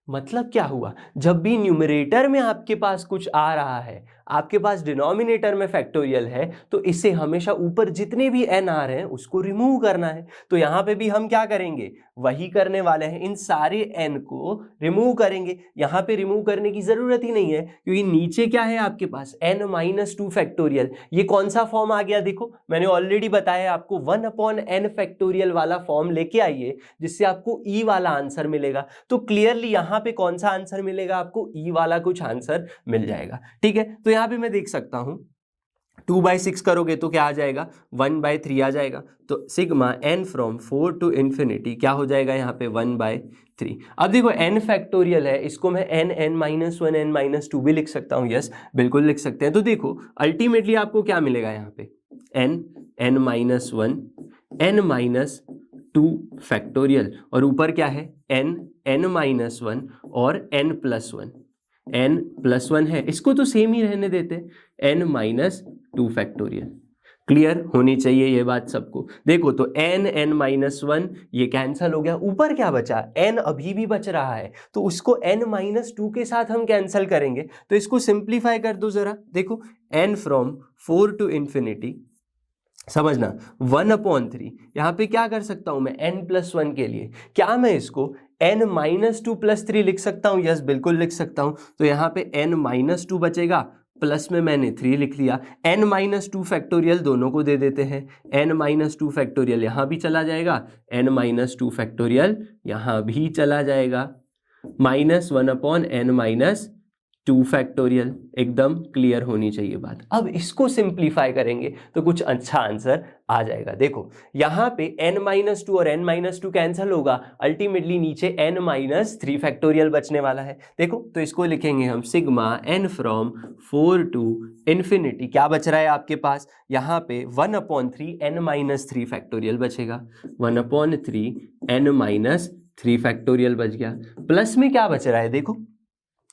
मतलब क्या हुआ, जब भी न्यूमरेटर में आपके पास कुछ आ रहा है, आपके पास डिनोमिनेटर में फैक्टोरियल है, तो इसे हमेशा ऊपर जितने भी n आ रहे हैं उसको रिमूव करना है। तो यहाँ पे भी हम क्या करेंगे, वही करने वाले हैं, इन सारे n को रिमूव करेंगे। यहाँ पे रिमूव करने की जरूरत ही नहीं है, क्योंकि नीचे क्या है आपके पास n-2 फैक्टोरियल। ये कौन सा फॉर्म आ गया, देखो मैंने ऑलरेडी बताया आपको 1/n फैक्टोरियल वाला फॉर्म लेके आइए, जिससे आपको e वाला आंसर मिलेगा। तो क्लियरली यहाँ पे कौन सा आंसर मिलेगा आपको, e वाला कुछ आंसर मिल जाएगा। ठीक है, तो यहाँ पे मैं देख सकता हूं 2/6 करोगे तो क्या आ जाएगा 1/3 आ जाएगा। तो sigma n from 4 to infinity क्या हो जाएगा यहाँ पे 1/3। अब देखो n फैक्टोरियल है, इसको मैं n माइनस 1 n माइनस 2 भी लिख सकता हूँ। यस, बिल्कुल लिख सकते हैं। तो देखो अल्टीमेटली आपको क्या मिलेगा यहाँ पे n minus 1 n minus 2 factorial, और ऊपर क्या है n माइनस 1 और n प्लस 1 है, इसको तो सेम ही रहने देते, n माइनस 2 फैक्टोरियल। क्लियर होनी चाहिए ये बात सबको। देखो तो n माइनस 1 ये कैंसिल हो गया, ऊपर क्या बचा n अभी भी बच रहा है, तो उसको n माइनस 2 के साथ हम कैंसिल करेंगे। तो इसको सिंप्लीफाई कर दो जरा, देखो n फ्रॉम 4 टू इंफिनिटी, समझना 1/3। यहाँ पे क्या कर सकता हूं मैं n प्लस 1 के लिए, क्या मैं इसको n माइनस 2 प्लस 3 लिख सकता हूँ। यस, बिल्कुल लिख सकता हूँ। तो यहाँ पे n माइनस 2 बचेगा, प्लस में मैंने 3 लिख लिया। n माइनस 2 फैक्टोरियल दोनों को दे देते हैं, n माइनस 2 फैक्टोरियल यहाँ भी चला जाएगा, n माइनस 2 फैक्टोरियल यहाँ भी चला जाएगा, -1/n माइनस 2 फैक्टोरियल, एकदम क्लियर होनी चाहिए बात। अब इसको सिंप्लीफाई करेंगे तो कुछ अच्छा आंसर आ जाएगा। देखो यहाँ पे n-2 और n-2 कैंसिल होगा, अल्टीमेटली नीचे n-3 फैक्टोरियल बचने वाला है। देखो तो इसको लिखेंगे हम sigma n from 4 to infinity, क्या बच रहा है आपके पास यहाँ पे 1/3 n-3 फैक्टोरियल बचेगा, 1/3 n-3 फैक्टोरियल बच गया। प्लस में क्या बच रहा है, देखो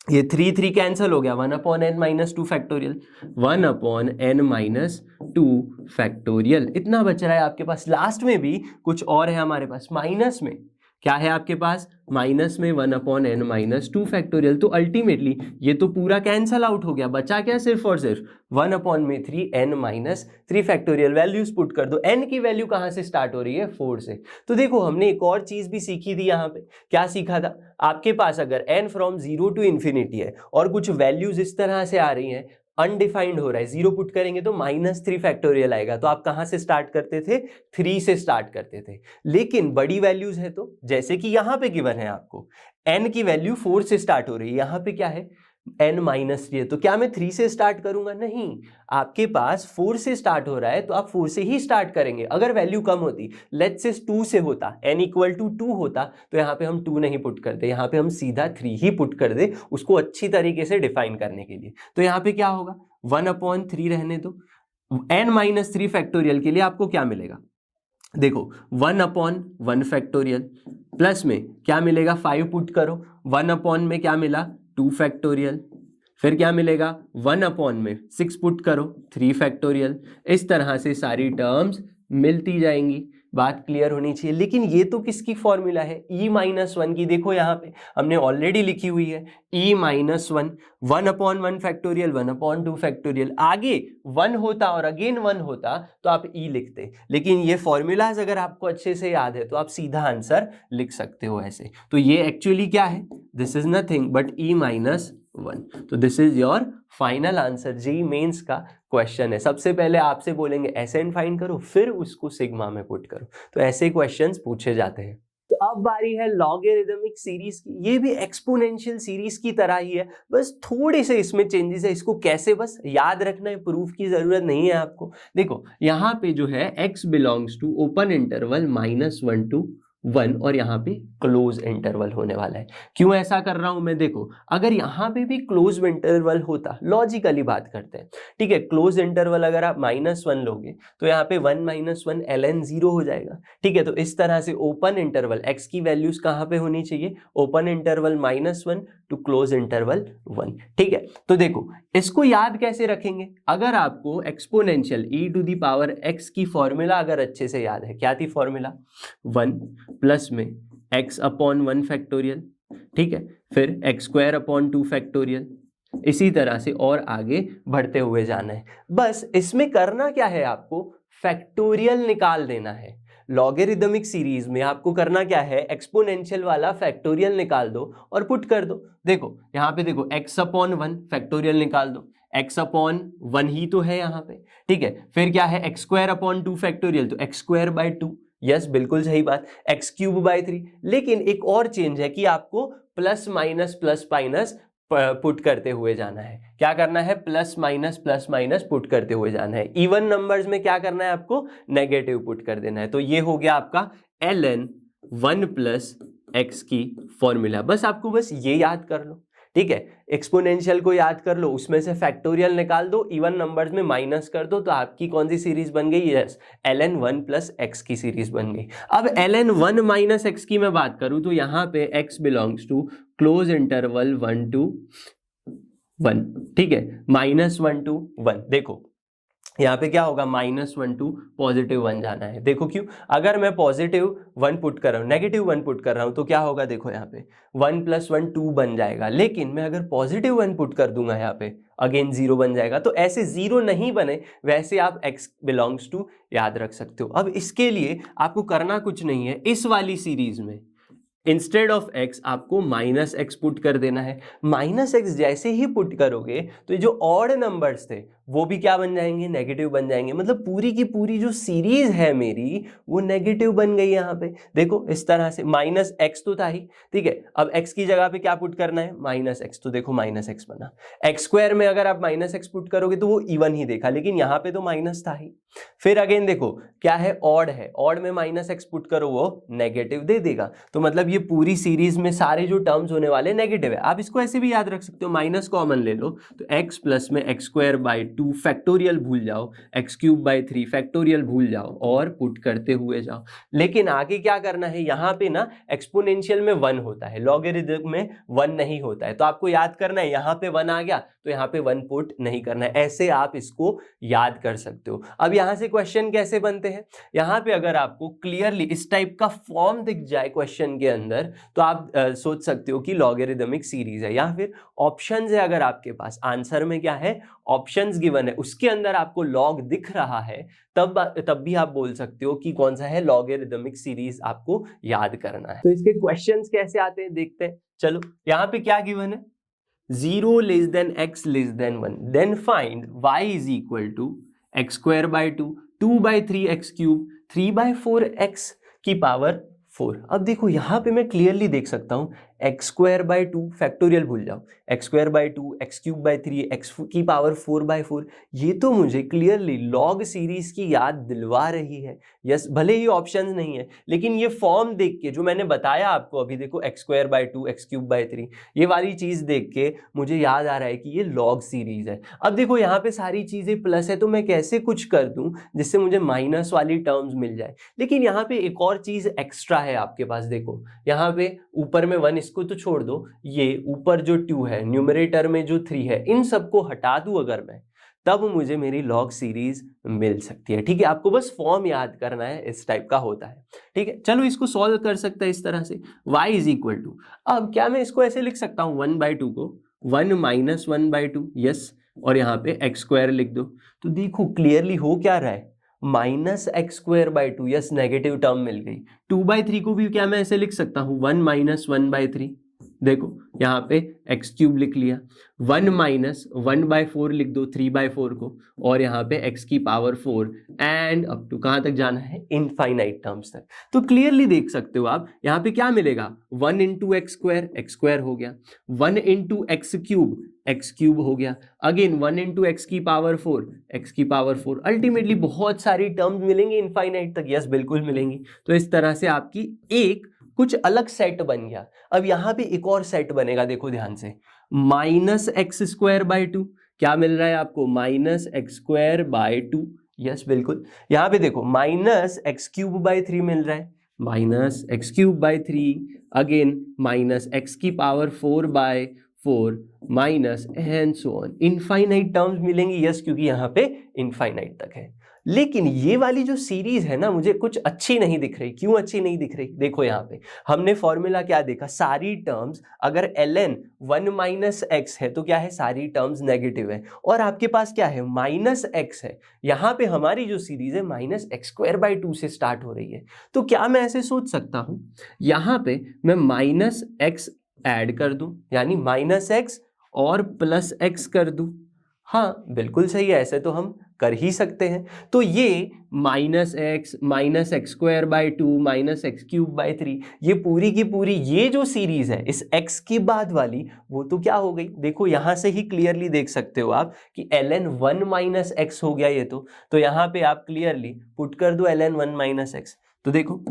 ये 3 कैंसिल हो गया, 1/n-2 फैक्टोरियल, 1/n-2 फैक्टोरियल, इतना बच रहा है आपके पास। लास्ट में भी कुछ और है हमारे पास, माइनस में क्या है आपके पास, माइनस में 1/n-2 फैक्टोरियल। तो अल्टीमेटली ये तो पूरा कैंसल आउट हो गया, बचा क्या सिर्फ और सिर्फ 1/3 n-3 फैक्टोरियल। वैल्यूज पुट कर दो, n की वैल्यू कहां से स्टार्ट हो रही है, 4 से। तो देखो हमने एक और चीज भी सीखी थी यहाँ पे, क्या सीखा था, आपके पास अगर n फ्रॉम 0 टू इन्फिनिटी है और कुछ वैल्यूज इस तरह से आ रही हैं, अनडिफाइंड हो रहा है, 0 पुट करेंगे तो -3 फैक्टोरियल आएगा। तो आप कहां से स्टार्ट करते थे, 3 से स्टार्ट करते थे। लेकिन बड़ी वैल्यूज है तो जैसे कि यहां पे गिवन है आपको n की वैल्यू 4 से स्टार्ट हो रही है, यहां पे क्या है n-3 है, तो क्या मैं 3 से स्टार्ट करूंगा, नहीं, आपके पास 4 से स्टार्ट हो रहा है तो आप 4 से ही स्टार्ट करेंगे। अगर वैल्यू कम होती, लेट्स से 2 से होता, n=2 होता, तो यहाँ पे हम 2 नहीं पुट करते, यहाँ पे हम सीधा 3 ही पुट कर दे, उसको अच्छी तरीके से डिफाइन करने के लिए। तो यहाँ पे क्या होगा, 1/3 रहने दो, n-3 फैक्टोरियल के लिए आपको क्या मिलेगा, देखो 1/1 फैक्टोरियल, प्लस में क्या मिलेगा, 5 पुट करो, 1/, में क्या मिला 2 फैक्टोरियल, फिर क्या मिलेगा 1/, में 6 पुट करो 3 फैक्टोरियल। इस तरह से सारी टर्म्स मिलती जाएंगी, बात क्लियर होनी चाहिए। लेकिन ये तो किसकी फॉर्मूला है, e-1 की। देखो यहाँ पे हमने ऑलरेडी लिखी हुई है e-1, 1/1 फैक्टोरियल, 1/2 फैक्टोरियल। आगे 1 होता और अगेन 1 होता तो आप e लिखते, लेकिन ये फॉर्मूलाज अगर आपको अच्छे से याद है तो आप सीधा आंसर लिख सकते हो ऐसे। तो ये एक्चुअली क्या है, this is nothing but e-1। तो this is your final answer. JEE Mains का क्वेश्चन है, सबसे पहले आपसे बोलेंगे एसएन फाइंड करो, फिर उसको सिग्मा में पुट करो। तो ऐसे क्वेश्चंस पूछे जाते हैं। तो अब बारी है लॉगरिदमिक सीरीज की। ये भी एक्सपोनेंशियल सीरीज की तरह ही है, बस थोड़े से इसमें चेंजेस है। इसको कैसे बस याद रखना है, प्रूफ की जरूरत नहीं है आपको। देखो यहाँ पे जो है x belongs to open interval -1 to 1 और यहाँ पे क्लोज इंटरवल होने वाला है। क्यों ऐसा कर रहा हूं मैं, देखो अगर यहाँ पे भी क्लोज इंटरवल होता, लॉजिकली बात करते हैं, ठीक है, क्लोज इंटरवल अगर आप -1 लोगे तो यहाँ पे 1 - 1 ln 0 हो जाएगा, ठीक है। तो इस तरह से ओपन इंटरवल x की वैल्यूज कहाँ पे होनी चाहिए, open interval -1 to close interval 1, ठीक है। तो देखो इसको याद कैसे रखेंगे, अगर आपको एक्सपोनेंशियल e⁻x की फॉर्मूला अगर अच्छे से याद है, क्या थी फॉर्मूला, 1 प्लस में x/1 फैक्टोरियल, ठीक है, फिर x² 2 फैक्टोरियल, इसी तरह से और आगे बढ़ते हुए जाना है। बस इसमें करना क्या है, आपको फैक्टोरियल निकाल देना है। लॉगरिदमिक सीरीज में आपको करना क्या है, एक्सपोनेंशियल वाला फैक्टोरियल निकाल दो और पुट कर दो। देखो यहाँ पे देखो x/1 फैक्टोरियल निकाल दो, x/1 ही तो है यहाँ पे, ठीक है। फिर क्या है x² 2 फैक्टोरियल, तो x²/2, यस बिल्कुल सही बात, x³ 3। लेकिन एक और चेंज है कि आपको प्लस माइनस पुट करते हुए जाना है। क्या करना है, प्लस माइनस पुट करते हुए जाना है। इवन नंबर्स में क्या करना है, आपको नेगेटिव पुट कर देना है। तो ये हो गया आपका ln 1 + x की फॉर्मूला। बस आपको बस ये याद कर लो, ठीक है। एक्सपोनेंशियल को याद कर लो, उसमें से फैक्टोरियल निकाल दो, इवन नंबर्स में माइनस कर दो, तो आपकी कौन सी सीरीज बन गई, यस ln 1 + x की सीरीज बन गई। अब ln 1 - x की मैं बात करूं तो यहाँ पे x belongs to close interval 1 to 1, ठीक है, -1 to 1। देखो यहाँ पे क्या होगा, -1 to +1 जाना है। देखो क्यों, अगर मैं +1 पुट कर रहा हूँ, -1 पुट कर रहा हूँ, तो क्या होगा, देखो यहाँ पे 1 + 1 2 बन जाएगा। लेकिन मैं अगर +1 पुट कर दूंगा यहाँ पे, अगेन 0 बन जाएगा। तो ऐसे 0 नहीं बने, वैसे आप x बिलोंग्स टू याद रख सकते हो। अब इसके लिए आपको करना कुछ नहीं है, इस वाली सीरीज में इंस्टेड ऑफ x आपको -x पुट कर देना है। -x जैसे ही पुट करोगे तो जो ऑड नंबर्स थे वो भी क्या बन जाएंगे, नेगेटिव बन जाएंगे। मतलब पूरी की पूरी जो सीरीज है मेरी वो नेगेटिव बन गई यहाँ पे। देखो इस तरह से, माइनस एक्स तो था ही, ठीक है, अब एक्स की जगह पे क्या पुट करना है, माइनस एक्स। तो देखो माइनस एक्स बना। एक्स स्क्वायर में अगर आप माइनस एक्स पुट करोगे तो वो इवन ही देखा, लेकिन यहाँ पे तो माइनस था ही। फिर अगेन देखो क्या है, ऑड है, ऑड में माइनस एक्स पुट करो वो नेगेटिव दे देगा। तो मतलब ये पूरी सीरीज में सारे जो टर्म्स होने वाले नेगेटिव है। आप इसको ऐसे भी याद रख सकते हो, माइनस कॉमन ले लो तो एक्स प्लस में एक्स स्क्वायर बाई 2 फैक्टोरियल भूल जाओ, एक्स क्यूब बाई 3 फैक्टोरियल भूल जाओ और पुट करते हुए जाओ। लेकिन आगे क्या करना है, यहाँ पे ना एक्सपोनेंशियल में 1 होता है, लॉगरिथम में 1 नहीं होता है। तो आपको याद करना है, यहाँ पे 1 आ गया तो यहाँ पे 1 पुट नहीं करना है। ऐसे आप इसको याद कर सकते हो। अब यहाँ से क्वेश्चन कैसे बनते हैं, यहाँ पे अगर आपको क्लियरली इस टाइप का फॉर्म दिख जाए क्वेश्चन के अंदर तो आप सोच सकते हो कि लॉगरिदमिक सीरीज है। या फिर ऑप्शंस है अगर आपके पास, आंसर में क्या है, ऑप्शंस गिवन है, उसके अंदर आपको लॉग दिख रहा है, तब भी आप बोल सकते हो कि कौन सा है, लॉगरिदमिक सीरीज आपको याद करना है। तो इसके क्वेश्चंस कैसे आते हैं देखते हैं। चलो यहाँ पे क्या गिवन है, 0 less than x less than 1, then find y is equal to x square by 2 by 3 x cube 3 by 4 एक्स की पावर 4। अब देखो यहाँ पे मैं क्लियरली देख सकता हूँ एक्स स्क्वायर बाई 2 फैक्टोरियल भूल जाओ, x square by 2 x cube by 3 x की पावर 4 बाई 4, ये तो मुझे क्लियरली लॉग सीरीज की याद दिलवा रही है। यस, भले ही ऑप्शंस नहीं है, लेकिन ये फॉर्म देख के जो मैंने बताया आपको अभी, देखो x square by 2 x cube by 3, ये वाली चीज देख के मुझे याद आ रहा है कि ये लॉग सीरीज है। अब देखो यहाँ पे सारी चीजें प्लस है, तो मैं कैसे कुछ कर दूं जिससे मुझे माइनस वाली टर्म्स मिल जाए। लेकिन यहाँ पे एक और चीज एक्स्ट्रा है आपके पास, देखो यहाँ पे ऊपर में 1, इसको तो छोड़ दो, ये ऊपर जो 2 है, न्यूमरेटर में जो 3 है, इन सबको हटा दूं अगर मैं, तब मुझे मेरी लॉग सीरीज मिल सकती है। ठीक है, आपको बस फॉर्म याद करना है, इस टाइप का होता है। ठीक है, चलो इसको सॉल्व कर सकते हैं इस तरह से, y इज इक्वल टू, अब क्या मैं इसको ऐसे लिख सकता हूँ 1/2 को 1 माइनस 1/2, यस, और यहाँ पे एक्स स्क्वायर लिख दो। तो देखो क्लियरली हो क्या रहा है, minus X square by 2, yes, negative term मिल गई। 2/3 को भी क्या मैं ऐसे लिख सकता हूँ 1 माइनस 1/3, देखो यहाँ पे एक्स क्यूब लिख लिया, 1 माइनस 1/4 लिख दो 3/4 को, और यहाँ पे एक्स की पावर 4, एंड अप टू कहाँ तक जाना है, इनफाइनाइट टर्म्स तक। तो क्लियरली देख सकते हो आप यहाँ पे क्या मिलेगा, 1 इंटू एक्स स्क्वायर हो गया, 1 इंटू एक्स क्यूब हो गया, अगेन 1 इंटू एक्स की पावर 4, एक्स की पावर 4, अल्टीमेटली बहुत सारी टर्म्स मिलेंगी इनफाइनाइट तक। यस, बिल्कुल मिलेंगी। तो इस तरह से आपकी एक कुछ अलग सेट बन गया। अब यहाँ पे एक और सेट बनेगा, देखो ध्यान से, माइनस एक्स स्क्वायर बाई 2, क्या मिल रहा है आपको, minus X square by 2, yes बिल्कुल। यहाँ पे देखो माइनस एक्स क्यूब बाई 3 मिल रहा है, minus X cube by 3, again minus X की power 4/4 minus and so on, infinite terms मिलेंगी। यस, क्योंकि यहाँ पे इनफाइनाइट तक है। लेकिन ये वाली जो सीरीज है ना, मुझे कुछ अच्छी नहीं दिख रही। क्यों अच्छी नहीं दिख रही, देखो यहाँ पे हमने फॉर्मूला क्या देखा, सारी टर्म्स अगर ln 1 माइनस एक्स है तो क्या है, सारी टर्म्स नेगेटिव है, और आपके पास क्या है, माइनस एक्स है। यहाँ पे हमारी जो सीरीज है माइनस एक्स स्क्वायर बाई 2 से स्टार्ट हो रही है। तो क्या मैं ऐसे सोच सकता हूँ, यहाँ पे मैं माइनस एक्स ऐड कर दूं, यानी माइनस एक्स और प्लस एक्स कर दूं। हाँ बिल्कुल सही है, ऐसे तो हम कर ही सकते हैं। तो ये minus X square by 2 minus X cube by 3, ये पूरी की पूरी ये जो सीरीज है इस x के बाद वाली, वो तो क्या हो गई, देखो यहां से ही क्लियरली देख सकते हो आप कि ln 1 माइनस एक्स हो गया ये तो यहाँ पे आप क्लियरली पुट कर दो ln 1 माइनस एक्स। तो देखो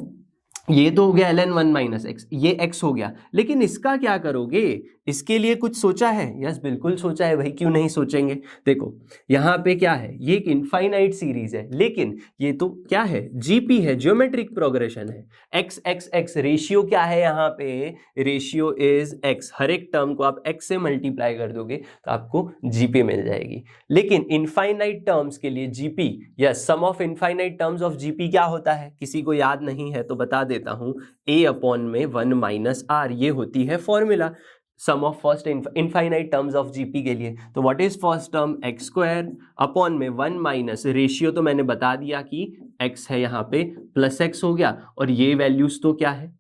ये तो हो गया ln 1 माइनस एक्स, ये x हो गया। लेकिन इसका क्या करोगे, इसके लिए कुछ सोचा है? यस बिल्कुल सोचा है भाई, क्यों नहीं सोचेंगे। देखो यहाँ पे क्या है, ये एक इनफाइनाइट सीरीज है, लेकिन ये तो क्या है, जीपी है, ज्योमेट्रिक प्रोग्रेशन है। एक्स एक्स एक्स रेशियो क्या है, यहाँ पे रेशियो इज एक्स, हर एक टर्म को आप एक्स से मल्टीप्लाई कर दोगे तो आपको जीपी मिल जाएगी। लेकिन इनफाइनाइट टर्म्स के लिए GP, yes, sum of infinite terms of GP क्या होता है, किसी को याद नहीं है तो बता देता हूं, a अपॉन में 1 माइनस आर, ये होती है formula some of first infinite terms of GP के लिए। तो what is first term, x square upon में 1 माइनस रेशियो, तो मैंने बता दिया कि x है यहाँ पे प्लस x हो गया, और ये वैल्यूज तो क्या है,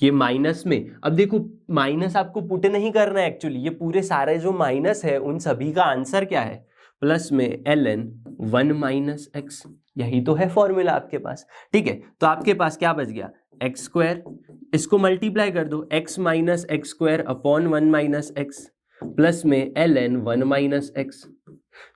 ये माइनस में। अब देखो माइनस आपको पुट नहीं करना है एक्चुअली, ये पूरे सारे जो माइनस है उन सभी का आंसर क्या है, प्लस में ln 1 माइनस एक्स, यही तो है फॉर्मूला आपके पास। ठीक है, तो आपके पास क्या बच गया, एक्स स्क्वायर, इसको मल्टीप्लाई कर दो, X minus X square upon 1 minus X plus में ln 1 माइनस एक्स।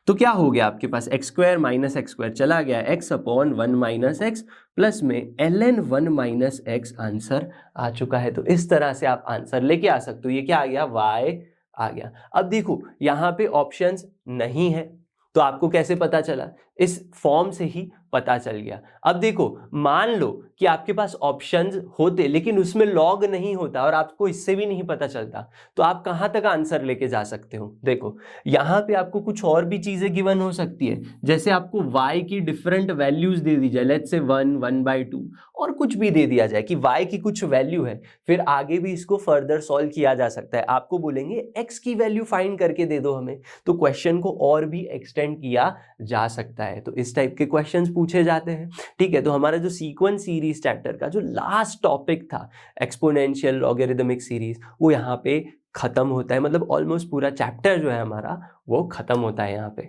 तो क्या हो गया आपके पास, X square minus X square चला गया, X upon 1 minus X plus में ln 1 माइनस एक्स आंसर आ चुका है। तो इस तरह से आप आंसर लेके आ सकते हो। ये क्या आ गया, y आ गया। अब देखो यहाँ पे ऑप्शंस नहीं है, तो आपको कैसे पता चला, इस फॉर्म से ही पता चल गया। अब देखो, मान लो कि आपके पास ऑप्शंस होते लेकिन उसमें लॉग नहीं होता और आपको इससे भी नहीं पता चलता, तो आप कहाँ तक आंसर लेके जा सकते हो। देखो यहाँ पे आपको कुछ और भी चीजें गिवन हो सकती है, जैसे आपको y की डिफरेंट वैल्यूज दे दी जाए, लेट्स से 1, 1/2 और कुछ भी दे दिया जाए कि y की कुछ वैल्यू है, फिर आगे भी इसको फर्दर सॉल्व किया जा सकता है। आपको बोलेंगे x की वैल्यू फाइंड करके दे दो हमें, तो क्वेश्चन को और भी एक्सटेंड किया जा सकता है। तो इस टाइप के क्वेश्चंस पूछे जाते हैं। ठीक है, तो हमारा जो सीक्वेंस सीरीज चैप्टर का जो लास्ट टॉपिक था, एक्सपोनेंशियल लॉगरिदमिक सीरीज, वो यहाँ पे खत्म होता है। मतलब ऑलमोस्ट पूरा चैप्टर जो है हमारा वो खत्म होता है यहाँ पे।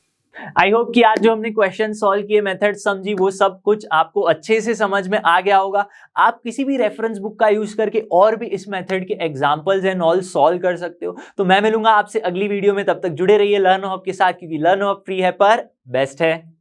आई होप कि आज जो हमने क्वेश्चन सॉल्व किए, मेथड समझी, वो सब कुछ आपको अच्छे से समझ में आ गया होगा। आप किसी भी रेफरेंस बुक का यूज करके और भी इस मेथड के एग्जांपल्स एंड ऑल सॉल्व कर सकते हो। तो मैं मिलूंगा आपसे अगली वीडियो में, तब तक जुड़े रहिए लर्न हब के साथ, क्योंकि लर्न हब फ्री है पर बेस्ट है।